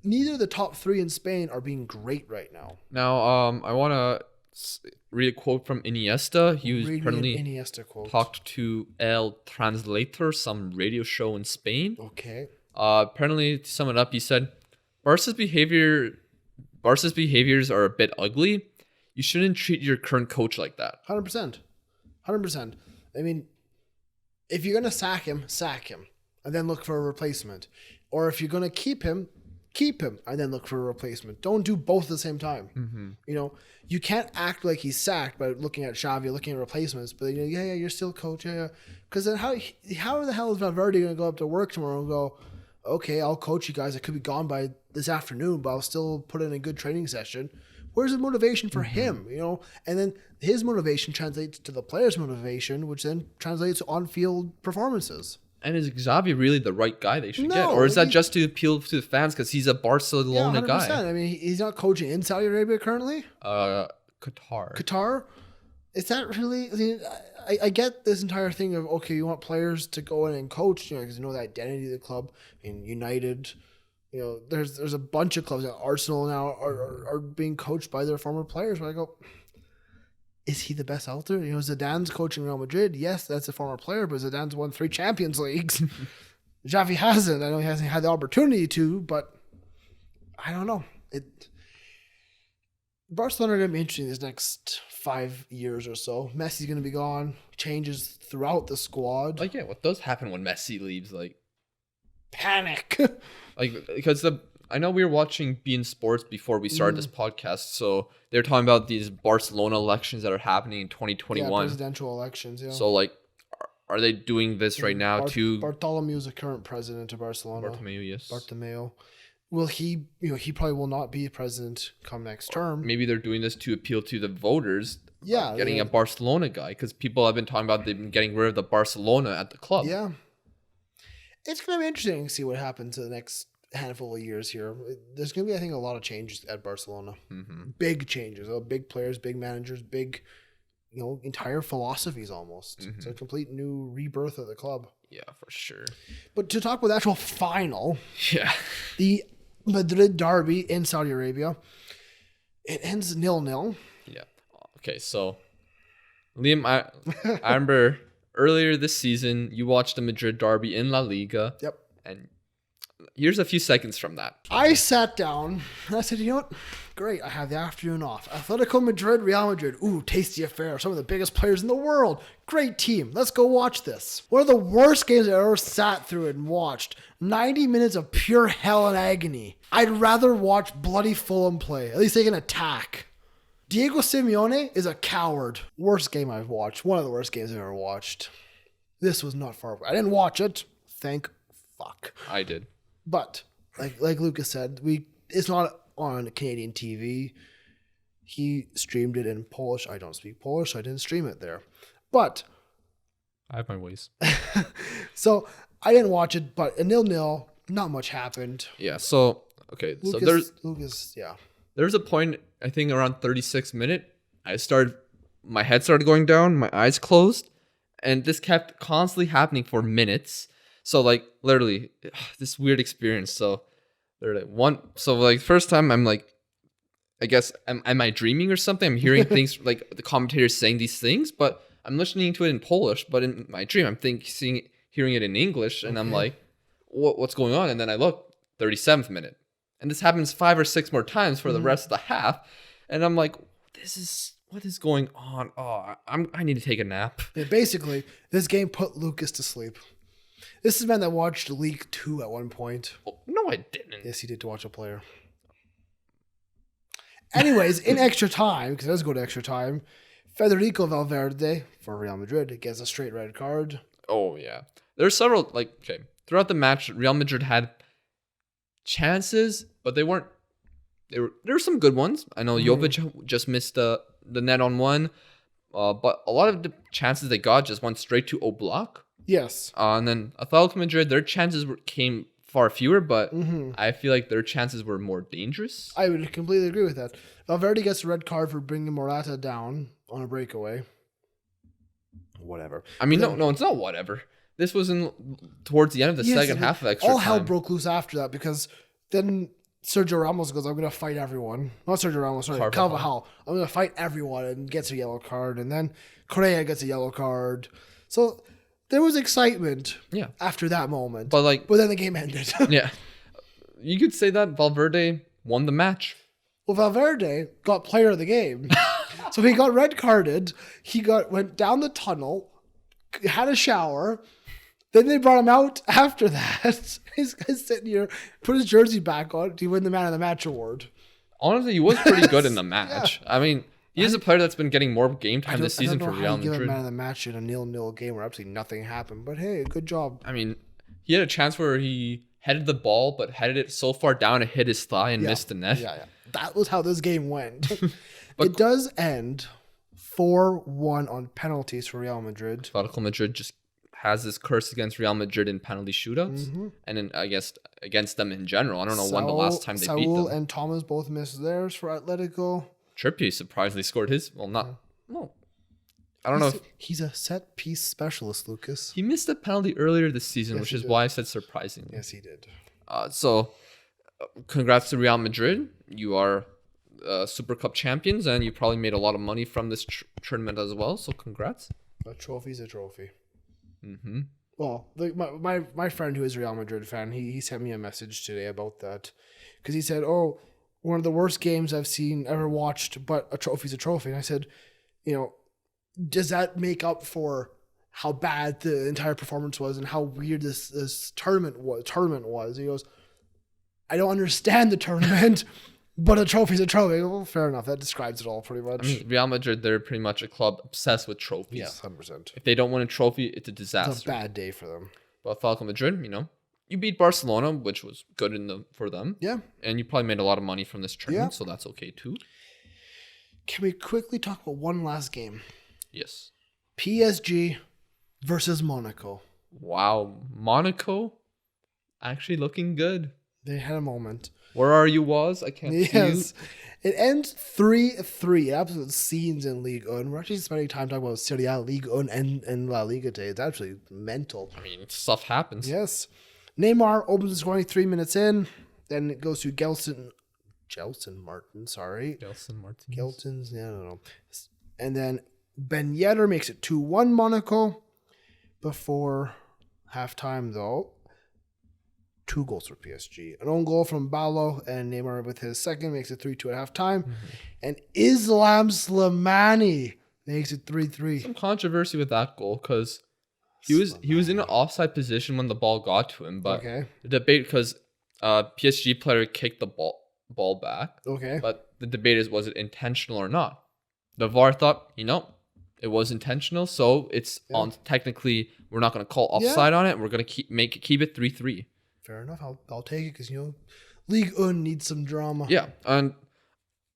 S1: Neither the top three in Spain are being great right now.
S2: Now, I want to read a quote from Iniesta. He was apparently talked to El Translator, some radio show in Spain.
S1: Okay.
S2: Apparently, to sum it up, he said, Barca's behaviors are a bit ugly. You shouldn't treat your current coach like that.
S1: 100%. I mean, if you're going to sack him, and then look for a replacement. Or if you're going to keep him, and then look for a replacement. Don't do both at the same time.
S2: Mm-hmm.
S1: You can't act like he's sacked by looking at Xavi, looking at replacements. But you're still coach, yeah. Because then how the hell is Valverde going to go up to work tomorrow and go, okay, I'll coach you guys. I could be gone by this afternoon, but I'll still put in a good training session. Where's the motivation for him? And then his motivation translates to the player's motivation, which then translates to on-field performances.
S2: And is Xavi really the right guy they should get? Or is that just to appeal to the fans because he's a Barcelona guy?
S1: I mean, he's not coaching in Saudi Arabia currently?
S2: Qatar.
S1: Is that really... I mean, I get this entire thing of, okay, you want players to go in and coach, because the identity of the club. I mean, United... there's a bunch of clubs. Arsenal now are being coached by their former players. But I go, is he the best out there? Zidane's coaching Real Madrid. Yes, that's a former player, but Zidane's won 3 Champions Leagues. Xavi hasn't. I know he hasn't had the opportunity to, but I don't know. Barcelona are going to be interesting these next 5 years or so. Messi's going to be gone. Changes throughout the squad.
S2: What does happen when Messi leaves?
S1: Panic.
S2: Because I know we were watching beIN Sports before we started this podcast, so they're talking about these Barcelona elections that are happening in 2021.
S1: Yeah, presidential elections, yeah.
S2: So, are they doing this right now too?
S1: Bartomeu is the current president of Barcelona.
S2: Bartomeu, yes.
S1: Bartomeu. Will he, he probably will not be president come next term.
S2: Maybe they're doing this to appeal to the voters.
S1: Yeah.
S2: Getting a Barcelona guy, because people have been talking about they've been getting rid of the Barcelona at the club.
S1: Yeah. It's going to be interesting to see what happens in the next handful of years here. There's going to be, I think, a lot of changes at Barcelona.
S2: Mm-hmm.
S1: Big changes. Big players, big managers, big, entire philosophies almost.
S2: Mm-hmm.
S1: It's a complete new rebirth of the club.
S2: Yeah, for sure.
S1: But to talk about the actual final.
S2: Yeah.
S1: The Madrid derby in Saudi Arabia. It ends 0-0.
S2: Yeah. Okay, so Liam, I remember earlier this season, you watched the Madrid derby in La Liga.
S1: Yep.
S2: And here's a few seconds from that.
S1: I sat down and I said, you know what? Great, I have the afternoon off. Atletico Madrid, Real Madrid. Ooh, tasty affair. Some of the biggest players in the world. Great team. Let's go watch this. One of the worst games I've ever sat through and watched. 90 minutes of pure hell and agony. I'd rather watch bloody Fulham play. At least they can attack. Diego Simeone is a coward. Worst game I've watched. One of the worst games I've ever watched. This was not far away. I didn't watch it. Thank fuck.
S2: I did.
S1: But like Lucas said, it's not on Canadian TV. He streamed it in Polish. I don't speak Polish, so I didn't stream it there. But
S2: I have my ways.
S1: So I didn't watch it, but a 0-0, not much happened.
S2: Yeah, so okay.
S1: Lucas,
S2: there's a point, I think around 36th minute, my head started going down, my eyes closed, and this kept constantly happening for minutes. So literally this weird experience. So first time I'm I guess am I dreaming or something? I'm hearing things the commentators saying these things, but I'm listening to it in Polish. But in my dream, I'm hearing it in English, and I'm like, what's going on? And then I look, 37th minute, and this happens 5 or 6 more times for the rest of the half, and I'm like, what is going on? Oh, I need to take a nap.
S1: Yeah, basically, this game put Lucas to sleep. This is a man that watched League 2 at one point.
S2: Oh, no, I didn't.
S1: Yes, he did to watch a player. Anyways, in extra time, because it does go to extra time, Federico Valverde for Real Madrid gets a straight red card.
S2: Oh, yeah. There's several, throughout the match, Real Madrid had chances, but they weren't. There were some good ones. I know Jovic just missed the net on one, but a lot of the chances they got just went straight to Oblak,
S1: Yes.
S2: And then Atletico Madrid, their chances came far fewer, but I feel like their chances were more dangerous.
S1: I would completely agree with that. Valverde gets a red card for bringing Morata down on a breakaway. Whatever.
S2: I mean, no, it's not whatever. This was towards the end of the second half of extra time.
S1: All hell broke loose after that because then Sergio Ramos goes, I'm going to fight everyone. Not Sergio Ramos, sorry, Carvajal. I'm going to fight everyone, and gets a yellow card. And then Correa gets a yellow card. So there was excitement after that moment. But then the game ended.
S2: Yeah. You could say that Valverde won the match.
S1: Well, Valverde got player of the game. So he got red carded. He went down the tunnel, had a shower. Then they brought him out after that. He's sitting here, put his jersey back on to win the Man of the Match award.
S2: Honestly, he was pretty good in the match. Yeah. I mean, he is a player that's been getting more game time this season for Real Madrid.
S1: Give a Man of the Match in a 0-0 game where absolutely nothing happened. But hey, good job.
S2: I mean, he had a chance where he headed the ball, but headed it so far down it hit his thigh and missed the net.
S1: Yeah. That was how this game went. But it does end 4-1 on penalties for Real Madrid.
S2: Atletico Madrid just has this curse against Real Madrid in penalty shootouts, and then I guess against them in general. I don't know when the last time they beat them.
S1: Saul and Thomas both missed theirs for Atletico.
S2: Trippier surprisingly scored his. Well, not. No, I don't know.
S1: He's a set piece specialist, Lucas.
S2: He missed a penalty earlier this season, which is why I said surprisingly.
S1: Yes, he did.
S2: So, congrats to Real Madrid. You are Super Cup champions, and you probably made a lot of money from this tournament as well. So, congrats.
S1: A trophy's a trophy.
S2: Mm-hmm.
S1: Well, my friend who is a Real Madrid fan, he sent me a message today about that because he said, "Oh, one of the worst games I've ever watched, but a trophy's a trophy." And I said, does that make up for how bad the entire performance was and how weird this tournament was? He goes, "I don't understand the tournament." But a trophy's a trophy. Well, fair enough. That describes it all pretty much.
S2: I mean, Real Madrid, they're pretty much a club obsessed with trophies.
S1: Yes, 100%.
S2: If they don't win a trophy, it's a disaster.
S1: It's a bad day for them.
S2: But Atletico Madrid, you beat Barcelona, which was good for them.
S1: Yeah.
S2: And you probably made a lot of money from this tournament, so that's okay too.
S1: Can we quickly talk about one last game?
S2: Yes.
S1: PSG versus Monaco.
S2: Wow. Monaco actually looking good.
S1: They had a moment.
S2: Where are you, Woz? I can't see you.
S1: It ends 3-3. Absolute scenes in Ligue 1. We're actually spending time talking about Serie A, Ligue 1, and La Liga today. It's actually mental.
S2: I mean, stuff happens.
S1: Yes. Neymar opens the scoring 3 minutes in. Then it goes to Gelson Martin, sorry. Gelton's, yeah, I don't know. And then Ben Yedder makes it 2-1 Monaco. Before halftime, though, 2 goals for PSG. An own goal from Balo, and Neymar with his second makes it 3-2 at halftime. Mm-hmm. And Islam Slimani makes it 3-3.
S2: Some controversy with that goal because he was in an offside position when the ball got to him. But the debate, because PSG player kicked the ball back.
S1: Okay.
S2: But the debate is, was it intentional or not? The VAR thought, it was intentional, so it's on. Technically, we're not going to call offside on it. We're going to keep it 3-3.
S1: Fair enough. I'll take it because Ligue 1 needs some drama.
S2: Yeah, and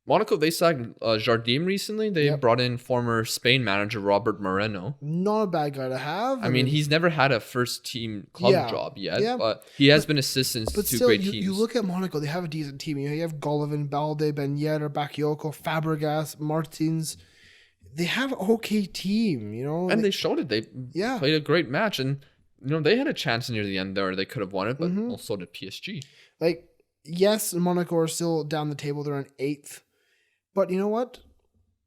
S2: Monaco, they signed Jardim recently. They brought in former Spain manager Robert Moreno.
S1: Not a bad guy to have.
S2: I mean, he's never had a first team club job yet, but he has been assistant to two great teams.
S1: You look at Monaco; they have a decent team. You have Golovin, Balde, Ben Yedder, Bakayoko, Fabregas, Martins. They have an okay team,
S2: and they showed it. They played a great match, and they had a chance near the end there. They could have won it, but also did PSG.
S1: Yes, Monaco are still down the table. They're in 8th. But you know what?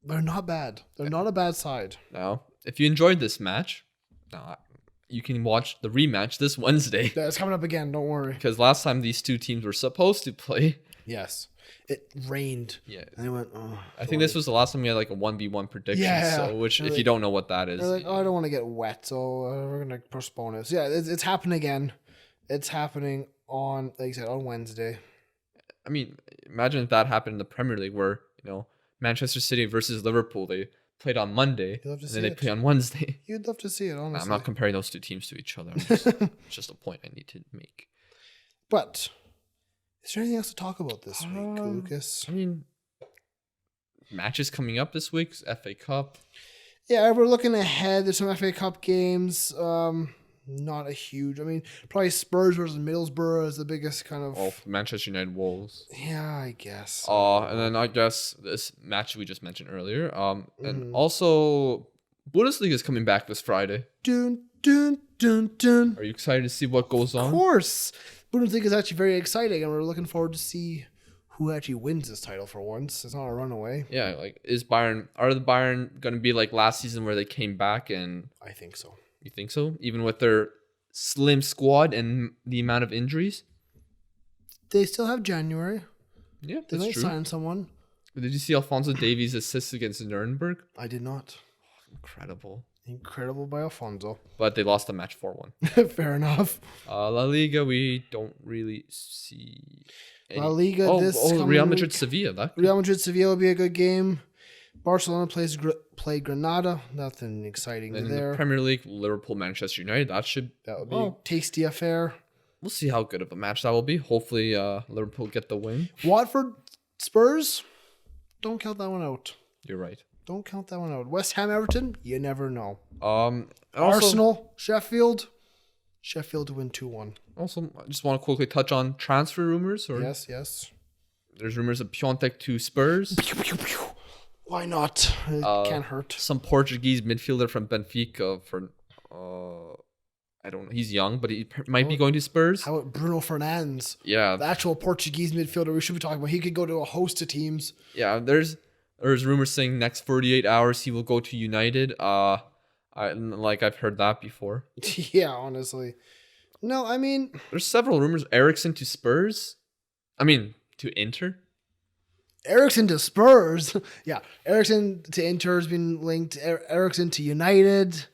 S1: They're not bad. They're not a bad side.
S2: Now, if you enjoyed this match, you can watch the rematch this Wednesday.
S1: It's coming up again. Don't worry.
S2: Because last time these two teams were supposed to play.
S1: Yes. It rained.
S2: Yeah.
S1: And they went,
S2: I think this was the last time we had a 1v1 prediction.
S1: Yeah.
S2: So, which, if you don't know what that is.
S1: They're I don't want to get wet, so we're going to postpone it. So, yeah, it's happening again. It's happening on, like you said, on Wednesday.
S2: I mean, imagine if that happened in the Premier League where, Manchester City versus Liverpool, they played on Monday and then they play on Wednesday.
S1: You'd love to see it, honestly.
S2: I'm not comparing those two teams to each other. It's just a point I need to make.
S1: But is there anything else to talk about this week, Lucas?
S2: I mean, matches coming up this week, FA Cup.
S1: Yeah, we're looking ahead. There's some FA Cup games. not a huge. I mean, probably Spurs versus Middlesbrough is the biggest kind of.
S2: Oh, Manchester United Wolves.
S1: Yeah, I guess.
S2: And then I guess this match we just mentioned earlier. And also Bundesliga is coming back this Friday.
S1: Dun, dun, dun, dun.
S2: Are you excited to see what goes on?
S1: Of course. Bundesliga is actually very exciting, and we're looking forward to see who actually wins this title for once. It's not a runaway.
S2: Yeah, like are the Bayern going to be like last season where they came back and
S1: I think so.
S2: you think so? Even with their slim squad and the amount of injuries?
S1: They still have January.
S2: Yeah,
S1: They
S2: that's
S1: might
S2: true.
S1: sign someone.
S2: Did you see Alfonso Davies' assist against Nuremberg?
S1: I did not.
S2: Incredible.
S1: Incredible by Alfonso.
S2: But they lost the match 4-1.
S1: Fair enough.
S2: La Liga, we don't really see any.
S1: La Liga
S2: Real Madrid Sevilla.
S1: Real Madrid Sevilla will be a good game. Barcelona play Granada. Nothing exciting
S2: And in
S1: there.
S2: the Premier League, Liverpool Manchester United.
S1: That would be a tasty affair.
S2: We'll see how good of a match that will be. Hopefully, Liverpool get the win.
S1: Watford Spurs. Don't count that one out.
S2: You're right.
S1: Don't count that one out. West Ham Everton. You never know.
S2: Arsenal.
S1: Sheffield to win 2-1.
S2: Also, I just want to quickly touch on transfer rumors. Or
S1: Yes.
S2: There's rumors of Piontek to Spurs.
S1: Pew, pew, pew. Why not? It can't hurt.
S2: Some Portuguese midfielder from Benfica for I don't know. He's young, but he might be going to Spurs.
S1: How about Bruno Fernandes?
S2: Yeah,
S1: The actual Portuguese midfielder we should be talking about. He could go to a host of teams.
S2: yeah. There's rumors saying next 48 hours he will go to United. I've heard that before.
S1: Yeah, honestly. No, I mean,
S2: There's several rumors. Ericsson to Spurs. I mean to Inter.
S1: Eriksen to Spurs. Yeah, Eriksen to Inter has been linked. Eriksen to United.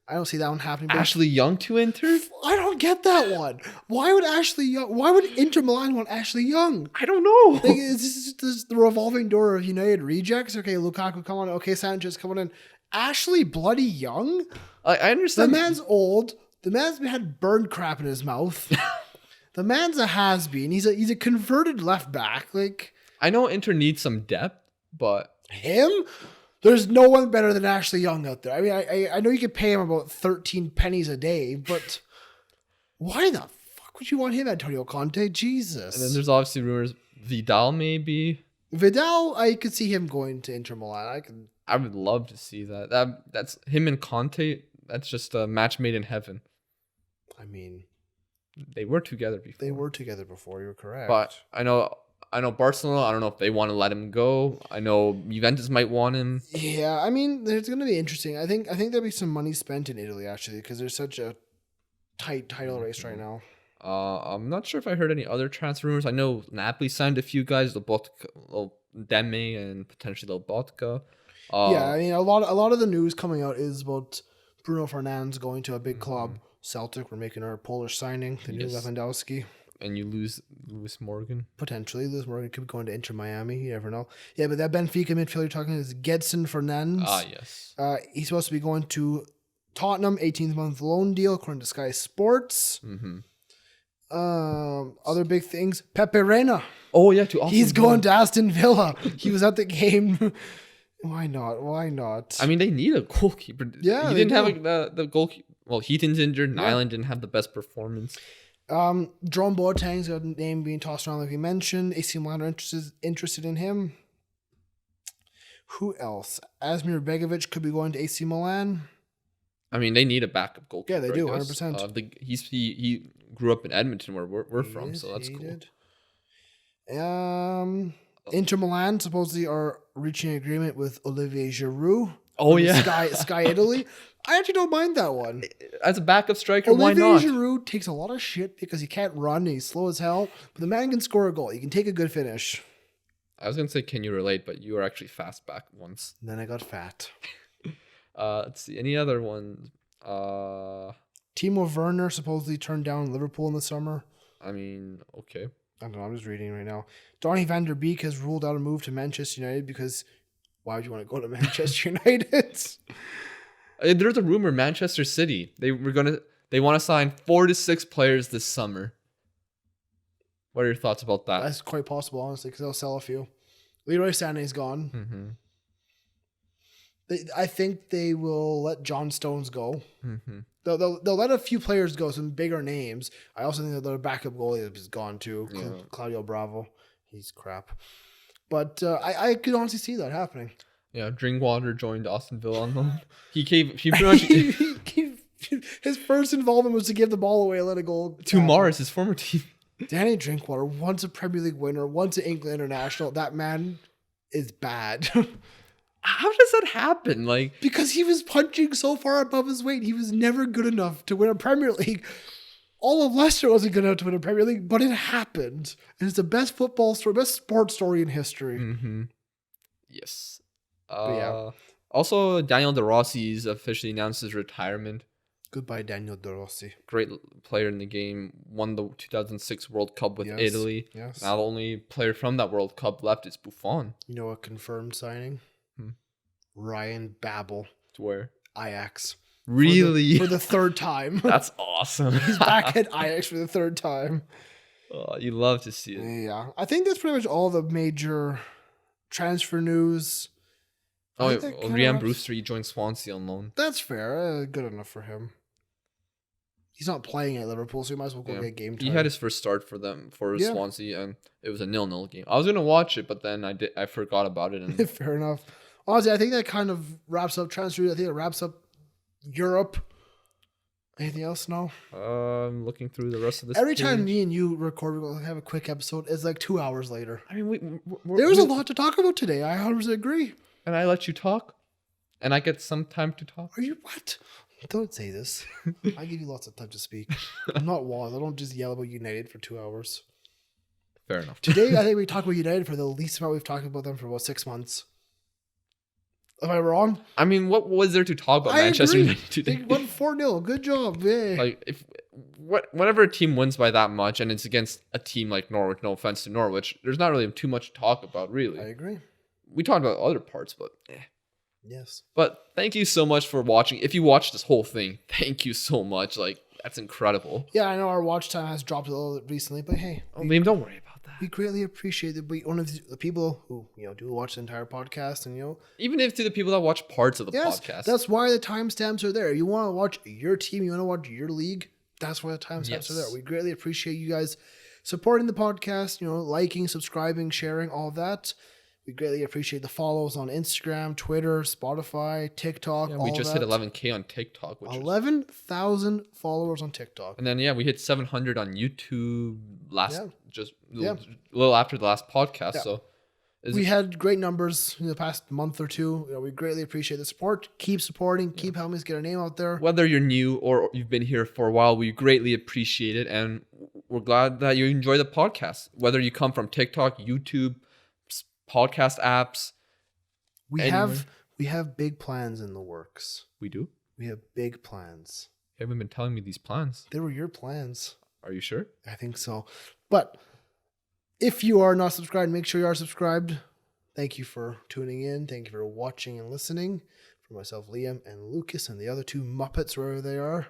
S1: I don't see that one happening. But
S2: Ashley Young to Inter.
S1: I don't get that one. Why would Inter Milan want Ashley Young?
S2: I don't know.
S1: Like, is this the revolving door of United rejects? Okay, Lukaku, come on. Okay, Sanchez, come on in. Ashley bloody Young?
S2: I
S1: The
S2: understand.
S1: man's old. The man's had burned crap in his mouth. The man's a has-been. He's a converted left back. Like,
S2: I know Inter needs some depth, but
S1: him? There's no one better than Ashley Young out there. I mean, I know you could pay him about 13 pennies a day, but why the fuck would you want him, Antonio Conte? Jesus.
S2: and then there's obviously rumors Vidal maybe.
S1: Vidal, I could see him going to Inter Milan.
S2: I would love to see that. That's him and Conte. That's just a match made in heaven.
S1: I mean,
S2: They were together before.
S1: they were together before. You're correct.
S2: But I know Barcelona. I don't know if they want to let him go. I know Juventus might want him.
S1: yeah, I mean, there's going to be interesting. I think there'll be some money spent in Italy actually because there's such a tight title race right now.
S2: I'm not sure if I heard any other transfer rumors. I know Napoli signed a few guys, Demme and potentially Lobotka.
S1: Yeah, I mean, a lot of the news coming out is about Bruno Fernandes going to a big club. Celtic, we're making our Polish signing, the new
S2: Yes.
S1: Lewandowski.
S2: And you lose Lewis Morgan.
S1: Potentially, Lewis Morgan could be going to Inter Miami. You never know. Yeah, but that Benfica midfielder you're talking is Gedson Fernandes.
S2: Yes.
S1: He's supposed to be going to Tottenham, 18th-month loan deal, according to Sky Sports.
S2: Mm-hmm.
S1: Other big things, Pepe Reina.
S2: Oh yeah, to Aston
S1: He's
S2: Villa.
S1: going to Aston Villa. He was at the game. Why not?
S2: I mean, they need a goalkeeper.
S1: Yeah,
S2: you
S1: they
S2: didn't have
S1: do.
S2: the goalkeeper. Well, Heaton's injured. Nyland didn't have the best performance.
S1: Jerome Boateng's got a name being tossed around like we mentioned. AC Milan are interested in him. Who else? Asmir Begovic could be going to AC Milan.
S2: I mean, they need a backup goalkeeper.
S1: Yeah, they do,
S2: I guess.
S1: 100%.
S2: He grew up in Edmonton, where we're from, so that's
S1: He
S2: cool.
S1: did. Inter Milan supposedly are reaching an agreement with Olivier Giroud.
S2: Oh,
S1: from
S2: yeah.
S1: Sky Italy. I actually don't mind that one.
S2: As a backup striker, why
S1: Olivier
S2: not?
S1: Giroud takes a lot of shit because he can't run and he's slow as hell, but the man can score a goal. He can take a good finish.
S2: I was gonna say, can you relate? But you were actually fast back once.
S1: And then I got fat.
S2: Let's see any other ones.
S1: Timo Werner supposedly turned down Liverpool in the summer.
S2: I mean, okay.
S1: I don't know. I'm just reading right now. Donny van der Beek has ruled out a move to Manchester United because why would you want to go to Manchester United?
S2: There's a rumor Manchester City they want to sign 4 to 6 players this summer. What are your thoughts about that?
S1: That's quite possible, honestly, because they'll sell a few. Leroy Sané's gone.
S2: Mm-hmm.
S1: I think they will let John Stones go.
S2: Mm-hmm.
S1: They'll let a few players go, some bigger names. I also think that their backup goalie is gone too.
S2: Yeah.
S1: Claudio Bravo, he's crap. But I could honestly see that happening.
S2: Yeah, Drinkwater joined Aston Villa on loan. He pretty much
S1: His first involvement was to give the ball away and let a goal
S2: to Mars, his former team.
S1: Danny Drinkwater, once a Premier League winner, once an England international. That man is bad.
S2: How does that happen? Like,
S1: because he was punching so far above his weight, he was never good enough to win a Premier League. All of Leicester wasn't good enough to win a Premier League, but it happened. And it's the best football story, best sports story in history.
S2: mm-hmm. Yes.
S1: Yeah.
S2: Also, Daniel De Rossi's officially announced his retirement.
S1: Goodbye, Daniel De Rossi.
S2: Great player in the game. Won the 2006 World Cup with Italy.
S1: Yes.
S2: Now the only player from that World Cup left is Buffon.
S1: You know a confirmed signing? Ryan Babel.
S2: To where?
S1: Ajax.
S2: Really?
S1: For the third time.
S2: That's awesome.
S1: He's back at Ajax for the third time.
S2: Oh, you love to see it.
S1: Yeah. I think that's pretty much all the major transfer news.
S2: Oh, Ryan Brewster, he joined Swansea on loan.
S1: That's fair. Good enough for him. He's not playing at Liverpool, so he might as well go get game time.
S2: He had his first start for Swansea, and it was a 0-0 game. I was gonna watch it, but then I forgot about it. And
S1: fair enough. Honestly, I think that kind of wraps up transfer. I think it wraps up Europe. Anything else? No.
S2: I'm looking through the rest of this.
S1: Every time me and you record, we'll have a quick episode. It's like 2 hours later.
S2: I mean,
S1: there was a lot to talk about today. I 100% agree.
S2: And I let you talk, and I get some time to talk.
S1: Are you what? Don't say this. I give you lots of time to speak. I'm not Waz. I don't just yell about United for 2 hours.
S2: Fair enough.
S1: Today, I think we talked about United for the least amount we've talked about them for about 6 months. Am I wrong?
S2: I mean, what was there to talk about Manchester United today?
S1: They won 4-0. Good job. Yeah.
S2: Like, whenever a team wins by that much, and it's against a team like Norwich, no offense to Norwich, there's not really too much to talk about, really.
S1: I agree.
S2: We talked about other parts, but
S1: Yes.
S2: But thank you so much for watching. If you watched this whole thing, thank you so much. Like, that's incredible.
S1: Yeah, I know our watch time has dropped a little bit recently, but hey.
S2: Liam, don't worry about that.
S1: We greatly appreciate that. One of the people who, do watch the entire podcast and,
S2: Even if to the people that watch parts of the podcast.
S1: That's why the timestamps are there. You want to watch your team, you want to watch your league, that's why the timestamps are there. We greatly appreciate you guys supporting the podcast, liking, subscribing, sharing, all of that. We greatly appreciate the follows on Instagram, Twitter, Spotify, TikTok.
S2: Yeah, we just hit 11K on TikTok.
S1: 11,000 followers on TikTok.
S2: And then, we hit 700 on YouTube a little after the last podcast. Yeah. So
S1: we had great numbers in the past month or two. We greatly appreciate the support. Keep supporting. Keep helping us get our name out there.
S2: Whether you're new or you've been here for a while, we greatly appreciate it. And we're glad that you enjoy the podcast. Whether you come from TikTok, YouTube, podcast apps.
S1: We have big plans in the works.
S2: We do?
S1: We have big plans.
S2: You haven't been telling me these plans.
S1: They were your plans.
S2: Are you sure?
S1: I think so. But if you are not subscribed, make sure you are subscribed. Thank you for tuning in. Thank you for watching and listening. For myself, Liam, and Lucas, and the other two Muppets, wherever they are.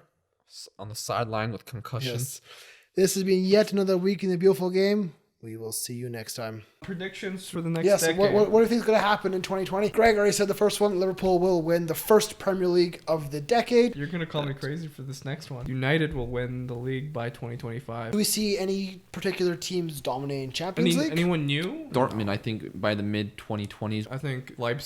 S2: On the sideline with concussions.
S1: Yes. This has been yet another week in the beautiful game. We will see you next time.
S3: Predictions for the next decade.
S1: What do you think is going to happen in 2020? Greg already said the first one. Liverpool will win the first Premier League of the decade.
S3: You're going to call me crazy for this next one. United will win the league by 2025.
S1: Do we see any particular teams dominating Champions League?
S3: Anyone new?
S2: Dortmund, I think, by the mid-2020s.
S3: I think Leipzig.